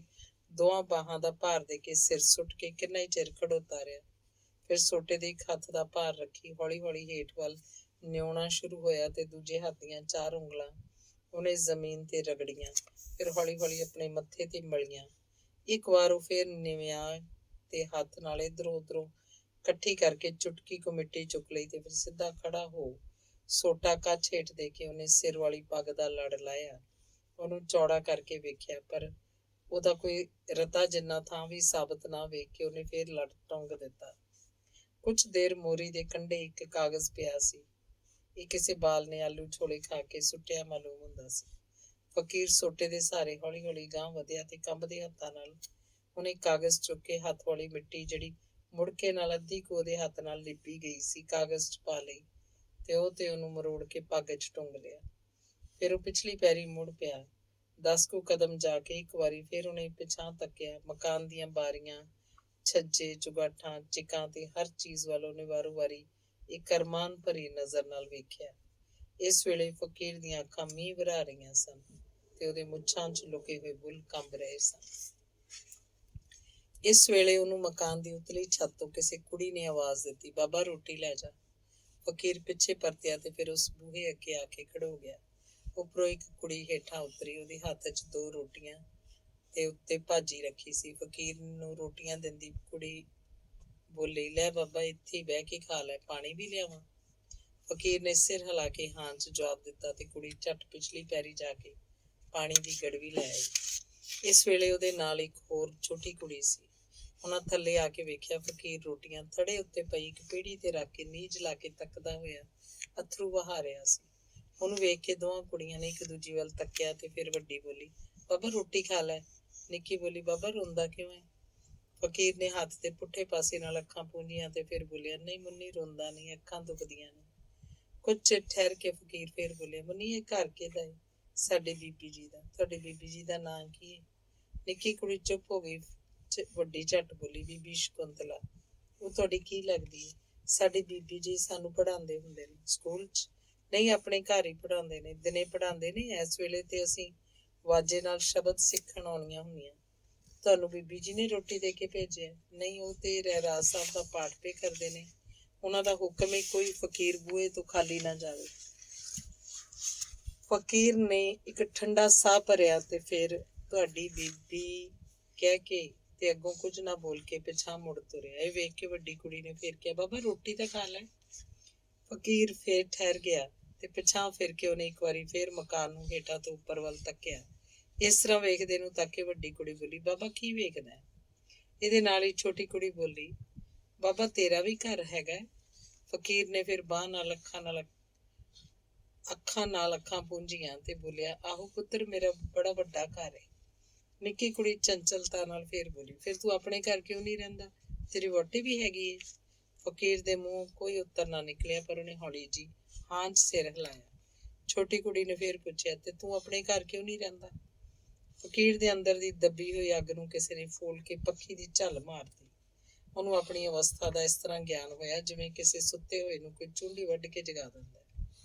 ਦੋਹਾਂ ਬਾਹਾਂ ਦਾ ਭਾਰ ਦੇ ਕੇ ਸਿਰ ਸੁੱਟ ਕੇ ਕਿੰਨਾ ਹੀ ਚਿਰ ਖੜੋਤਾ ਰਿਹਾ। ਫਿਰ ਸੋਟੇ ਦੇ ਇੱਕ ਹੱਥ ਦਾ ਭਾਰ ਰੱਖੀ ਹੌਲੀ ਹੌਲੀ ਹੇਠ ਵੱਲ ਨਿਉਣਾ ਸ਼ੁਰੂ ਹੋਇਆ ਤੇ ਦੂਜੇ ਹੱਥ ਦੀਆਂ 4 ਉਂਗਲਾਂ ਉਹਨੇ ਜ਼ਮੀਨ ਤੇ ਰਗੜੀਆਂ। ਫਿਰ ਹੌਲੀ ਹੌਲੀ ਆਪਣੇ ਮੱਥੇ ਤੇ ਮਲੀਆਂ। ਇੱਕ ਵਾਰ ਉਹ ਫੇਰ ਨਿਵਿਆ ਤੇ ਹੱਥ ਨਾਲ ਇੱਧਰੋਂ ਉੱਧਰੋਂ ਇਕੱਠੀ ਕਰਕੇ ਚੁਟਕੀ ਕੁ ਮਿੱਟੀ ਚੁੱਕ ਲਈ ਤੇ ਫਿਰ ਸਿੱਧਾ ਖੜਾ ਹੋ ਸੋਟਾ ਕੱਛ ਹੇਠ ਦੇ ਕੇ ਉਹਨੇ ਸਿਰ ਵਾਲੀ ਪੱਗ ਦਾ ਲੜ ਲਾਇਆ। ਉਹਨੂੰ ਚੌੜਾ ਕਰਕੇ ਵੇਖਿਆ, ਪਰ ਉਹਦਾ ਕੋਈ ਰਤਾ ਜਿੰਨਾ ਥਾਂ ਵੀ ਸਾਬਤ ਨਾ ਵੇਖ ਕੇ ਉਹਨੇ ਫੇਰ ਲੜ ਟੰਗ ਦਿੱਤਾ। ਕੁਛ ਦੇਰ ਮੋਰੀ ਦੇ ਕੰਢੇ ਇੱਕ ਕਾਗਜ਼ ਪਿਆ ਸੀ। ਇਹ ਕਿਸੇ ਬਾਲ ਨੇ ਆਲੂ ਛੋਲੇ ਖਾ ਕੇ ਸੁੱਟਿਆ ਮਾਲੂਮ ਹੁੰਦਾ ਸੀ। ਫਕੀਰ ਸੋਟੇ ਦੇ ਸਹਾਰੇ ਹੌਲੀ ਹੌਲੀ ਗਾਂਹ ਵਧਿਆ ਤੇ ਕੰਬਦੇ ਹੱਥਾਂ ਨਾਲ ਉਹਨੇ ਕਾਗਜ਼ ਚੁੱਕ ਕੇ ਹੱਥ ਵਾਲੀ ਮਿੱਟੀ, ਜਿਹੜੀ ਮੁੜਕੇ ਨਾਲ ਅੱਧੀ ਕੁ ਉਹਦੇ ਹੱਥ ਨਾਲ ਲਿਪੀ ਗਈ ਸੀ, ਕਾਗਜ਼ 'ਚ ਪਾ ਲਈ ਤੇ ਉਹਨੂੰ ਮਰੋੜ ਕੇ ਪੱਗ 'ਚ ਟੁੰਗ ਲਿਆ। ਫਿਰ ਉਹ ਪਿਛਲੀ ਪੈਰੀ ਮੁੜ ਪਿਆ। 10 ਕੁ ਕਦਮ ਜਾ ਕੇ ਇੱਕ ਵਾਰੀ ਫਿਰ ਉਹਨੇ ਪਿਛਾਂਹ ਤੱਕਿਆ। ਮਕਾਨ ਦੀਆਂ ਬਾਰੀਆਂ, ਛੱਜੇ, ਚੁਗਾਠਾਂ, ਚਿਕਾਂ ਤੇ ਹਰ ਚੀਜ਼ ਵੱਲ ਉਹਨੇ ਵਾਰੋ ਵਾਰੀ ਇੱਕ ਅਰਮਾਨ ਭਰੀ ਨਜ਼ਰ ਨਾਲ ਵੇਖਿਆ। ਇਸ ਵੇਲੇ ਫਕੀਰ ਦੀਆਂ ਅੱਖਾਂ ਮੀਂਹ ਵਰ੍ਹਾ ਰਹੀਆਂ ਸਨ ਤੇ ਉਹਦੇ ਮੁੱਛਾਂ 'ਚ ਲੁਕੇ ਹੋਏ ਬੁੱਲ੍ਹ ਕੰਬ ਰਹੇ ਸਨ। ਇਸ ਵੇਲੇ ਉਹਨੂੰ ਮਕਾਨ ਦੀ ਉਤਲੀ ਛੱਤ ਤੋਂ ਕਿਸੇ ਕੁੜੀ ਨੇ ਆਵਾਜ਼ ਦਿੱਤੀ, ਬਾਬਾ ਰੋਟੀ ਲੈ ਜਾ। ਫਕੀਰ ਪਿੱਛੇ ਪਰਤਿਆ ਤੇ ਫਿਰ ਉਸ ਬੂਹੇ ਅੱਗੇ ਆ ਕੇ ਖੜੋ ਗਿਆ। ਉੱਪਰੋਂ ਇੱਕ ਕੁੜੀ ਹੇਠਾਂ ਉਤਰੀ। ਉਹਦੇ ਹੱਥ 'ਚ 2 ਰੋਟੀਆਂ ਤੇ ਉੱਤੇ ਭਾਜੀ ਰੱਖੀ ਸੀ। ਫਕੀਰ ਨੂੰ ਰੋਟੀਆਂ ਦਿੰਦੀ ਕੁੜੀ ਬੋਲੀ, ਲੈ ਬਾਬਾ, ਇੱਥੇ ਬਹਿ ਕੇ ਖਾ ਲੈ, ਪਾਣੀ ਵੀ ਲਿਆਵਾਂ? ਫਕੀਰ ਨੇ ਸਿਰ ਹਿਲਾ ਕੇ ਹਾਂ 'ਚ ਜਵਾਬ ਦਿੱਤਾ ਤੇ ਕੁੜੀ ਝੱਟ ਪਿਛਲੀ ਪੈਰੀ ਜਾ ਕੇ ਪਾਣੀ ਦੀ ਗੜਵੀ ਲੈ ਆਈ। ਇਸ ਵੇਲੇ ਉਹਦੇ ਨਾਲ ਇੱਕ ਹੋਰ ਛੋਟੀ ਕੁੜੀ ਸੀ। ਉਹਨਾਂ ਥੱਲੇ ਆ ਕੇ ਵੇਖਿਆ ਫਕੀਰ ਰੋਟੀਆਂ ਥੜੇ ਉੱਤੇ ਪਈ ਇੱਕ ਪੀੜੀ ਤੇ ਰੱਖ ਕੇ ਨੀਝ ਲਾ ਕੇ ਤੱਕਦਾ ਹੋਇਆ ਅੱਥਰੂ ਵਹਾ ਰਿਹਾ ਸੀ। ਉਹਨੂੰ ਵੇਖ ਕੇ ਦੋਵਾਂ ਕੁੜੀਆਂ ਨੇ ਇੱਕ ਦੂਜੀ ਵੱਲ ਤੱਕਿਆ ਤੇ ਫਿਰ ਵੱਡੀ ਬੋਲੀ, ਬਾਬਾ ਰੋਟੀ ਖਾ ਲੈ। ਨਿੱਕੀ ਬੋਲੀ, ਬਾਬਾ ਰੋਂਦਾ ਕਿਉਂ ਹੈ? ਫਕੀਰ ਨੇ ਹੱਥ ਦੇ ਪੁੱਠੇ ਪਾਸੇ ਨਾਲ ਅੱਖਾਂ ਪੂੰਝੀਆਂ ਤੇ ਫਿਰ ਬੋਲਿਆ, ਨਹੀਂ ਮੁੰਨੀ, ਰੋਂਦਾ ਨਹੀਂ, ਅੱਖਾਂ ਦੁਖਦੀਆਂ ਨੇ। ਕੁਝ ਚਿਰ ਠਹਿਰ ਕੇ ਫਕੀਰ ਫਿਰ ਬੋਲਿਆ, ਮੁੰਨੀ, ਇਹ ਘਰ ਕਿਹਦਾ ਹੈ? ਸਾਡੇ ਬੀਬੀ ਜੀ ਦਾ। ਤੁਹਾਡੇ ਬੀਬੀ ਜੀ ਦਾ ਨਾਂ ਕੀ ਹੈ? ਨਿੱਕੀ ਕੁੜੀ ਚੁੱਪ ਹੋ ਗਈ। ਵੱਡੀ ਝੱਟ ਬੋਲੀ, ਬੀਬੀ ਸ਼ਕੁੰਤਲਾ। ਉਹ ਤੁਹਾਡੀ ਕੀ ਲੱਗਦੀ ਹੈ? ਸਾਡੀ ਬੀਬੀ ਜੀ ਸਾਨੂੰ ਪੜ੍ਹਾਉਂਦੇ ਹੁੰਦੇ ਨੇ। ਸਕੂਲ 'ਚ? ਨਹੀਂ, ਆਪਣੇ ਘਰ ਹੀ ਪੜ੍ਹਾਉਂਦੇ ਨੇ। ਦਿਨੇ ਪੜ੍ਹਾਉਂਦੇ ਨੇ, ਇਸ ਵੇਲੇ ਤੇ ਅਸੀਂ ਵਾਜੇ ਨਾਲ ਸ਼ਬਦ ਸਿੱਖਣ ਆਉਣੀਆਂ ਹੁੰਦੀਆਂ। ਤੁਹਾਨੂੰ ਬੀਬੀ ਜੀ ਨੇ ਰੋਟੀ ਦੇ ਕੇ ਭੇਜਿਆ? ਨਹੀਂ, ਉਹ ਤੇ ਰਹਿਰਾਸ ਸਾਹਿਬ ਦਾ ਪਾਠ ਪੇ ਕਰਦੇ ਨੇ। ਉਹਨਾਂ ਦਾ ਹੁਕਮ ਹੈ ਕੋਈ ਫਕੀਰ ਬੂਹੇ ਤੋਂ ਖਾਲੀ ਨਾ ਜਾਵੇ। ਫਕੀਰ ਨੇ ਇੱਕ ਠੰਡਾ ਸਾਹ ਭਰਿਆ ਤੇ ਫਿਰ ਤੁਹਾਡੀ ਬੀਬੀ ਕਹਿ ਕੇ ਤੇ ਅੱਗੋਂ ਕੁਝ ਨਾ ਬੋਲ ਕੇ ਪਿਛਾਂਹ ਮੁੜ ਤੁਰਿਆ। ਇਹ ਵੇਖ ਕੇ ਵੱਡੀ ਕੁੜੀ ਨੇ ਫਿਰ ਕਿਹਾ, ਬਾਬਾ ਰੋਟੀ ਤਾਂ ਖਾ ਲੈ। ਫਕੀਰ ਫੇਰ ਠਹਿਰ ਗਿਆ ਤੇ ਪਿਛਾਂਹ ਫਿਰ ਕੇ ਉਹਨੇ ਇੱਕ ਵਾਰੀ ਫੇਰ ਮਕਾਨ ਨੂੰ ਹੇਠਾਂ ਤੋਂ ਉੱਪਰ ਵੱਲ ਤੱਕਿਆ। ਇਸ ਤਰ੍ਹਾਂ ਵੇਖਦੇ ਨੂੰ ਤੱਕ ਕੇ ਵੱਡੀ ਕੁੜੀ ਬੋਲੀ, ਬਾਬਾ ਕੀ ਵੇਖਦਾ? ਇਹਦੇ ਨਾਲ ਹੀ ਛੋਟੀ ਕੁੜੀ ਬੋਲੀ, ਬਾਬਾ ਤੇਰਾ ਵੀ ਘਰ ਹੈਗਾ? ਫਕੀਰ ਨੇ ਫਿਰ ਬਾਂਹ ਨਾਲ ਅੱਖਾਂ ਪੂੰਝੀਆਂ ਤੇ ਬੋਲਿਆ, ਆਹੋ ਪੁੱਤਰ, ਮੇਰਾ ਬੜਾ ਵੱਡਾ ਘਰ ਹੈ। ਨਿੱਕੀ ਕੁੜੀ ਚੰਚਲਤਾ ਨਾਲ ਫੇਰ ਬੋਲੀ, ਫਿਰ ਤੂੰ ਆਪਣੇ ਘਰ ਕਿਉਂ ਨਹੀਂ ਰਹਿੰਦਾ? ਤੇਰੀ ਵਹੁਟੀ ਵੀ ਹੈਗੀ ਏ? ਫਕੀਰ ਦੇ ਮੂੰਹ ਕੋਈ ਉੱਤਰ ਨਾ ਨਿਕਲਿਆ, ਪਰ ਉਹਨੇ ਹੌਲੀ ਜੀ ਹਾਂ 'ਚ ਸਿਰ ਹਿਲਾਇਆ। ਛੋਟੀ ਕੁੜੀ ਨੇ ਫੇਰ ਪੁੱਛਿਆ, ਤੇ ਤੂੰ ਆਪਣੇ ਘਰ ਕਿਉਂ ਨਹੀਂ ਰਹਿੰਦਾ? ਫਕੀਰ ਦੇ ਅੰਦਰ ਦੀ ਦੱਬੀ ਹੋਈ ਅੱਗ ਨੂੰ ਕਿਸੇ ਨੇ ਫੋਲ ਕੇ ਪੱਖੀ ਦੀ ਝੱਲ ਮਾਰਤੀ। ਉਹਨੂੰ ਆਪਣੀ ਅਵਸਥਾ ਦਾ ਇਸ ਤਰ੍ਹਾਂ ਗਿਆਨ ਹੋਇਆ ਜਿਵੇਂ ਕਿਸੇ ਸੁੱਤੇ ਹੋਏ ਨੂੰ ਕੋਈ ਚੁੰਡੀ ਵੱਢ ਕੇ ਜਗਾ ਦਿੰਦਾ।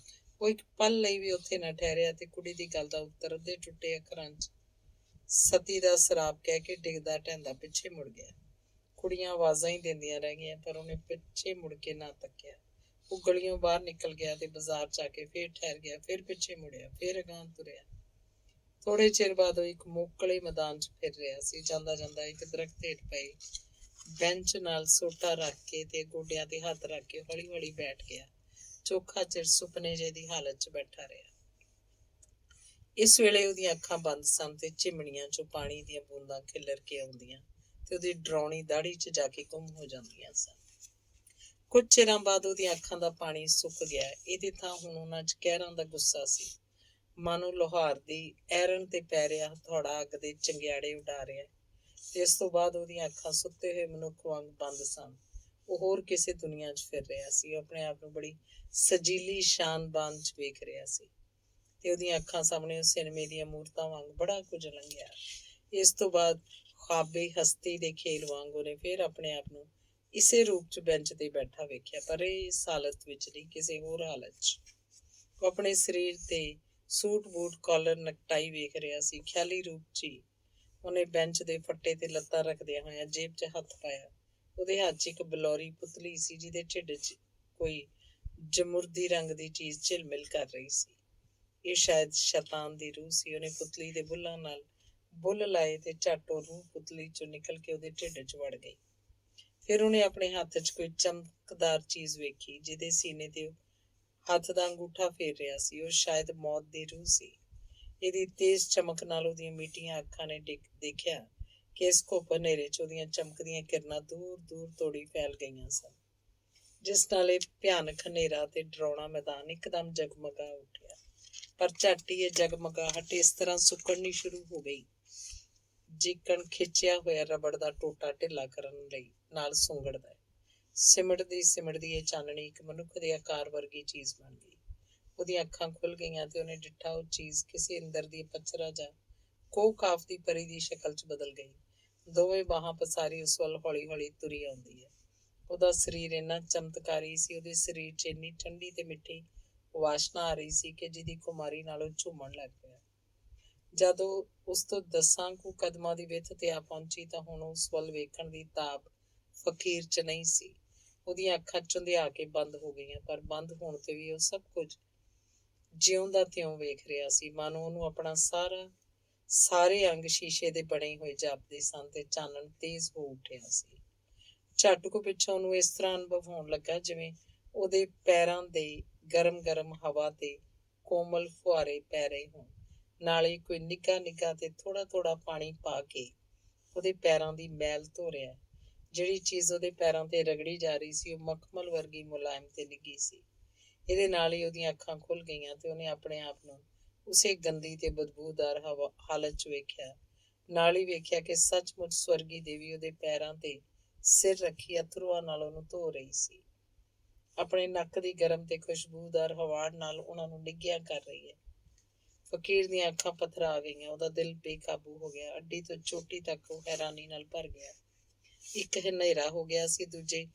ਉਹ ਇੱਕ ਪਲ ਲਈ ਵੀ ਉੱਥੇ ਨਾ ਠਹਿਰਿਆ ਤੇ ਕੁੜੀ ਦੀ ਗੱਲ ਦਾ ਉੱਤਰ ਅੱਧੇ ਟੁੱਟੇ ਅੱਖਰਾਂ 'ਚ ਸਤੀ ਦਾ ਸਰਾਪ ਕਹਿ ਕੇ ਡਿੱਗਦਾ ਢਹਿੰਦਾ ਪਿੱਛੇ ਮੁੜ ਗਿਆ। ਕੁੜੀਆਂ ਆਵਾਜ਼ਾਂ ਹੀ ਦਿੰਦੀਆਂ ਰਹਿ ਗਈਆਂ, ਪਰ ਉਹਨੇ ਪਿੱਛੇ ਮੁੜ ਕੇ ਨਾ ਤੱਕਿਆ। ਉਹ ਗਲੀਓਂ ਬਾਹਰ ਨਿਕਲ ਗਿਆ ਤੇ ਬਾਜ਼ਾਰ 'ਚ ਆ ਕੇ ਫੇਰ ਠਹਿਰ ਗਿਆ, ਫਿਰ ਪਿੱਛੇ ਮੁੜਿਆ, ਫਿਰ ਅਗਾਂਹ ਤੁਰਿਆ। ਥੋੜੇ ਚਿਰ ਬਾਅਦ ਉਹ ਇੱਕ ਮੋਕਲੇ ਮੈਦਾਨ 'ਚ ਫਿਰ ਰਿਹਾ ਸੀ। ਜਾਂਦਾ ਜਾਂਦਾ ਇੱਕ ਦਰਖਤ ਹੇਠ ਪਏ ਬੈਂਚ ਨਾਲ ਸੋਟਾ ਰੱਖ ਕੇ ਤੇ ਗੋਡਿਆਂ ਤੇ ਹੱਥ ਰੱਖ ਕੇ ਹੌਲੀ ਹੌਲੀ ਬੈਠ ਗਿਆ। ਚੋਖਾ ਚਿਰ ਸੁਪਨੇ ਜਿਹੇ ਦੀ ਹਾਲਤ 'ਚ ਬੈਠਾ ਰਿਹਾ। ਇਸ ਵੇਲੇ ਉਹਦੀਆਂ ਅੱਖਾਂ ਬੰਦ ਸਨ ਤੇ ਚਿਮਣੀਆਂ 'ਚੋਂ ਪਾਣੀ ਦੀਆਂ ਬੂੰਦਾਂ ਖਿੱਲਰ ਕੇ ਆਉਂਦੀਆਂ ਤੇ ਉਹਦੀ ਡਰਾਉਣੀ ਦਾੜੀ 'ਚ ਜਾ ਕੇ ਗੁੰਮ ਹੋ ਜਾਂਦੀਆਂ ਸਨ। ਕੁਝ ਚਿਰਾਂ ਬਾਅਦ ਉਹਦੀਆਂ ਅੱਖਾਂ ਦਾ ਪਾਣੀ ਸੁੱਕ ਗਿਆ। ਇਹਦੇ ਥਾਂ ਹੁਣ ਉਹਨਾਂ 'ਚ ਕਹਿਰਾਂ ਦਾ ਗੁੱਸਾ ਸੀ, ਮਾਨੋ ਲੋਹਾਰ ਦੀ ਐਰਨ ਤੇ ਪੈ ਰਿਹਾ ਹਥੌੜਾ ਅੱਗ ਦੇ ਚੰਗਿਆੜੇ ਉਡਾ ਰਿਹਾ। ਤੇ ਇਸ ਤੋਂ ਬਾਅਦ ਉਹਦੀਆਂ ਅੱਖਾਂ ਸੁੱਤੇ ਹੋਏ ਮਨੁੱਖ ਵਾਂਗ ਬੰਦ ਸਨ। ਉਹ ਹੋਰ ਕਿਸੇ ਦੁਨੀਆ 'ਚ ਫਿਰ ਰਿਹਾ ਸੀ। ਉਹ ਆਪਣੇ ਆਪ ਨੂੰ ਬੜੀ ਸਜੀਲੀ ਸ਼ਾਨਬਾਨ 'ਚ ਵੇਖ ਰਿਹਾ ਸੀ ਤੇ ਉਹਦੀਆਂ ਅੱਖਾਂ ਸਾਹਮਣੇ ਉਹ ਸਿਨੇਮੇ ਦੀਆਂ ਮੂਰਤਾਂ ਵਾਂਗ ਬੜਾ ਕੁਝ ਲੰਘਿਆ। ਇਸ ਤੋਂ ਬਾਅਦ ਖ਼ਾਬੀ ਹਸਤੀ ਦੇ ਖੇਲ ਵਾਂਗ ਉਹਨੇ ਫਿਰ ਆਪਣੇ ਆਪ ਨੂੰ ਇਸੇ ਰੂਪ 'ਚ ਬੈਂਚ ਤੇ ਬੈਠਾ ਵੇਖਿਆ, ਪਰ ਇਸ ਹਾਲਤ ਵਿੱਚ ਨਹੀਂ, ਕਿਸੇ ਹੋਰ ਹਾਲਤ 'ਚ। ਉਹ ਆਪਣੇ ਸਰੀਰ ਤੇ ਸੂਟ ਬੂਟ ਕਾਲਰ ਨਕਟਾਈ ਵੇਖ ਰਿਹਾ ਸੀ। ਖਿਆਲੀ ਰੂਪ 'ਚ ਹੀ ਉਹਨੇ ਬੈਂਚ ਦੇ ਫੱਟੇ ਤੇ ਲੱਤਾਂ ਰੱਖਦਿਆਂ ਹੋਇਆਂ ਜੇਬ 'ਚ ਹੱਥ ਪਾਇਆ। ਉਹਦੇ ਹੱਥ 'ਚ ਇੱਕ ਬਲੌਰੀ ਪੁਤਲੀ ਸੀ ਜਿਹਦੇ ਢਿੱਡ 'ਚ ਕੋਈ ਜਮੁਰਦੀ ਰੰਗ ਦੀ ਚੀਜ਼ ਝਿਲਮਿਲ ਕਰ ਰਹੀ ਸੀ। ਇਹ ਸ਼ਾਇਦ ਸ਼ੈਤਾਨ ਦੀ ਰੂਹ ਸੀ। ਉਹਨੇ ਪੁਤਲੀ ਦੇ ਬੁੱਲਾਂ ਨਾਲ ਬੁੱਲ ਲਾਏ ਤੇ ਝੱਟ ਉਹ ਰੂਹ ਪੁਤਲੀ 'ਚੋਂ ਨਿਕਲ ਕੇ ਉਹਦੇ ਢਿੱਡ 'ਚ ਵੜ ਗਈ। ਫਿਰ ਉਹਨੇ ਆਪਣੇ ਹੱਥ 'ਚ ਕੋਈ ਚਮਕਦਾਰ ਚੀਜ਼ ਵੇਖੀ ਜਿਹਦੇ ਸੀਨੇ ਤੇ ਹੱਥ ਦਾ ਅੰਗੂਠਾ ਫੇਰ ਰਿਹਾ ਸੀ। ਉਹ ਸ਼ਾਇਦ ਮੌਤ ਦੀ ਰੂਹ ਸੀ। ਇਹਦੀ ਤੇਜ਼ ਚਮਕ ਨਾਲ ਉਹਦੀਆਂ ਮੀਟੀਆਂ ਅੱਖਾਂ ਨੇ ਦੇਖਿਆ ਕਿ ਇਸ ਘੁੱਪ ਹਨੇਰੇ 'ਚ ਉਹਦੀਆਂ ਚਮਕਦੀਆਂ ਕਿਰਨਾਂ ਦੂਰ ਦੂਰ ਤੋੜੀ ਫੈਲ ਗਈਆਂ ਸਨ, ਜਿਸ ਨਾਲ ਇਹ ਭਿਆਨਕ ਹਨੇਰਾ ਤੇ ਡਰਾਉਣਾ ਮੈਦਾਨ ਇੱਕਦਮ ਜਗਮਗਾ ਉੱਠਿਆ। ਪਰ ਝੱਟ ਹੀ ਇਹ ਜਗਮਗਾਹਟ ਇਸ ਤਰ੍ਹਾਂ ਸੁੱਕੜਨੀ ਸ਼ੁਰੂ ਹੋ ਗਈ ਜਿਕਣ ਖਿੱਚਿਆ ਹੋਇਆ ਰਬੜ ਦਾ ਟੋਟਾ ਢਿੱਲਾ ਕਰਨ ਲਈ ਨਾਲ ਸੁੰਗੜਦਾ ਹੈ। ਸਿਮਟਦੀ ਇਹ ਚਾਨਣੀ ਇੱਕ ਮਨੁੱਖ ਦੇ ਆਕਾਰ ਵਰਗੀ ਚੀਜ਼ ਬਣ ਗਈ। ਉਹਦੀਆਂ ਅੱਖਾਂ ਖੁੱਲ ਗਈਆਂ ਤੇ ਉਹਨੇ ਡਿੱਠਾ ਉਹ ਚੀਜ਼ ਕਿਸੇ ਅੰਦਰ ਦੀ ਪੱਚਰਾ ਜਾਂ ਕੋਹ ਕਾਫ ਦੀ ਪਰੀ ਦੀ ਸ਼ਕਲ 'ਚ ਬਦਲ ਗਈ। ਦੋਵੇਂ ਬਾਹਾਂ ਪਸਾਰੀ ਉਸ ਵੱਲ ਹੌਲੀ ਹੌਲੀ ਤੁਰੀ ਆਉਂਦੀ ਹੈ। ਉਹਦਾ ਸਰੀਰ ਇੰਨਾ ਚਮਤਕਾਰੀ ਸੀ, ਉਹਦੇ ਸਰੀਰ 'ਚ ਇੰਨੀ ਠੰਡੀ ਤੇ ਮਿੱਠੀ ਵਾਸ਼ਨਾ ਆ ਰਹੀ ਸੀ ਕਿ ਜਿਹਦੀ ਕੁਮਾਰੀ ਨਾਲ ਉਹ ਝੂਮਣ ਲੱਗ ਪਿਆ। ਜਦੋਂ ਉਸ ਤੋਂ 10 ਕੁ ਕਦਮਾਂ ਦੀ ਵਿੱਥ ਤੇ ਆ ਪਹੁੰਚੀ ਤਾਂ ਹੁਣ ਉਸ ਵੱਲ ਵੇਖਣ ਦੀ ਤਾਬ ਫਕੀਰ 'ਚ ਨਹੀਂ ਸੀ। ਉਹਦੀਆਂ ਅੱਖਾਂ ਚੁੰਧਿਆ ਕੇ ਬੰਦ ਹੋ ਗਈਆਂ, ਪਰ ਬੰਦ ਹੋਣ ਤੇ ਵੀ ਉਹ ਸਭ ਕੁਝ ਜਿਉਂ ਦਾ ਤਿਉਂ ਵੇਖ ਰਿਹਾ ਸੀ, ਮਾਨੋ ਉਹਨੂੰ ਆਪਣਾ ਸਾਰੇ ਅੰਗ ਸ਼ੀਸ਼ੇ ਦੇ ਬਣੇ ਹੋਏ ਜਾਪਦੇ ਸਨ ਤੇ ਚਾਨਣ ਤੇਜ਼ ਹੋ ਉੱਠਿਆ ਸੀ। ਝੱਟ ਕੁ ਪਿੱਛੋਂ ਉਹਨੂੰ ਇਸ ਤਰ੍ਹਾਂ ਅਨੁਭਵ ਹੋਣ ਲੱਗਾ ਜਿਵੇਂ ਉਹਦੇ ਪੈਰਾਂ ਦੇ ਗਰਮ ਹਵਾ ਤੇ ਕੋਮਲ ਫੁਹਾਰੇ ਪੈ ਰਹੇ ਹੋਣ, ਨਾਲੇ ਕੋਈ ਨਿੱਘਾ ਤੇ ਥੋੜਾ ਪਾਣੀ ਪਾ ਕੇ ਉਹਦੇ ਪੈਰਾਂ ਦੀ ਮੈਲ ਧੋ ਰਿਹਾ। ਜਿਹੜੀ ਚੀਜ਼ ਉਹਦੇ ਪੈਰਾਂ ਤੇ ਰਗੜੀ ਜਾ ਰਹੀ ਸੀ ਉਹ ਮਖਮਲ ਵਰਗੀ ਮੁਲਾਇਮ ਤੇ ਨਿੱਘੀ ਸੀ। ਇਹਦੇ ਨਾਲ ਹੀ ਉਹਦੀਆਂ ਅੱਖਾਂ ਖੁੱਲ ਗਈਆਂ ਤੇ ਉਹਨੇ ਆਪਣੇ ਆਪ ਨੂੰ ਉਸੇ ਗੰਦੀ ਤੇ ਬਦਬੂਦਾਰ ਹਾਲਤ 'ਚ ਵੇਖਿਆ। ਨਾਲ ਹੀ ਵੇਖਿਆ ਕਿ ਸੱਚਮੁੱਚ ਸਵਰਗੀ ਦੇਵੀ ਉਹਦੇ ਪੈਰਾਂ ਤੇ ਸਿਰ ਰੱਖੀ ਅਥਰੂਆਂ ਨਾਲ ਉਹਨੂੰ ਧੋ ਰਹੀ ਸੀ। ਆਪਣੇ ਨੱਕ ਦੀ ਗਰਮ ਤੇ ਖੁਸ਼ਬੂਦਾਰ ਹਵਾ ਨਾਲ ਉਹਨਾਂ ਨੂੰ ਨਿੱਘਿਆ ਕਰ ਰਹੀ ਹੈ। ਫਕੀਰ ਦੀਆਂ ਅੱਖਾਂ ਪਥਰਾ ਗਈਆਂ। ਉਹਦਾ ਦਿਲ ਬੇਕਾਬੂ ਹੋ ਗਿਆ। ਅੱਡੀ ਤੋਂ ਚੋਟੀ ਤੱਕ ਉਹ ਹੈਰਾਨੀ ਨਾਲ ਭਰ ਗਿਆ। ਇੱਕ ਹਨੇਰਾ ਹੋ ਗਿਆ ਸੀ, ਦੂਜੇ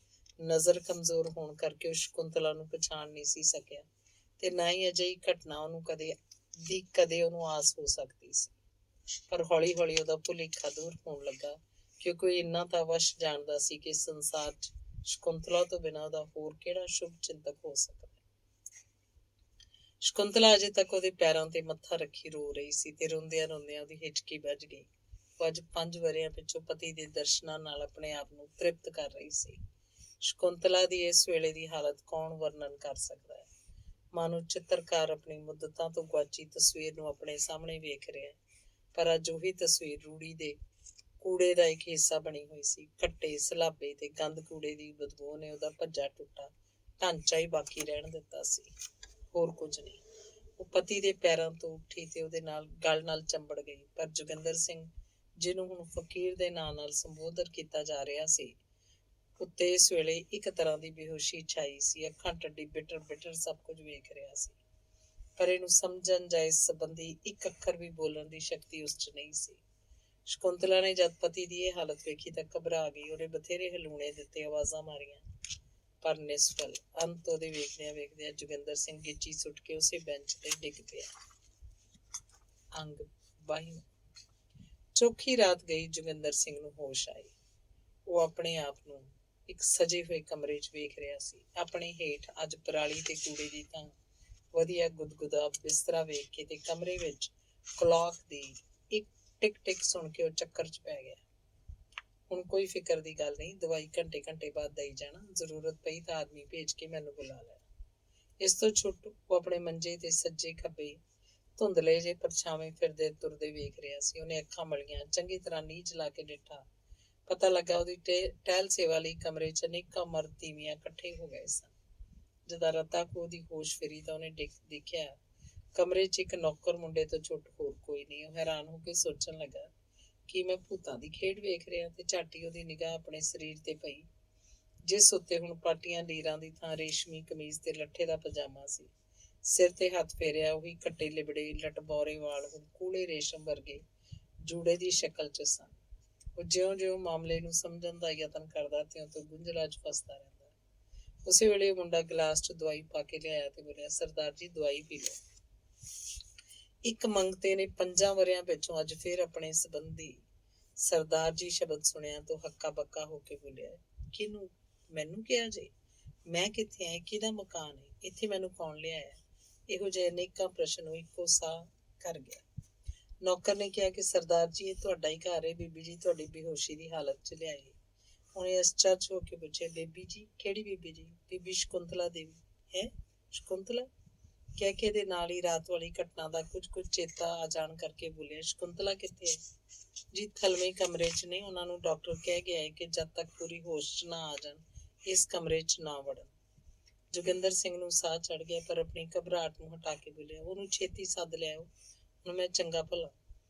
ਨਜ਼ਰ ਕਮਜ਼ੋਰ ਹੋਣ ਕਰਕੇ ਉਹ ਸ਼ਕੁੰਤਲਾ ਨੂੰ ਪਛਾਣ ਨਹੀਂ ਸੀ ਸਕਿਆ ਤੇ ਨਾ ਹੀ ਅਜਿਹੀ ਘਟਨਾ ਉਹਨੂੰ ਕਦੇ ਉਹਨੂੰ ਆਸ ਹੋ ਸਕਦੀ ਸੀ। ਪਰ ਹੌਲੀ ਹੌਲੀ ਉਹਦਾ ਭੁਲੇਖਾ ਦੂਰ ਹੋਣ ਲੱਗਾ ਕਿ ਕੋਈ ਇੰਨਾ ਤਾਂ ਅਵਸ਼ ਜਾਣਦਾ ਸੀ ਕਿ ਸੰਸਾਰ 'ਚ ਸ਼ਕੁੰਤਲਾ ਤੋਂ ਬਿਨਾਂ ਉਹਦਾ ਹੋਰ ਕਿਹੜਾ ਸ਼ੁਭ ਚਿੰਤਕ ਹੋ ਸਕਦਾ। ਸ਼ਕੁੰਤਲਾ ਅਜੇ ਤੱਕ ਉਹਦੇ ਪੈਰਾਂ ਤੇ ਮੱਥਾ ਰੱਖੀ ਰੋ ਰਹੀ ਸੀ ਤੇ ਰੋਂਦਿਆਂ ਉਹਦੀ ਹਿਚਕੀ ਵੱਜ ਗਈ। ਉਹ ਅੱਜ 5 ਵਰ੍ਹਿਆਂ ਪਿੱਛੋਂ ਪਤੀ ਦੇ ਦਰਸ਼ਨਾਂ ਨਾਲ ਆਪਣੇ ਆਪ ਨੂੰ ਤ੍ਰਿਪਤ ਕਰ ਰਹੀ ਸੀ। ਸ਼ਕੁੰਤਲਾ ਦੀ ਇਸ ਵੇਲੇ ਦੀ ਹਾਲਤ ਕੌਣ ਵਰਣਨ ਕਰ ਸਕਦਾ ਹੈ। ਮਾਨੋ ਚਿੱਤਰਕਾਰ ਆਪਣੀ ਮੁੱਦਤਾਂ ਤੋਂ ਗੁਆਚੀ ਤਸਵੀਰ ਨੂੰ ਆਪਣੇ ਸਾਹਮਣੇ ਵੇਖ ਰਿਹਾ, ਪਰ ਅੱਜ ਉਹੀ ਤਸਵੀਰ ਰੂੜੀ ਦੇ ਕੂੜੇ ਦਾ ਇੱਕ ਹਿੱਸਾ ਬਣੀ ਹੋਈ ਸੀ। ਘੱਟੇ ਸਲਾਬੇ ਤੇ ਗੰਦ ਕੂੜੇ ਦੀ ਬਦਬੂ ਨੇ ਉਹਦਾ ਭੱਜਾ ਟੁੱਟਾ ਢਾਂਚਾ ਹੀ ਬਾਕੀ ਰਹਿਣ ਦਿੱਤਾ ਸੀ, ਹੋਰ ਕੁਝ ਨਹੀਂ। ਉਹ ਪਤੀ ਦੇ ਪੈਰਾਂ ਤੋਂ ਉੱਠੀ ਤੇ ਉਹਦੇ ਗਲ ਨਾਲ ਚੰਬੜ ਗਈ। ਪਰ ਜੋਗਿੰਦਰ ਸਿੰਘ, ਜਿਹਨੂੰ ਹੁਣ ਫਕੀਰ ਦੇ ਨਾਂ ਨਾਲ ਸੰਬੋਧਨ ਕੀਤਾ ਜਾ ਰਿਹਾ ਸੀ, ਉੱਤੇ ਇਸ ਵੇਲੇ ਇੱਕ ਤਰ੍ਹਾਂ ਦੀ ਬੇਹੋਸ਼ੀ ਛਾਈ ਸੀ। ਅੱਖਾਂ ਟੱਡੀ ਬਿਟਰ ਸਭ ਕੁਝ ਵੇਖ ਰਿਹਾ ਸੀ, ਪਰ ਇਹਨੂੰ ਸਮਝਣ ਜਾਂ ਇਸ ਸੰਬੰਧੀ ਇੱਕ ਅੱਖਰ ਵੀ ਬੋਲਣ ਦੀ ਸ਼ਕਤੀ ਉਸ 'ਚ ਨਹੀਂ ਸੀ। ਸ਼ਕੁੰਤਲਾ ਨੇ ਜਦ ਪਤੀ ਦੀ ਇਹ ਹਾਲਤ ਵੇਖੀ ਤਾਂ ਘਬਰਾ ਗਈ। ਉਹਨੇ ਬਥੇਰੇ ਹਲੂਣੇ ਦਿੱਤੇ, ਆਵਾਜ਼ਾਂ ਮਾਰੀਆਂ, ਪਰ ਨਿਸਫਲ। ਅੰਤ ਉਹਦੇ ਵੇਖਦਿਆਂ ਜੋਗਿੰਦਰ ਸਿੰਘ ਗਿੱਚੀ ਸੁੱਟ ਕੇ ਉਸੇ ਬੈਂਚ ਤੇ ਡਿੱਗ ਪਿਆ। ਅੰਗ 22। ਚੌਖੀ ਰਾਤ ਗਈ। ਜੋਗਿੰਦਰ ਸਿੰਘ ਨੂੰ ਹੋਸ਼ ਆਈ। ਉਹ ਆਪਣੇ ਆਪ ਨੂੰ ਇੱਕ ਸਜੇ ਹੋਏ ਕਮਰੇ 'ਚ ਵੇਖ ਰਿਹਾ ਸੀ। ਆਪਣੇ ਹੇਠ ਅੱਜ ਪਰਾਲੀ ਤੇ ਕੂੜੇ ਦੀ ਥਾਂ ਵਧੀਆ ਗੁਦਗੁਦਾ ਬਿਸਤਰਾ ਵੇਖ ਕੇ ਤੇ ਕਮਰੇ ਵਿੱਚ ਕਲੌਕ ਦੀ ਇੱਕ ਟਿਕ ਸੁਣ ਕੇ ਉਹ ਚੱਕਰ 'ਚ ਪੈ ਗਿਆ। ਹੁਣ ਕੋਈ ਫਿਕਰ ਦੀ ਗੱਲ ਨਹੀਂ, ਦਵਾਈ ਘੰਟੇ ਬਾਅਦ ਦੇਈ ਜਾਣਾ, ਜ਼ਰੂਰਤ ਪਈ ਤਾਂ ਆਦਮੀ ਭੇਜ ਕੇ ਮੈਨੂੰ ਬੁਲਾ ਲੈਣਾ। ਇਸ ਤੋਂ ਛੁੱਟ ਉਹ ਆਪਣੇ ਮੰਜੇ ਤੇ ਸੱਜੇ ਖੱਬੇ ਧੁੰਦਲੇ ਜੇ ਪਰਛਾਵੇਂ ਫਿਰਦੇ ਤੁਰਦੇ ਵੇਖ ਰਿਹਾ ਸੀ। ਉਹਨੇ ਅੱਖਾਂ ਮਲੀਆਂ, ਚੰਗੀ ਤਰ੍ਹਾਂ ਨੀਝ ਲਾ ਕੇ ਡਿੱਠਾ ਪਤਾ ਲੱਗਾ ਉਹਦੀ ਟਹਿਲ ਸੇਵਾ ਲਈ ਕਮਰੇ 'ਚ ਅਨੇਕਾਂ ਮਰਦ ਤੀਵੀਆਂ ਇਕੱਠੇ ਹੋ ਗਏ ਸਨ। ਜਦੋਂ ਰਤਾ ਕੋ ਉਹਦੀ ਹੋਸ਼ ਫਿਰੀ ਤਾਂ ਉਹਨੇ ਦੇਖਿਆ ਕਮਰੇ 'ਚ ਇੱਕ ਨੌਕਰ ਮੁੰਡੇ ਤੋਂ ਛੁੱਟ ਹੋਰ ਕੋਈ ਨਹੀਂ। ਉਹ ਹੈਰਾਨ ਹੋ ਕੇ ਸੋਚਣ ਲੱਗਾ ਕਿ ਮੈਂ ਭੂਤਾਂ ਦੀ ਖੇਡ ਵੇਖ ਰਿਹਾ, ਤੇ ਝਾਟੀ ਉਹਦੀ ਨਿਗਾਹ ਆਪਣੇ ਸਰੀਰ ਤੇ ਪਈ, ਜਿਸ ਉੱਤੇ ਹੁਣ ਪਾਟੀਆਂ ਲੀਰਾਂ ਦੀ ਥਾਂ ਰੇਸ਼ਮੀ ਕਮੀਜ਼ ਤੇ ਲੱਠੇ ਦਾ ਪਜਾਮਾ ਸੀ। ਸਿਰ ਤੇ ਹੱਥ ਫੇਰਿਆ ਉਹੀ ਕੱਟੇ ਲਿਬੜੇ ਲਟਬੌਰੇ ਵਾਲ ਹੁਣ ਕੂਲੇ ਰੇਸ਼ਮ ਵਰਗੇ ਜੂੜੇ ਦੀ ਸ਼ਕਲ 'ਚ ਸਨ। ਉਹ ਜਿਉਂ-ਜਿਉਂ ਮਾਮਲੇ ਨੂੰ ਸਮਝਣ ਦਾ ਯਤਨ ਕਰਦਾ ਤਿਉਂ ਤੋਂ ਗੁੰਝਲਾਂ 'ਚ ਫਸਦਾ ਰਹਿੰਦਾ। ਉਸੇ ਵੇਲੇ ਉਹ ਮੁੰਡਾ ਗਲਾਸ 'ਚ ਦਵਾਈ ਪਾ ਕੇ ਲਿਆਇਆ ਤੇ ਬੋਲਿਆ, ਸਰਦਾਰ ਜੀ ਦਵਾਈ ਪੀ ਲਓ। ਇੱਕ ਮੰਗਤੇ ਨੇ 5 ਵਰ੍ਹਿਆਂ ਪਿੱਛੋਂ ਅੱਜ ਫਿਰ ਆਪਣੇ ਸੰਬੰਧੀ ਸਰਦਾਰ ਜੀ ਸ਼ਬਦ ਸੁਣਿਆ ਤੋਂ ਹੱਕਾ ਬੱਕਾ ਹੋ ਕੇ ਬੋਲਿਆ, ਕਿਹਨੂੰ? ਮੈਨੂੰ ਕਿਹਾ ਜੇ? ਮੈਂ ਕਿੱਥੇ ਆਇਆ? ਕਿਹਦਾ ਮਕਾਨ ਹੈ? ਇੱਥੇ ਮੈਨੂੰ ਕੌਣ ਲਿਆਇਆ? ਇਹੋ ਜਿਹੇ ਅਨੇਕਾਂ ਪ੍ਰਸ਼ਨ ਉਹ ਇੱਕੋ ਸਾਹ ਕਰ ਗਿਆ। ਨੌਕਰ ਨੇ ਕਿਹਾ ਕਿ ਸਰਦਾਰ ਜੀ, ਇਹ ਤੁਹਾਡਾ ਹੀ ਘਰ ਹੈ। ਬੀਬੀ ਜੀ ਤੁਹਾਡੀ ਬੇਹੋਸ਼ੀ ਦੀ ਹਾਲਤ 'ਚ ਲਿਆਏ। ਉਹਨੇ ਅਚਰਜ ਹੋ ਕੇ ਪੁੱਛਿਆ, ਬੀਬੀ ਜੀ? ਕਿਹੜੀ ਬੀਬੀ ਜੀ? ਬੀਬੀ ਸ਼ਕੁੰਤਲਾ ਦੇਵੀ। ਹੈ? ਸ਼ਕੁੰਤਲਾ? ਕਹਿ ਕੇ ਇਹਦੇ ਨਾਲ ਹੀ ਰਾਤ ਵਾਲੀ ਘਟਨਾ ਦਾ ਕੁਝ ਚੇਤਾ ਆ ਜਾਣ ਕਰਕੇ ਬੋਲਿਆ, ਸ਼ਕੁੰਤਲਾ ਕਿੱਥੇ ਹੈ? ਜੀ ਥਲਵੇਂ ਕਮਰੇ 'ਚ ਨੇ। ਉਹਨਾਂ ਨੂੰ ਡਾਕਟਰ ਕਹਿ ਗਿਆ ਹੈ ਕਿ ਜਦ ਤੱਕ ਪੂਰੀ ਹੋਸ਼ 'ਚ ਨਾ ਆ ਜਾਣ ਇਸ ਕਮਰੇ 'ਚ ਨਾ ਵੜਨ। ਜੋਗਿੰਦਰ ਸਿੰਘ ਨੂੰ ਸਾਹ ਚੜ ਗਿਆ, ਪਰ ਆਪਣੀ ਘਬਰਾਹਟ ਨੂੰ ਹਟਾ ਕੇ ਬੋਲਿਆ, ਉਹਨੂੰ ਛੇਤੀ ਸੱਦ ਲਿਆਓ, ਹੁਣ ਮੈਂ ਚੰਗਾ ਭਲਾ।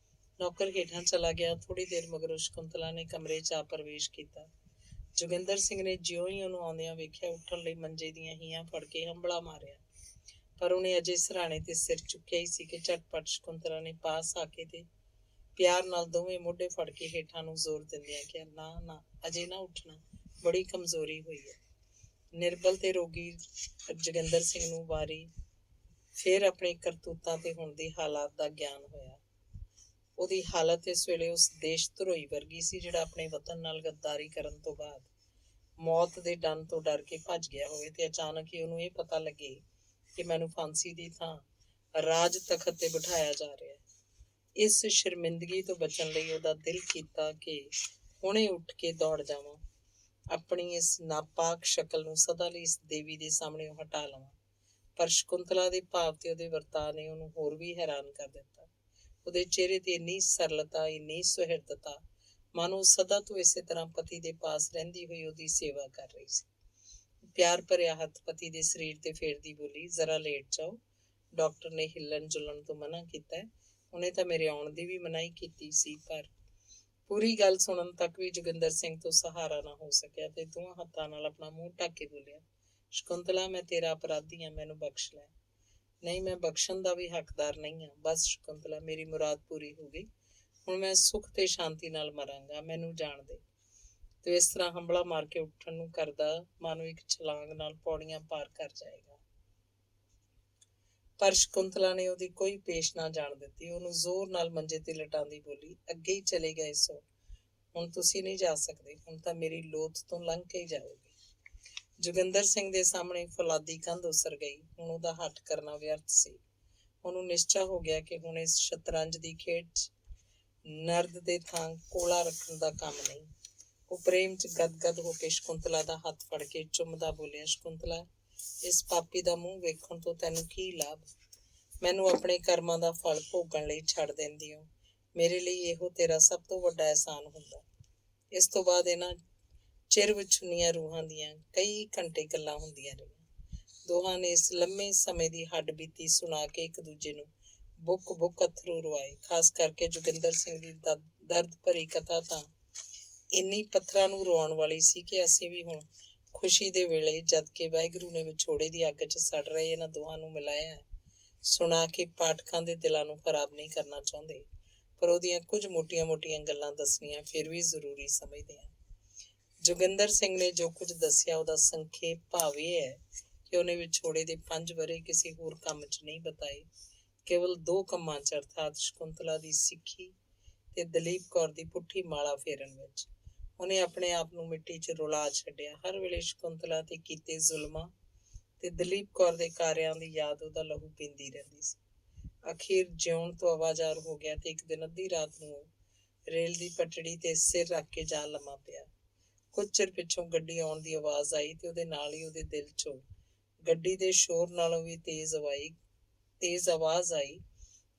ਨੌਕਰ ਹੇਠਾਂ ਚਲਾ ਗਿਆ। ਥੋੜੀ ਦੇਰ ਮਗਰੋਂ ਸ਼ਕੁੰਤਲਾ ਨੇ ਕਮਰੇ 'ਚ ਆ ਪ੍ਰਵੇਸ਼ ਕੀਤਾ। ਜੋਗਿੰਦਰ ਸਿੰਘ ਨੇ ਜਿਉਂ ਹੀ ਉਹਨੂੰ ਆਉਂਦਿਆਂ ਵੇਖਿਆ, ਉੱਠਣ ਲਈ ਮੰਜੇ ਦੀਆਂ ਹੀਆਂ ਫੜ ਕੇ ਹੰਬਲਾ ਮਾਰਿਆ, ਪਰ ਉਹਨੇ ਅਜੇ ਸਿਰਹਾਣੇ ਤੇ ਸਿਰ ਚੁੱਕਿਆ ਹੀ ਸੀ ਕਿ ਝਟਪਟ ਸ਼ਕੁੰਤਲਾ ਨੇ ਪਾਸ ਆ ਕੇ ਤੇ ਪਿਆਰ ਨਾਲ ਦੋਵੇਂ ਮੋਢੇ ਫੜ ਕੇ ਹੇਠਾਂ ਨੂੰ ਜ਼ੋਰ ਦਿੰਦਿਆਂ ਕਿਹਾ, ਨਾ ਨਾ, ਅਜੇ ਨਾ ਉੱਠਣਾ, ਬੜੀ ਕਮਜ਼ੋਰੀ ਹੋਈ ਹੈ। ਨਿਰਬਲ ਤੇ ਰੋਗੀ ਜੋਗਿੰਦਰ ਸਿੰਘ ਨੂੰ ਵਾਰੀ ਫਿਰ ਆਪਣੀ ਕਰਤੂਤਾਂ ਤੇ ਹੁਣ ਦੀ ਹਾਲਾਤ ਦਾ ਗਿਆਨ ਹੋਇਆ। ਉਹਦੀ ਹਾਲਤ ਇਸ ਵੇਲੇ ਉਸ ਦੇਸ਼ ਧਰੋਈ ਵਰਗੀ ਸੀ ਜਿਹੜਾ ਆਪਣੇ ਵਤਨ ਨਾਲ ਗੱਦਾਰੀ ਕਰਨ ਤੋਂ ਬਾਅਦ ਮੌਤ ਦੇ ਡੰਨ ਤੋਂ ਡਰ ਕੇ ਭੱਜ ਗਿਆ ਹੋਵੇ ਤੇ ਅਚਾਨਕ ਹੀ ਉਹਨੂੰ ਇਹ ਪਤਾ ਲੱਗੇ ਕਿ ਮੈਨੂੰ ਫਾਂਸੀ ਦੀ ਥਾਂ ਰਾਜ ਤਖਤ ਤੇ ਬਿਠਾਇਆ ਜਾ ਰਿਹਾ ਹੈ। ਇਸ ਸ਼ਰਮਿੰਦਗੀ ਤੋਂ ਬਚਣ ਲਈ ਉਹਦਾ ਦਿਲ ਕੀਤਾ ਕਿ ਹੁਣੇ ਉੱਠ ਕੇ ਦੌੜ ਜਾਵਾਂ, ਆਪਣੀ ਇਸ ਨਾਪਾਕ ਸ਼ਕਲ ਨੂੰ ਸਦਾ ਲਈ ਇਸ ਦੇਵੀ ਦੇ ਸਾਹਮਣੇ ਹਟਾ ਲਵਾਂ। ਪਰ ਸ਼ਕੁੰਤਲਾ ਦੇ ਭਾਵ ਤੇ ਉਹਦੇ ਵਰਤਾਅ ਨੇ ਉਹਨੂੰ ਹੋਰ ਵੀ ਹੈਰਾਨ ਕਰ ਦਿੱਤਾ। ਉਹਦੇ ਚਿਹਰੇ ਤੇ ਇੰਨੀ ਸਰਲਤਾ, ਇੰਨੀ ਸੁਹਿਰਦਤਾ, ਮਾਨੋ ਸਦਾ ਤੋਂ ਇਸੇ ਤਰ੍ਹਾਂ ਪਤੀ ਦੇ ਪਾਸ ਰਹਿੰਦੀ ਹੋਈ ਉਹਦੀ ਸੇਵਾ ਕਰ ਰਹੀ ਸੀ। ਪਿਆਰ ਭਰਿਆ ਹੱਥ ਪਤੀ ਦੇ ਸਰੀਰ ਤੇ ਫੇਰਦੀ ਬੋਲੀ, ਜ਼ਰਾ ਲੇਟ ਜਾਓ। ਡਾਕਟਰ ਨੇ ਹਿੱਲਣ ਜੁਲਣ ਤੋਂ ਮਨਾ ਕੀਤਾ। ਉਹਨੇ ਤਾਂ ਮੇਰੇ ਆਉਣ ਦੀ ਵੀ ਮਨਾਹੀ ਕੀਤੀ ਸੀ, ਪਰ ਪੂਰੀ ਗੱਲ ਸੁਣਨ ਤੱਕ ਵੀ ਜੋਗਿੰਦਰ ਸਿੰਘ ਤੋਂ ਸਹਾਰਾ ਨਾ ਹੋ ਸਕਿਆ ਤੇ ਦੋਹਾਂ ਹੱਥਾਂ ਨਾਲ ਆਪਣਾ ਮੂੰਹ ਢੱਕ ਕੇ ਬੋਲਿਆ, ਸ਼ਕੁੰਤਲਾ, ਮੈਂ ਤੇਰਾ ਅਪਰਾਧੀ ਹਾਂ, ਮੈਨੂੰ ਬਖਸ਼ ਲੈ। ਨਹੀਂ, ਮੈਂ ਬਖਸ਼ਣ ਦਾ ਵੀ ਹੱਕਦਾਰ ਨਹੀਂ ਹਾਂ। ਬਸ ਸ਼ਕੁੰਤਲਾ, ਮੇਰੀ ਮੁਰਾਦ ਪੂਰੀ ਹੋ ਗਈ, ਹੁਣ ਮੈਂ ਸੁੱਖ ਤੇ ਸ਼ਾਂਤੀ ਨਾਲ ਮਰਾਂਗਾ, ਮੈਨੂੰ ਜਾਣ ਦੇ। ਤੇ ਇਸ ਤਰ੍ਹਾਂ ਹੰਬਲਾ ਮਾਰ ਕੇ ਉੱਠਣ ਨੂੰ ਕਰਦਾ ਮਾਨੋ ਇੱਕ ਛਲਾਂਗ ਨਾਲ ਪੌੜੀਆਂ ਪਾਰ ਕਰ ਜਾਏਗਾ। ਪਰ ਸ਼ਕੁੰਤਲਾ ਨੇ ਉਹਦੀ ਕੋਈ ਪੇਸ਼ ਨਾ ਜਾਣ ਦਿੱਤੀ। ਉਹਨੂੰ ਜ਼ੋਰ ਨਾਲ ਮੰਜੇ ਤੇ ਲਟਾਉਂਦੀ ਬੋਲੀ, ਅੱਗੇ ਹੀ ਚਲੇ ਗਏ ਸੋ, ਹੁਣ ਤੁਸੀਂ ਨਹੀਂ ਜਾ ਸਕਦੇ, ਹੁਣ ਤਾਂ ਮੇਰੀ ਲੋਥ ਤੋਂ ਲੰਘ ਕੇ ਹੀ ਜਾਓਗੇ। ਜੋਗਿੰਦਰ ਸਿੰਘ ਦੇ ਸਾਹਮਣੇ ਫੌਲਾਦੀ ਕੰਧ ਉਸਰ ਗਈ। ਹੁਣ ਉਹਦਾ ਹੱਠ ਕਰਨਾ ਵਿਅਰਥ ਸੀ। ਉਹਨੂੰ ਨਿਸ਼ਚਾ ਹੋ ਗਿਆ ਕਿ ਹੁਣ ਇਸ ਸ਼ਤਰੰਜ ਦੀ ਖੇਡ 'ਚ ਨਰਦ ਦੇ ਥਾਂ ਕੋਲਾ ਰੱਖਣ ਦਾ ਕੰਮ ਨਹੀਂ। ਉਹ ਪ੍ਰੇਮ 'ਚ ਗਦਗਦ ਹੋ ਕੇ ਸ਼ਕੁੰਤਲਾ ਦਾ ਹੱਥ ਫੜ ਕੇ ਚੁੰਮਦਾ ਬੋਲਿਆ, ਸ਼ਕੁੰਤਲਾ, ਇਸ ਪਾਪੀ ਦਾ ਮੂੰਹ ਵੇਖਣ ਤੋਂ ਤੈਨੂੰ ਕੀ ਲਾਭ? ਮੈਨੂੰ ਆਪਣੇ ਕਰਮਾਂ ਦਾ ਫਲ ਭੋਗਣ ਲਈ ਛੱਡ ਦਿੰਦੀ ਹੋ। ਮੇਰੇ ਲਈ ਇਹੋ ਤੇਰਾ ਸਭ ਤੋਂ ਵੱਡਾ ਅਹਿਸਾਨ ਹੁੰਦਾ। ਇਸ ਤੋਂ ਬਾਅਦ ਇਹਨਾਂ ਚਿਰ ਵਿਛੁੰਨੀਆਂ ਰੂਹਾਂ ਦੀਆਂ ਕਈ ਘੰਟੇ ਗੱਲਾਂ ਹੁੰਦੀਆਂ ਰਹੀਆਂ। ਦੋਹਾਂ ਨੇ ਇਸ ਲੰਮੇ ਸਮੇਂ ਦੀ ਹੱਡ ਬੀਤੀ ਸੁਣਾ ਕੇ ਇੱਕ ਦੂਜੇ ਨੂੰ ਬੁੱਕ ਅੱਥਰੂ ਰਵਾਏ। ਖਾਸ ਕਰਕੇ ਜੋਗਿੰਦਰ ਸਿੰਘ ਦੀ ਦਰਦ ਭਰੀ ਕਥਾ ਤਾਂ ਇੰਨੀ ਪੱਥਰਾਂ ਨੂੰ ਰਵਾਉਣ ਵਾਲੀ ਸੀ ਕਿ ਅਸੀਂ ਵੀ ਹੁਣ ਖੁਸ਼ੀ ਦੇ ਵੇਲੇ, ਜਦ ਕਿ ਵਾਹਿਗੁਰੂ ਨੇ ਵਿਛੋੜੇ ਦੀ ਅੱਗ 'ਚ ਸੜ ਰਹੇ ਇਹਨਾਂ ਦੋਹਾਂ ਨੂੰ ਮਿਲਾਇਆ, ਸੁਣਾ ਕੇ ਪਾਠਕਾਂ ਦੇ ਦਿਲਾਂ ਨੂੰ ਖਰਾਬ ਨਹੀਂ ਕਰਨਾ ਚਾਹੁੰਦੇ, ਪਰ ਉਹਦੀਆਂ ਕੁਝ ਮੋਟੀਆਂ-ਮੋਟੀਆਂ ਗੱਲਾਂ ਦੱਸਣੀਆਂ ਫਿਰ ਵੀ ਜ਼ਰੂਰੀ ਸਮਝਦੇ ਹਾਂ। ਜੋਗਿੰਦਰ ਸਿੰਘ ਨੇ ਜੋ ਕੁਝ ਦੱਸਿਆ ਉਹਦਾ ਸੰਖੇਪ ਭਾਵ ਇਹ ਹੈ ਕਿ ਉਹਨੇ ਵਿਛੋੜੇ ਦੇ 5 ਵਰ੍ਹੇ ਕਿਸੇ ਹੋਰ ਕੰਮ 'ਚ ਨਹੀਂ ਬਿਤਾਏ, ਕੇਵਲ 2 ਕੰਮਾਂ 'ਚ, ਅਰਥਾਤ ਸ਼ਕੁੰਤਲਾ ਦੀ ਸਿੱਖੀ ਤੇ ਦਲੀਪ ਕੌਰ ਦੀ ਪੁੱਠੀ ਮਾਲਾ ਫੇਰਨ ਵਿੱਚ। ਉਹਨੇ ਆਪਣੇ ਆਪ ਨੂੰ ਮਿੱਟੀ 'ਚ ਰੁਲਾ ਛੱਡਿਆ। ਹਰ ਵੇਲੇ ਸ਼ਕੁੰਤਲਾ ਤੇ ਕੀਤੇ ਜ਼ੁਲਮਾਂ ਤੇ ਦਲੀਪ ਕੌਰ ਦੇ ਕਾਰਿਆਂ ਦੀ ਯਾਦ ਉਹਦਾ ਲਹੂ ਪੀਂਦੀ ਰਹਿੰਦੀ ਸੀ। ਅਖੀਰ ਜਿਉਣ ਤੋਂ ਆਵਾਜ਼ਾਰ ਹੋ ਗਿਆ ਤੇ ਇੱਕ ਦਿਨ ਅੱਧੀ ਰਾਤ ਨੂੰ ਰੇਲ ਦੀ ਪਟੜੀ ਤੇ ਸਿਰ ਰੱਖ ਕੇ ਜਾ ਲੰਮਾ ਪਿਆ। ਕੁਝ ਚਿਰ ਪਿੱਛੋਂ ਗੱਡੀ ਆਉਣ ਦੀ ਆਵਾਜ਼ ਆਈ ਤੇ ਉਹਦੇ ਨਾਲ ਹੀ ਉਹਦੇ ਦਿਲ 'ਚੋਂ ਗੱਡੀ ਦੇ ਸ਼ੋਰ ਨਾਲੋਂ ਵੀ ਤੇਜ਼ ਆਵਾਜ਼ ਆਈ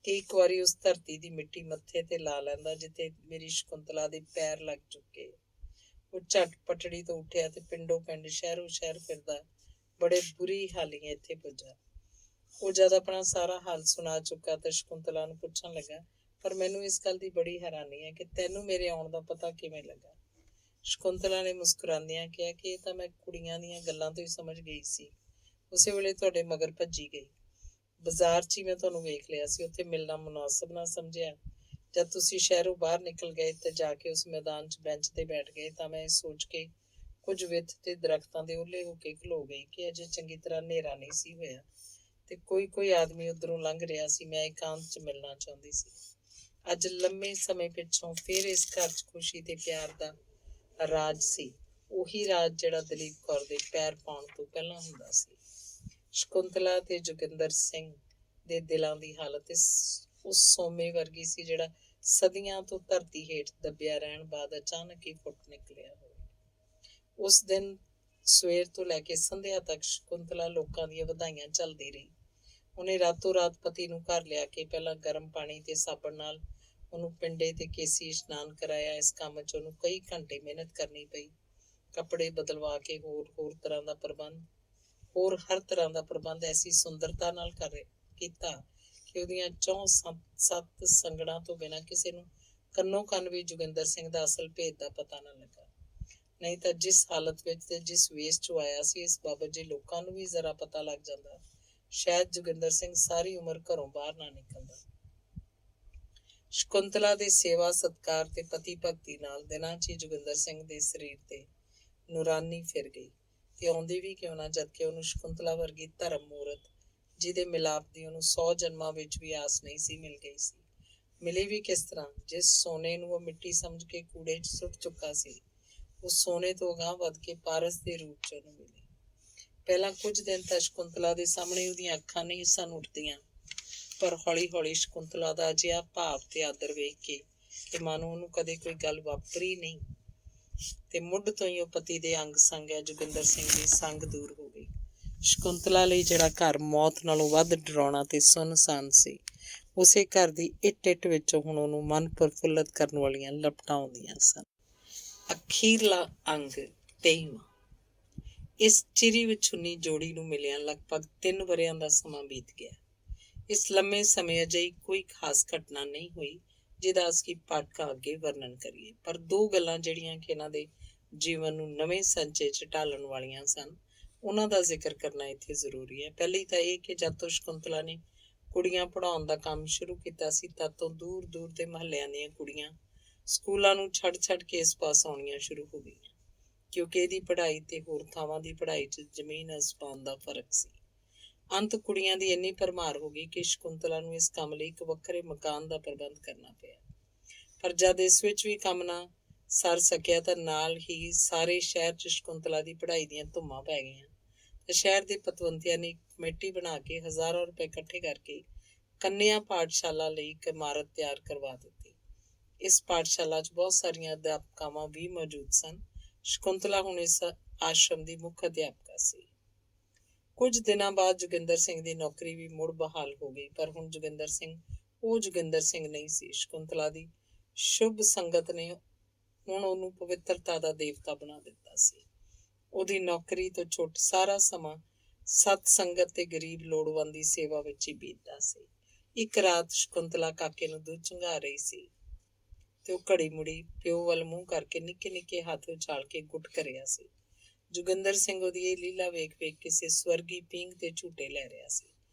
ਕਿ ਇੱਕ ਵਾਰੀ ਉਸ ਧਰਤੀ ਦੀ ਮਿੱਟੀ ਮੱਥੇ ਤੇ ਲਾ ਲੈਂਦਾ ਜਿੱਥੇ ਮੇਰੀ ਸ਼ਕੁੰਤਲਾ ਦੇ ਪੈਰ ਲੱਗ ਚੁੱਕੇ। ਉਹ ਝੱਟ ਪਟੜੀ ਤੋਂ ਉੱਠਿਆ ਤੇ ਪਿੰਡੋਂ ਪਿੰਡ ਸ਼ਹਿਰੋਂ ਸ਼ਹਿਰ ਫਿਰਦਾ ਬੜੇ ਬੁਰੀ ਹਾਲੀਆਂ ਇੱਥੇ ਪੁੱਜਾ। ਉਹ ਜਦ ਆਪਣਾ ਸਾਰਾ ਹਾਲ ਸੁਣਾ ਚੁੱਕਾ ਤਾਂ ਸ਼ਕੁੰਤਲਾ ਨੂੰ ਪੁੱਛਣ ਲੱਗਾ, ਪਰ ਮੈਨੂੰ ਇਸ ਗੱਲ ਦੀ ਬੜੀ ਹੈਰਾਨੀ ਹੈ ਕਿ ਤੈਨੂੰ ਮੇਰੇ ਆਉਣ ਦਾ ਪਤਾ ਕਿਵੇਂ ਲੱਗਾ? ਸ਼ਕੁੰਤਲਾ ਨੇ ਮੁਸਕਰਾਉਂਦਿਆਂ ਕਿਹਾ ਕਿ ਇਹ ਤਾਂ ਮੈਂ ਕੁੜੀਆਂ ਦੀਆਂ ਗੱਲਾਂ ਤੋਂ ਹੀ ਸਮਝ ਗਈ ਸੀ। ਉਸੇ ਵੇਲੇ ਤੁਹਾਡੇ ਮਗਰ ਭੱਜੀ ਗਈ। ਬਾਜ਼ਾਰ 'ਚ ਹੀ ਮੈਂ ਤੁਹਾਨੂੰ ਵੇਖ ਲਿਆ ਸੀ। ਉੱਥੇ ਮਿਲਣਾ ਮੁਨਾਸਬ ਨਾ ਸਮਝਿਆ। ਜਦ ਤੁਸੀਂ ਸ਼ਹਿਰੋਂ ਬਾਹਰ ਨਿਕਲ ਗਏ ਤੇ ਜਾ ਕੇ ਉਸ ਮੈਦਾਨ 'ਚ ਬੈਂਚ ਤੇ ਬੈਠ ਗਏ ਤਾਂ ਮੈਂ ਇਹ ਸੋਚ ਕੇ ਕੁਝ ਵਿੱਥ ਤੇ ਦਰਖਤਾਂ ਦੇ ਓਹਲੇ ਹੋ ਕੇ ਖਲੋ ਗਈ ਕਿ ਅਜੇ ਚੰਗੀ ਤਰ੍ਹਾਂ ਹਨੇਰਾ ਨਹੀਂ ਸੀ ਹੋਇਆ ਤੇ ਕੋਈ ਆਦਮੀ ਉੱਧਰੋਂ ਲੰਘ ਰਿਹਾ ਸੀ। ਮੈਂ ਇਕਾਂਤ 'ਚ ਮਿਲਣਾ ਚਾਹੁੰਦੀ ਸੀ। ਅੱਜ ਲੰਮੇ ਸਮੇਂ ਪਿੱਛੋਂ ਫਿਰ ਇਸ ਘਰ 'ਚ ਖੁਸ਼ੀ ਤੇ ਪਿਆਰ ਦਾ ਰਾਜ ਸੀ। ਉਹੀ ਰਾਜ ਜਿਹੜਾ ਦਲੀਪ ਕੌਰ ਦੇ ਪੈਰ ਪਾਉਣ ਤੋਂ ਪਹਿਲਾਂ ਹੁੰਦਾ ਸੀ। ਸ਼ਕੁੰਤਲਾ ਤੇ ਜੋਗਿੰਦਰ ਸਿੰਘ ਦੇ ਦਿਲਾਂ ਦੀ ਹਾਲਤ ਉਸ ਸੋਮੇ ਵਰਗੀ ਸੀ ਜਿਹੜਾ ਸਦੀਆਂ ਤੋਂ ਧਰਤੀ ਹੇਠ ਦੱਬਿਆ ਰਹਿਣ ਬਾਅਦ ਅਚਾਨਕ ਹੀ ਫੁੱਟ ਨਿਕਲਿਆ ਹੋਵੇ। ਉਸ ਦਿਨ ਸਵੇਰ ਤੋਂ ਲੈ ਕੇ ਸੰਧਿਆ ਤੱਕ ਸ਼ਕੁੰਤਲਾ ਲੋਕਾਂ ਦੀਆਂ ਵਧਾਈਆਂ ਝੱਲਦੀ ਰਹੀ। ਉਹਨੇ ਰਾਤੋਂ ਰਾਤ ਪਤੀ ਨੂੰ ਘਰ ਲਿਆ ਕੇ ਪਹਿਲਾਂ ਗਰਮ ਪਾਣੀ ਤੇ ਸਾਬਣ ਨਾਲ ਉਹਨੂੰ ਪਿੰਡੇ ਤੇ ਕੇਸੀ ਇਸ਼ਨਾਨ ਕਰਾਇਆ। ਇਸ ਕੰਮ 'ਚ ਉਹਨੂੰ ਕਈ ਘੰਟੇ ਮਿਹਨਤ ਕਰਨੀ ਪਈ। ਕੱਪੜੇ ਬਦਲਵਾ ਕੇ ਹੋਰ ਹਰ ਤਰ੍ਹਾਂ ਦਾ ਪ੍ਰਬੰਧ ਐਸੀ ਸੁੰਦਰਤਾ ਨਾਲ ਕੀਤਾ ਕਿ ਉਹਦੀਆਂ ਚੌਂ ਸੱਤ ਸੰਗੜਾਂ ਤੋਂ ਬਿਨਾਂ ਕਿਸੇ ਨੂੰ ਕੰਨੋ ਕੰਨ ਵੀ ਜੋਗਿੰਦਰ ਸਿੰਘ ਦਾ ਅਸਲ ਭੇਦ ਦਾ ਪਤਾ ਨਾ ਲੱਗਾ। ਨਹੀਂ ਤਾਂ ਜਿਸ ਹਾਲਤ ਵਿੱਚ ਤੇ ਜਿਸ ਵੇਸ 'ਚ ਆਇਆ ਸੀ, ਇਸ ਬਾਬਤ ਜੇ ਲੋਕਾਂ ਨੂੰ ਵੀ ਜ਼ਰਾ ਪਤਾ ਲੱਗ ਜਾਂਦਾ, ਸ਼ਾਇਦ ਜੋਗਿੰਦਰ ਸਿੰਘ ਸਾਰੀ ਉਮਰ ਘਰੋਂ ਬਾਹਰ ਨਾ ਨਿਕਲਦਾ। ਸ਼ਕੁੰਤਲਾ ਦੇ ਸੇਵਾ ਸਤਿਕਾਰ ਤੇ ਪਤੀ ਭਗਤੀ ਨਾਲ ਦਿਨਾਂ 'ਚ ਹੀ ਜੋਗਿੰਦਰ ਸਿੰਘ ਦੇ ਸਰੀਰ ਤੇ ਨੂਰਾਨੀ ਫਿਰ ਗਈ ਤੇ ਆਉਂਦੀ ਵੀ ਕਿਉਂ ਨਾ, ਜਦਕਿ ਉਹਨੂੰ ਸ਼ਕੁੰਤਲਾ ਵਰਗੀ ਧਰਮ ਮੂਰਤ ਜਿਹਦੇ ਮਿਲਾਪ ਦੀ ਉਹਨੂੰ 100 ਜਨਮਾਂ ਵਿੱਚ ਵੀ ਆਸ ਨਹੀਂ ਸੀ, ਮਿਲ ਗਈ ਸੀ। ਮਿਲੀ ਵੀ ਕਿਸ ਤਰ੍ਹਾਂ? ਜਿਸ ਸੋਨੇ ਨੂੰ ਉਹ ਮਿੱਟੀ ਸਮਝ ਕੇ ਕੂੜੇ 'ਚ ਸੁੱਟ ਚੁੱਕਾ ਸੀ, ਉਸ ਸੋਨੇ ਤੋਂ ਅਗਾਂਹ ਵੱਧ ਕੇ ਪਾਰਸ ਦੇ ਰੂਪ 'ਚ ਉਹਨੂੰ ਮਿਲੀ। ਪਹਿਲਾਂ ਕੁਝ ਦਿਨ ਤਾਂ ਸ਼ਕੁੰਤਲਾ ਦੇ ਸਾਹਮਣੇ ਉਹਦੀਆਂ ਅੱਖਾਂ ਨਹੀਂ ਸਨ ਉੱਠਦੀਆਂ, ਪਰ ਹੌਲੀ ਹੌਲੀ ਸ਼ਕੁੰਤਲਾ ਦਾ ਅਜਿਹਾ ਭਾਵ ਤੇ ਆਦਰ ਵੇਖ ਕੇ ਕਿ ਮਾਨੋ ਉਹਨੂੰ ਕਦੇ ਕੋਈ ਗੱਲ ਵਾਪਰੀ ਨਹੀਂ ਤੇ ਮੁੱਢ ਤੋਂ ਹੀ ਉਹ ਪਤੀ ਦੇ ਅੰਗ ਸੰਗ ਹੈ, ਜੋਗਿੰਦਰ ਸਿੰਘ ਦੀ ਸੰਗ ਦੂਰ ਹੋ ਗਈ। ਸ਼ਕੁੰਤਲਾ ਲਈ ਜਿਹੜਾ ਘਰ ਮੌਤ ਨਾਲੋਂ ਵੱਧ ਡਰਾਉਣਾ ਤੇ ਸੁੰਨਸਾਨ ਸੀ, ਉਸੇ ਘਰ ਦੀ ਇੱਟ ਵਿੱਚੋਂ ਹੁਣ ਉਹਨੂੰ ਮਨ ਪ੍ਰਫੁੱਲਤ ਕਰਨ ਵਾਲੀਆਂ ਲਪਟਾਂ ਆਉਂਦੀਆਂ ਸਨ। ਅਖੀਰਲਾ ਅੰਗ 23ਵਾਂ। ਇਸ ਚਿਰੀ ਵਿਛੁੰਨੀ ਜੋੜੀ ਨੂੰ ਮਿਲਿਆ ਲਗਭਗ 3 ਵਰ੍ਹਿਆਂ ਦਾ ਸਮਾਂ ਬੀਤ ਗਿਆ। ਇਸ ਲੰਮੇ ਸਮੇਂ ਅਜਿਹੀ ਕੋਈ ਖਾਸ ਘਟਨਾ ਨਹੀਂ ਹੋਈ ਜਿਹਦਾ ਅਸੀਂ ਪਾਠਕਾਂ ਅੱਗੇ ਵਰਣਨ ਕਰੀਏ, ਪਰ 2 ਗੱਲਾਂ ਜਿਹੜੀਆਂ ਕਿ ਇਹਨਾਂ ਦੇ ਜੀਵਨ ਨੂੰ ਨਵੇਂ ਸੰਚੇ 'ਚ ਢਾਲਣ ਵਾਲੀਆਂ ਸਨ, ਉਹਨਾਂ ਦਾ ਜ਼ਿਕਰ ਕਰਨਾ ਇੱਥੇ ਜ਼ਰੂਰੀ ਹੈ। ਪਹਿਲੀ ਤਾਂ ਇਹ ਕਿ ਜਦ ਤੋਂ ਸ਼ਕੁੰਤਲਾ ਨੇ ਕੁੜੀਆਂ ਪੜ੍ਹਾਉਣ ਦਾ ਕੰਮ ਸ਼ੁਰੂ ਕੀਤਾ ਸੀ, ਤਦ ਤੋਂ ਦੂਰ ਦੂਰ ਦੇ ਮਹੱਲਿਆਂ ਦੀਆਂ ਕੁੜੀਆਂ ਸਕੂਲਾਂ ਨੂੰ ਛੱਡ ਕੇ ਇਸ ਪਾਸ ਆਉਣੀਆਂ ਸ਼ੁਰੂ ਹੋ ਗਈਆਂ, ਕਿਉਂਕਿ ਇਹਦੀ ਪੜ੍ਹਾਈ ਤੇ ਹੋਰ ਥਾਵਾਂ ਦੀ ਪੜ੍ਹਾਈ 'ਚ ਜ਼ਮੀਨ ਅਸਮਾਨ ਦਾ ਫਰਕ ਸੀ। ਅੰਤ ਕੁੜੀਆਂ ਦੀ ਇੰਨੀ ਭਰਮਾਰ ਹੋ ਗਈ ਕਿ ਸ਼ਕੁੰਤਲਾ ਨੂੰ ਇਸ ਕੰਮ ਲਈ ਇੱਕ ਵੱਖਰੇ ਮਕਾਨ ਦਾ ਪ੍ਰਬੰਧ ਕਰਨਾ ਪਿਆ। ਪਰ ਜਦ ਇਸ ਵਿੱਚ ਵੀ ਕੰਮ ਨਾ ਸਰ ਸਕਿਆ ਤਾਂ ਨਾਲ ਹੀ ਸਾਰੇ ਸ਼ਹਿਰ 'ਚ ਸ਼ਕੁੰਤਲਾ ਦੀ ਪੜ੍ਹਾਈ ਦੀਆਂ ਧੁੰਮਾਂ ਪੈ ਗਈਆਂ ਤੇ ਸ਼ਹਿਰ ਦੇ ਪਤਵੰਤਿਆਂ ਨੇ ਇੱਕ ਕਮੇਟੀ ਬਣਾ ਕੇ ਹਜ਼ਾਰਾਂ ਰੁਪਏ ਇਕੱਠੇ ਕਰਕੇ ਕੰਨਿਆ ਪਾਠਸ਼ਾਲਾ ਲਈ ਇੱਕ ਇਮਾਰਤ ਤਿਆਰ ਕਰਵਾ ਦਿੱਤੀ। ਇਸ ਪਾਠਸ਼ਾਲਾ 'ਚ ਬਹੁਤ ਸਾਰੀਆਂ ਅਧਿਆਪਕਾਵਾਂ ਵੀ ਮੌਜੂਦ ਸਨ। ਸ਼ਕੁੰਤਲਾ ਹੁਣ ਇਸ ਆਸ਼ਰਮ ਦੀ ਮੁੱਖ ਅਧਿਆਪਕਾ ਸੀ। ਕੁਝ ਦਿਨਾਂ ਬਾਅਦ ਜੋਗਿੰਦਰ ਸਿੰਘ ਦੀ ਨੌਕਰੀ ਵੀ ਮੁੜ ਬਹਾਲ ਹੋ ਗਈ, ਪਰ ਹੁਣ ਜੋਗਿੰਦਰ ਸਿੰਘ ਉਹ ਜੋਗਿੰਦਰ ਸਿੰਘ ਨਹੀਂ ਸੀ। ਸ਼ਕੁੰਤਲਾ ਦੀ ਸ਼ੁਭ ਸੰਗਤ ਨੇ ਹੁਣ ਉਹਨੂੰ ਪਵਿੱਤਰਤਾ ਦਾ ਦੇਵਤਾ ਬਣਾ ਦਿੱਤਾ ਸੀ। ਉਹਦੀ ਨੌਕਰੀ ਤੋਂ ਛੁੱਟ ਸਾਰਾ ਸਮਾਂ ਸਤ ਸੰਗਤ ਤੇ ਗਰੀਬ ਲੋੜਵੰਦ ਦੀ ਸੇਵਾ ਵਿੱਚ ਹੀ ਬੀਤਦਾ ਸੀ। ਇੱਕ ਰਾਤ ਸ਼ਕੁੰਤਲਾ ਕਾਕੇ ਨੂੰ ਦੁੱਧ ਚੁੰਘਾ ਰਹੀ ਸੀ ਤੇ ਉਹ ਘੜੀ ਮੁੜੀ ਪਿਓ ਵੱਲ ਮੂੰਹ ਕਰਕੇ ਨਿੱਕੇ ਨਿੱਕੇ ਹੱਥ ਉਛਾਲ ਕੇ ਗੁੱਟ ਕਰਿਆ ਸੀ। ਜੋਗਿੰਦਰ ਸਿੰਘ ਉਹਦੀ ਇਹ ਲੀਲਾ ਵੇਖ ਕਿਸੇ ਸਵਰਗੀ ਪੀਂਘ ਤੇ ਝੂਟੇ ਲੈ ਰਿਹਾ ਸੀ।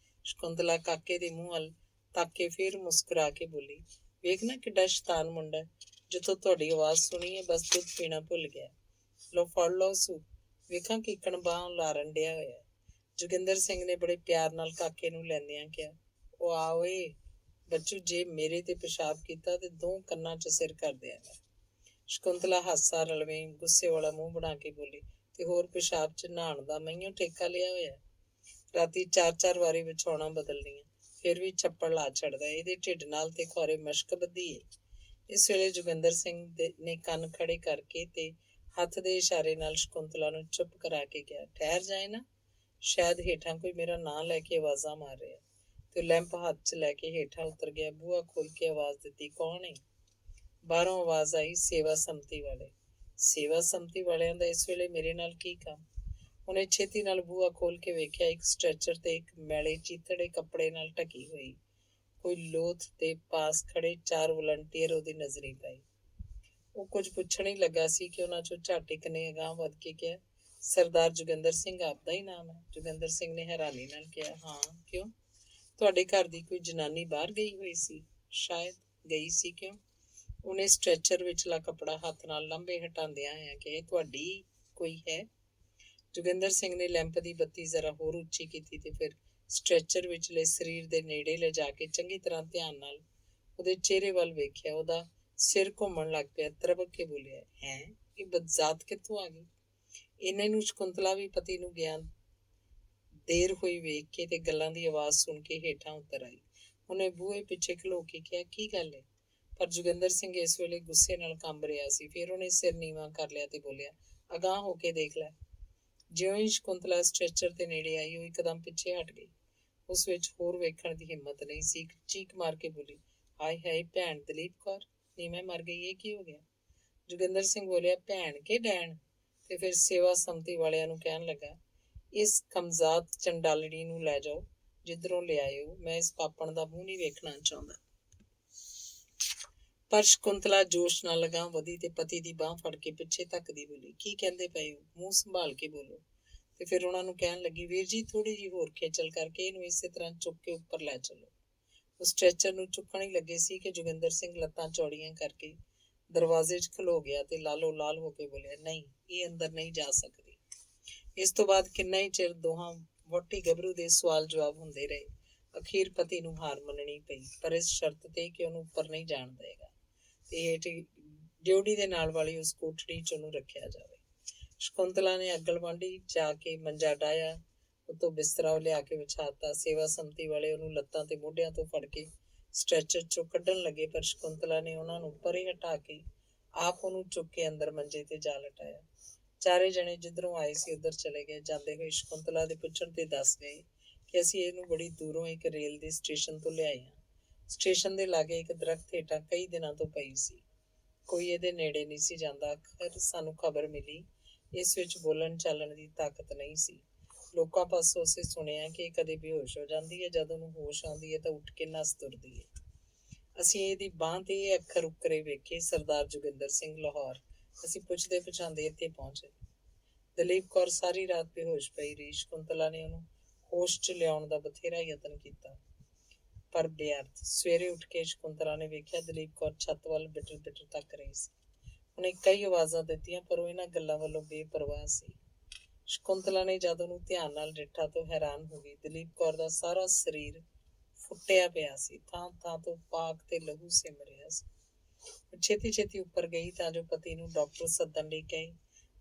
ਸ਼ਕੁੰਤਲਾ ਕਾਕੇ ਦੇ ਮੂੰਹ ਵੱਲ ਤੱਕ ਕੇ ਫੇਰ ਮੁਸਕਰਾ ਕੇ ਬੋਲੀ, ਵੇਖ ਨਾ ਕਿੱਡਾ ਸ਼ੈਤਾਨ ਮੁੰਡਾ, ਜਿੱਥੋਂ ਤੁਹਾਡੀ ਆਵਾਜ਼ ਸੁਣੀ ਹੈ ਬਸ ਦੁੱਧ ਪੀਣਾ ਭੁੱਲ ਗਿਆ। ਲੋ ਫੜ ਲਓ ਸੂ, ਵੇਖਾਂ ਕੀਕਣ ਬਾਂਹ ਲਾਰਨ ਡਿਆ ਹੋਇਆ। ਜੋਗਿੰਦਰ ਸਿੰਘ ਨੇ ਬੜੇ ਪਿਆਰ ਨਾਲ ਕਾਕੇ ਨੂੰ ਲੈਂਦਿਆਂ ਕਿਹਾ, ਉਹ ਆ ਓਏ ਬੱਚੂ, ਜੇ ਮੇਰੇ ਤੇ ਪਿਸ਼ਾਬ ਕੀਤਾ ਤੇ 2 ਕੰਨਾਂ 'ਚ ਸਿਰ ਕਰ ਦਿਆਂਗਾ। ਸ਼ਕੁੰਤਲਾ ਹਾਸਾ ਰਲਵੇਂ ਗੁੱਸੇ ਵਾਲਾ ਮੂੰਹ ਬਣਾ ਕੇ ਬੋਲੀ, ਤੇ ਹੋਰ ਪਿਸ਼ਾਬ 'ਚ ਨਹਾਉਣ ਦਾ ਮਈਓ ਠੇਕਾ ਲਿਆ ਹੋਇਆ। ਰਾਤੀ 4-4 ਵਾਰੀ ਵਿਛਾਉਣਾ ਬਦਲਦੀਆਂ, ਫਿਰ ਵੀ ਛੱਪੜ ਲਾ ਛੱਡਦਾ। ਇਹਦੇ ਢਿੱਡ ਨਾਲ ਤੇ ਖੌਰੇ ਮਸ਼ਕ ਬੱਧੀ ਏ। ਇਸ ਵੇਲੇ ਜੋਗਿੰਦਰ ਸਿੰਘ ਨੇ ਕੰਨ ਖੜੇ ਕਰਕੇ ਤੇ ਹੱਥ ਦੇ ਇਸ਼ਾਰੇ ਨਾਲ ਸ਼ਕੁੰਤਲਾ ਨੂੰ ਚੁੱਪ ਕਰਾ ਕੇ ਕਿਹਾ, ਠਹਿਰ ਜਾਏ ਨਾ, ਸ਼ਾਇਦ ਹੇਠਾਂ ਕੋਈ ਮੇਰਾ ਨਾਂ ਲੈ ਕੇ ਆਵਾਜ਼ਾਂ ਮਾਰ ਰਿਹਾ। ਤੇ ਲੈਂਪ ਹੱਥ 'ਚ ਲੈ ਕੇ ਹੇਠਾਂ ਉਤਰ ਗਿਆ। ਬੂਹਾ ਖੋਲ ਕੇ ਆਵਾਜ਼ ਦਿੱਤੀ, ਕੌਣ ਏ? ਬਾਹਰੋਂ ਆਵਾਜ਼ ਆਈ, ਸੇਵਾ ਸੰਮਤੀ ਵਾਲੇ। ਸੇਵਾ ਸੰਮਤੀ ਵਾਲਿਆਂ ਦਾ ਇਸ ਵੇਲੇ ਮੇਰੇ ਨਾਲ ਕੀ ਕੰਮ? ਉਹਨੇ ਛੇਤੀ ਨਾਲ ਬੂਹਾ ਖੋਲ ਕੇ ਵੇਖਿਆ, ਇੱਕ ਸਟ੍ਰੈਚਰ ਤੇ ਇੱਕ ਮੈਲੇ ਚੀਥੜੇ ਕੱਪੜੇ ਨਾਲ ਢਕੀ ਹੋਈ ਕੋਈ ਲੋਥ ਤੇ ਪਾਸ ਖੜੇ 4 ਵਲੰਟੀਅਰ ਉਹਦੀ ਨਜ਼ਰੀ ਪਈ। ਉਹ ਕੁਝ ਪੁੱਛਣ ਹੀ ਲੱਗਾ ਸੀ ਕਿ ਉਹਨਾਂ ਚੋਂ ਝੱਟ ਇੱਕ ਨੇ ਅਗਾਂਹ ਵੱਧ ਕੇ ਕਿਹਾ, ਸਰਦਾਰ ਜੋਗਿੰਦਰ ਸਿੰਘ ਆਪਦਾ ਹੀ ਨਾਮ ਹੈ? ਜੋਗਿੰਦਰ ਸਿੰਘ ਨੇ ਹੈਰਾਨੀ ਨਾਲ ਕਿਹਾ, ਹਾਂ, ਕਿਉਂ? ਤੁਹਾਡੇ ਘਰ ਦੀ ਕੋਈ ਜਨਾਨੀ ਬਾਹਰ ਗਈ ਹੋਈ ਸੀ? ਸ਼ਾਇਦ ਗਈ ਸੀ। ਕਿਉਂ? ਉਹਨੇ ਸਟ੍ਰੈਚਰ ਵਿਚਲਾ ਕੱਪੜਾ ਹੱਥ ਨਾਲ ਲਾਂਭੇ ਹਟਾਉਂਦਿਆਂ ਹੋਇਆਂ ਕਿਹਾ, ਤੁਹਾਡੀ ਕੋਈ ਹੈ? ਜੋਗਿੰਦਰ ਸਿੰਘ ਨੇ ਲੈਂਪ ਦੀ ਬੱਤੀ ਜ਼ਰਾ ਹੋਰ ਉੱਚੀ ਕੀਤੀ ਤੇ ਫਿਰ ਸਟ੍ਰੈਚਰ ਵਿਚਲੇ ਸਰੀਰ ਦੇ ਨੇੜੇ ਲਿਜਾ ਕੇ ਚੰਗੀ ਤਰ੍ਹਾਂ ਧਿਆਨ ਨਾਲ ਉਹਦੇ ਚਿਹਰੇ ਵੱਲ ਵੇਖਿਆ। ਉਹਦਾ ਸਿਰ ਘੁੰਮਣ ਲੱਗ ਪਿਆ। ਤਰਬਕ ਕੇ ਬੋਲਿਆ, ਹੈ ਇਹ ਬਦਜ਼ਾਤ ਕਿੱਥੋਂ ਆ ਗਈ? ਇੰਨੇ ਨੂੰ ਸ਼ਕੁੰਤਲਾ ਵੀ ਪਤੀ ਨੂੰ ਗਿਆਨ ਦੇਰ ਹੋਈ ਵੇਖ ਕੇ ਤੇ ਗੱਲਾਂ ਦੀ ਆਵਾਜ਼ ਸੁਣ ਕੇ ਹੇਠਾਂ ਉਤਰ ਆਈ। ਉਹਨੇ ਬੂਹੇ ਪਿੱਛੇ ਖਲੋ ਕੇ ਕਿਹਾ, ਕੀ ਗੱਲ ਹੈ? ਪਰ ਜੋਗਿੰਦਰ ਸਿੰਘ ਇਸ ਵੇਲੇ ਗੁੱਸੇ ਨਾਲ ਕੰਬ ਰਿਹਾ ਸੀ। ਫਿਰ ਉਹਨੇ ਸਿਰ ਨੀਵਾਂ ਕਰ ਲਿਆ ਤੇ ਬੋਲਿਆ, ਅਗਾਂਹ ਹੋ ਕੇ ਦੇਖ ਲੈ। ਜਿਉਂ ਹੀ ਸ਼ਕੁੰਤਲਾ ਸਟ੍ਰੈਚਰ ਤੇ ਨੇੜੇ ਆਈ, ਉਹ ਇੱਕਦਮ ਪਿੱਛੇ ਹਟ ਗਈ। ਉਸ ਵਿੱਚ ਹੋਰ ਵੇਖਣ ਦੀ ਹਿੰਮਤ ਨਹੀਂ ਸੀ। ਇੱਕ ਚੀਕ ਮਾਰ ਕੇ ਬੋਲੀ, ਹਾਏ ਹਾਏ ਭੈਣ ਦਲੀਪ ਕੌਰ, ਨੀ ਮੈਂ ਮਰ ਗਈ, ਇਹ ਕੀ ਹੋ ਗਿਆ? ਜੋਗਿੰਦਰ ਸਿੰਘ ਬੋਲਿਆ, ਭੈਣ ਕੇ ਡੈਣ? ਤੇ ਫਿਰ ਸੇਵਾ ਸੰਮਤੀ ਵਾਲਿਆਂ ਨੂੰ ਕਹਿਣ ਲੱਗਾ, ਇਸ ਕਮਜ਼ਾਤ ਚੰਡਾਲੜੀ ਨੂੰ ਲੈ ਜਾਓ, ਜਿੱਧਰੋਂ ਲਿਆਇਓ। ਮੈਂ ਇਸ ਪਾਪਣ ਦਾ ਮੂੰਹ ਨਹੀਂ ਵੇਖਣਾ ਚਾਹੁੰਦਾ। ਪਰ ਸ਼ਕੁੰਤਲਾ ਜੋਸ਼ ਨਾਲ ਅਗਾਂਹ ਵਧੀ ਤੇ ਪਤੀ ਦੀ ਬਾਂਹ ਫੜ ਕੇ ਪਿੱਛੇ ਧੱਕਦੀ ਬੋਲੀ, ਕੀ ਕਹਿੰਦੇ ਪਏ ਹੋ? ਮੂੰਹ ਸੰਭਾਲ ਕੇ ਬੋਲੋ। ਤੇ ਫਿਰ ਉਹਨਾਂ ਨੂੰ ਕਹਿਣ ਲੱਗੀ, ਵੀਰ ਜੀ ਥੋੜੀ ਜਿਹੀ ਹੋਰ ਖੇਚਲ ਕਰਕੇ ਇਹਨੂੰ ਇਸੇ ਤਰ੍ਹਾਂ ਚੁੱਕ ਕੇ ਉੱਪਰ ਲੈ ਚਲੋ। ਉਹ ਸਟ੍ਰੈਚਰ ਨੂੰ ਚੁੱਕਣ ਹੀ ਲੱਗੇ ਸੀ ਕਿ ਜੋਗਿੰਦਰ ਸਿੰਘ ਲੱਤਾਂ ਚੌੜੀਆਂ ਕਰਕੇ ਦਰਵਾਜ਼ੇ 'ਚ ਖਲੋ ਗਿਆ ਤੇ ਲਾਲੋ ਲਾਲ ਹੋ ਕੇ ਬੋਲਿਆ, ਨਹੀਂ, ਇਹ ਅੰਦਰ ਨਹੀਂ ਜਾ ਸਕਦੀ। ਇਸ ਤੋਂ ਬਾਅਦ ਕਿੰਨਾ ਹੀ ਚਿਰ ਦੋਹਾਂ ਵਹੁਟੀ ਗੱਭਰੂ ਦੇ ਸਵਾਲ ਜਵਾਬ ਹੁੰਦੇ ਰਹੇ। ਅਖੀਰ ਪਤੀ ਨੂੰ ਹਾਰ ਮੰਨਣੀ ਪਈ, ਪਰ ਇਸ ਸ਼ਰਤ ਤੇ ਕਿ ਉਹਨੂੰ ਉੱਪਰ ਨਹੀਂ ਜਾਣ ਦੇਗਾ ਤੇ ਹੇਠ ਡਿਊਟੀ ਦੇ ਨਾਲ ਵਾਲੀ ਉਸ ਕੋਠੜੀ 'ਚ ਉਹਨੂੰ ਰੱਖਿਆ ਜਾਵੇ। ਸ਼ਕੁੰਤਲਾ ਨੇ ਅਗਲਵਾਂਢੀ ਜਾ ਕੇ ਮੰਜਾ ਡਾਹਿਆ, ਉੱਤੋਂ ਬਿਸਤਰਾ ਉਹ ਲਿਆ ਕੇ ਵਿਛਾਤਾ। ਸੇਵਾ ਸੰਮਤੀ ਵਾਲੇ ਉਹਨੂੰ ਲੱਤਾਂ ਤੇ ਮੋਢਿਆਂ ਤੋਂ ਫੜ ਕੇ ਸਟ੍ਰੈਚਰ 'ਚੋਂ ਕੱਢਣ ਲੱਗੇ, ਪਰ ਸ਼ਕੁੰਤਲਾ ਨੇ ਉਹਨਾਂ ਨੂੰ ਪਰੇ ਹਟਾ ਕੇ ਆਪ ਉਹਨੂੰ ਚੁੱਕ ਕੇ ਅੰਦਰ ਮੰਜੇ ਤੇ ਜਾ ਲਟਾਇਆ। ਚਾਰੇ ਜਣੇ ਜਿੱਧਰੋਂ ਆਏ ਸੀ ਉੱਧਰ ਚਲੇ ਗਏ। ਜਾਂਦੇ ਹੋਏ ਸ਼ਕੁੰਤਲਾ ਦੇ ਪੁੱਛਣ ਤੇ ਦੱਸ ਗਏ ਕਿ ਅਸੀਂ ਇਹਨੂੰ ਬੜੀ ਦੂਰੋਂ ਇੱਕ ਰੇਲ ਦੇ ਸਟੇਸ਼ਨ ਤੋਂ ਲਿਆਏ ਹਾਂ। ਸਟੇਸ਼ਨ ਦੇ ਲਾਗੇ ਇੱਕ ਦਰਖਤ ਹੇਠਾਂ ਕਈ ਦਿਨਾਂ ਤੋਂ ਪਈ ਸੀ। ਕੋਈ ਇਹਦੇ ਨੇੜੇ ਨਹੀਂ ਸੀ ਜਾਂਦਾ। ਆਖਰ ਸਾਨੂੰ ਖਬਰ ਮਿਲੀ, ਇਸ ਵਿੱਚ ਬੋਲਣ ਚਾਲਣ ਦੀ ਤਾਕਤ ਨਹੀਂ ਸੀ। ਲੋਕਾਂ ਪਾਸੋਂ ਅਸੀਂ ਸੁਣਿਆ ਕਿ ਇਹ ਕਦੇ ਬੇਹੋਸ਼ ਹੋ ਜਾਂਦੀ ਹੈ, ਜਦ ਉਹਨੂੰ ਹੋਸ਼ ਆਉਂਦੀ ਹੈ ਤਾਂ ਉੱਠ ਕੇ ਨੱਸ ਤੁਰਦੀ ਹੈ। ਅਸੀਂ ਇਹਦੀ ਬਾਂਹ ਤੇ ਇਹ ਅੱਖਰ ਉੱਕਰੇ ਵੇਖੇ, ਸਰਦਾਰ ਜੋਗਿੰਦਰ ਸਿੰਘ, ਲਾਹੌਰ। ਅਸੀਂ ਪੁੱਛਦੇ ਪਛਾਂਦੇ ਇੱਥੇ ਪਹੁੰਚੇ। ਦਲੀਪ ਕੌਰ ਸਾਰੀ ਰਾਤ ਬੇਹੋਸ਼ ਪਈ ਰਹੀ। ਸ਼ਕੁੰਤਲਾ ਨੇ ਉਹਨੂੰ ਹੋਸ਼ 'ਚ ਲਿਆਉਣ ਦਾ ਬਥੇਰਾ ਯਤਨ ਕੀਤਾ, ਪਰ ਬੇਅਰਥ। ਸਵੇਰੇ ਉੱਠ ਕੇ ਸ਼ਕੁੰਤਲਾ ਨੇ ਵੇਖਿਆ ਦਲੀਪ ਕੌਰ ਛੱਤ ਵੱਲ ਬਿਟਰ ਬਿਟਰ ਤੱਕ ਰਹੀ ਸੀ। ਉਹਨੇ ਕਈ ਆਵਾਜ਼ਾਂ ਦਿੱਤੀਆਂ, ਪਰ ਉਹ ਇਹਨਾਂ ਗੱਲਾਂ ਵੱਲੋਂ ਬੇਪਰਵਾਹ ਸੀ। ਸ਼ਕੁੰਤਲਾ ਨੇ ਜਦ ਉਹਨੂੰ ਧਿਆਨ ਨਾਲ ਡਿੱਠਾ ਤਾਂ ਹੈਰਾਨ ਹੋ ਗਈ। ਦਲੀਪ ਕੌਰ ਦਾ ਸਾਰਾ ਸਰੀਰ ਫੁੱਟਿਆ ਪਿਆ ਸੀ, ਥਾਂ ਥਾਂ ਤੋਂ ਪਾਕ ਤੇ ਲਹੂ ਸਿਮ ਰਿਹਾ ਸੀ। ਛੇਤੀ ਛੇਤੀ ਉੱਪਰ ਗਈ ਤਾਂ ਜੋ ਪਤੀ ਨੂੰ ਡਾਕਟਰ ਸੱਦਣ ਲਈ ਕਹੇ।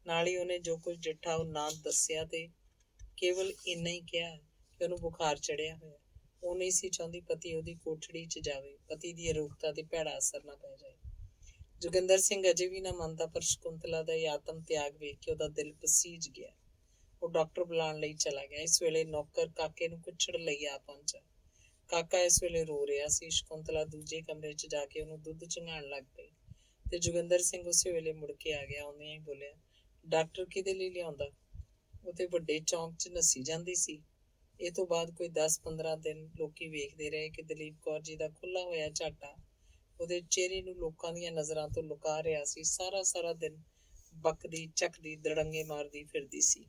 ਨਾਲ ਹੀ ਉਹਨੇ ਜੋ ਕੁਝ ਡਿੱਠਾ ਉਹ ਨਾਂ ਦੱਸਿਆ ਤੇ ਕੇਵਲ ਇੰਨਾ ਹੀ ਕਿਹਾ ਕਿ ਉਹਨੂੰ ਬੁਖਾਰ ਚੜਿਆ ਹੋਇਆ। ਉਹ ਨਹੀਂ ਸੀ ਚਾਹੁੰਦੀ ਪਤੀ ਉਹਦੀ ਕੋਠੜੀ 'ਚ ਜਾਵੇ, ਪਤੀ ਦੀ ਅਰੋਗਤਾ ਤੇ ਭੈੜਾ ਅਸਰ ਨਾ ਪੈ ਜਾਏ। ਜੋਗਿੰਦਰ ਸਿੰਘ ਅਜੇ ਵੀ ਨਾ ਮੰਨਦਾ, ਪਰ ਸ਼ਕੁੰਤਲਾ ਦਾ ਇਹ ਆਤਮ ਤਿਆਗ ਵੇਖ ਕੇ ਉਹਦਾ ਦਿਲ ਪਸੀਜ ਗਿਆ। ਉਹ ਡਾਕਟਰ ਬੁਲਾਉਣ ਲਈ ਚਲਾ ਗਿਆ। ਇਸ ਵੇਲੇ ਨੌਕਰ ਕਾਕੇ ਨੂੰ ਕੁੱਛੜ ਲਈ ਆ ਪਹੁੰਚਾ। ਕਾਕਾ ਇਸ ਵੇਲੇ ਰੋ ਰਿਹਾ ਸੀ। ਸ਼ਕੁੰਤਲਾ ਦੂਜੇ ਕਮਰੇ 'ਚ ਜਾ ਕੇ ਉਹਨੂੰ ਦੁੱਧ ਚੁੰਘਾਉਣ ਲੱਗ ਪਈ ਤੇ ਜੋਗਿੰਦਰ ਸਿੰਘ ਉਸੇ ਵੇਲੇ ਮੁੜ ਕੇ ਆ ਗਿਆ। ਉਹਨੇ ਹੀ ਬੋਲਿਆ, ਡਾਕਟਰ ਕਿਹਦੇ ਲਈ ਲਿਆਉਂਦਾ? ਉਹ ਤੇ ਵੱਡੇ ਚੌਂਕ 'ਚ ਨੱਸੀ ਜਾਂਦੀ ਸੀ। ਇਹ ਤੋਂ ਬਾਅਦ ਕੋਈ 10-15 ਦਿਨ ਲੋਕੀ ਵੇਖਦੇ ਰਹੇ ਕਿ ਦਲੀਪ ਕੌਰ ਜੀ ਦਾ ਖੁੱਲ੍ਹਾ ਹੋਇਆ ਝਾਟਾ ਉਹਦੇ ਚਿਹਰੇ ਨੂੰ ਲੋਕਾਂ ਦੀਆਂ ਨਜ਼ਰਾਂ ਤੋਂ ਲੁਕਾ ਰਿਹਾ ਸੀ। ਸਾਰਾ ਦਿਨ ਬਕਦੀ ਚੱਕਦੀ ਦੜੰਗੇ ਮਾਰਦੀ ਫਿਰਦੀ ਸੀ।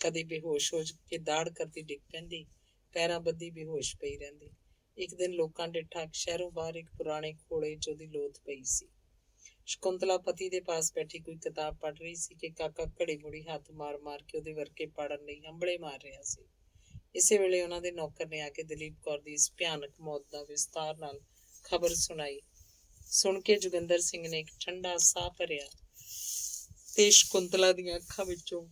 ਕਦੇ ਬੇਹੋਸ਼ ਹੋ ਕੇ ਦਾੜ ਕਰਦੀ ਡਿੱਗ ਪੈਂਦੀ, ਪੈਰਾਂ ਬੱਧੀ ਬੇਹੋਸ਼ ਪਈ ਰਹਿੰਦੀ। ਇੱਕ ਦਿਨ ਲੋਕਾਂ ਡਿੱਠਾ ਸ਼ਹਿਰੋਂ ਬਾਹਰ ਇੱਕ ਪੁਰਾਣੇ ਖੋਲੇ 'ਚ ਉਹਦੀ ਲੋਥ ਪਈ ਸੀ। ਸ਼ਕੁੰਤਲਾ ਪਤੀ ਦੇ ਪਾਸ ਬੈਠੀ ਕੋਈ ਕਿਤਾਬ ਪੜ੍ਹ ਰਹੀ ਸੀ ਕਿ ਕਾਕਾ ਘੜੀ ਮੁੜੀ ਹੱਥ ਮਾਰ ਮਾਰ ਕੇ ਉਹਦੇ ਵਰਕੇ ਪੜ੍ਹਨ ਲਈ ਹੰਬੜੇ ਮਾਰ ਰਿਹਾ ਸੀ। ਇਸੇ ਵੇਲੇ ਉਹਨਾਂ ਦੇ ਨੌਕਰ ਨੇ ਆ ਕੇ ਦਲੀਪ ਕੌਰ ਦੀ ਇਸ ਭਿਆਨਕ ਮੌਤ ਦਾ ਵਿਸਤਾਰ ਨਾਲ ਖਬਰ ਸੁਣਾਈ। ਸੁਣ ਕੇ ਜੋਗਿੰਦਰ ਸਿੰਘ ਨੇ ਇੱਕ ਠੰਡਾ ਸਾਹ ਭਰਿਆ ਤੇ ਸ਼ਕੁੰਤਲਾ ਦੀਆਂ ਅੱਖਾਂ ਵਿੱਚੋਂ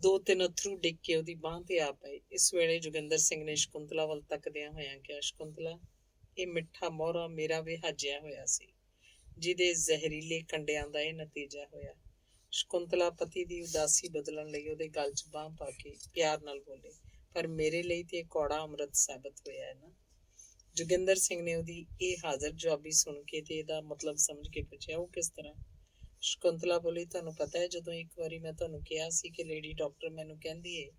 2-3 ਅੱਥਰੂ ਡਿੱਗ ਕੇ ਉਹਦੀ ਬਾਂਹ ਤੇ ਆ ਪਏ। ਇਸ ਵੇਲੇ ਜੋਗਿੰਦਰ ਸਿੰਘ ਨੇ ਸ਼ਕੁੰਤਲਾ ਵੱਲ ਤੱਕਦਿਆਂ ਹੋਇਆਂ ਕਿਹਾ, ਸ਼ਕੁੰਤਲਾ, ਇਹ ਮਿੱਠਾ ਮੋਹਰਾ ਮੇਰਾ ਵਿਹਾਜਿਆ ਹੋਇਆ ਸੀ, ਜਿਹਦੇ ਜ਼ਹਿਰੀਲੇ ਕੰਡਿਆਂ ਦਾ ਇਹ ਨਤੀਜਾ ਹੋਇਆ। ਸ਼ਕੁੰਤਲਾ ਪਤੀ ਦੀ ਉਦਾਸੀ ਬਦਲਣ ਲਈ ਉਹਦੇ ਗਲ 'ਚ ਬਾਂਹ ਪਾ ਕੇ ਪਿਆਰ ਨਾਲ ਬੋਲੇ, ਪਰ ਮੇਰੇ ਲਈ ਤੇ ਇਹ ਕੌੜਾ ਅੰਮ੍ਰਿਤ ਸਾਬਤ ਹੋਇਆ ਹੈ ਨਾ। ਜੋਗਿੰਦਰ ਸਿੰਘ ਨੇ ਉਹਦੀ ਇਹ ਹਾਜ਼ਰ ਜਵਾਬੀ ਸੁਣ ਕੇ ਤੇ ਇਹਦਾ ਮਤਲਬ ਸਮਝ ਕੇ ਪੁੱਛਿਆ, ਉਹ ਕਿਸ ਤਰ੍ਹਾਂ? ਸ਼ਕੁੰਤਲਾ ਬੋਲੀ, ਤੁਹਾਨੂੰ ਪਤਾ ਹੈ ਜਦੋਂ ਇੱਕ ਵਾਰੀ ਮੈਂ ਤੁਹਾਨੂੰ ਕਿਹਾ ਸੀ ਕਿ ਲੇਡੀ ਡਾਕਟਰ ਮੈਨੂੰ ਕਹਿੰਦੀ ਏ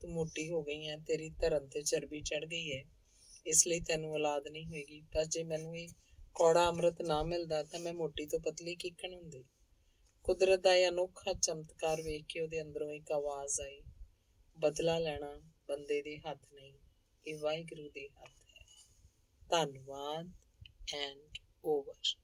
ਤੂੰ ਮੋਟੀ ਹੋ ਗਈ ਹੈ, ਤੇਰੀ ਧਰਨ ਤੇ ਚਰਬੀ ਚੜ ਗਈ ਹੈ, ਇਸ ਲਈ ਤੈਨੂੰ ਔਲਾਦ ਨਹੀਂ ਹੋਏਗੀ। ਪਰ ਜੇ ਮੈਨੂੰ ਇਹ ਕੌੜਾ ਅੰਮ੍ਰਿਤ ਨਾ ਮਿਲਦਾ ਤਾਂ ਮੈਂ ਮੋਟੀ ਤੋਂ ਪਤਲੀ ਕਿੱਕਣ ਹੁੰਦੀ। ਕੁਦਰਤ ਦਾ ਇਹ ਅਨੋਖਾ ਚਮਤਕਾਰ ਵੇਖ ਕੇ ਉਹਦੇ ਅੰਦਰੋਂ ਇੱਕ ਆਵਾਜ਼ ਆਈ, ਬਦਲਾ ਲੈਣਾ ਬੰਦੇ ਦੇ ਹੱਥ ਨਹੀਂ, ਇਹ ਵਾਹਿਗੁਰੂ ਦੇ ਹੱਥ ਹੈ। ਧੰਨਵਾਦ ਐਂਡ ਓਵਰ।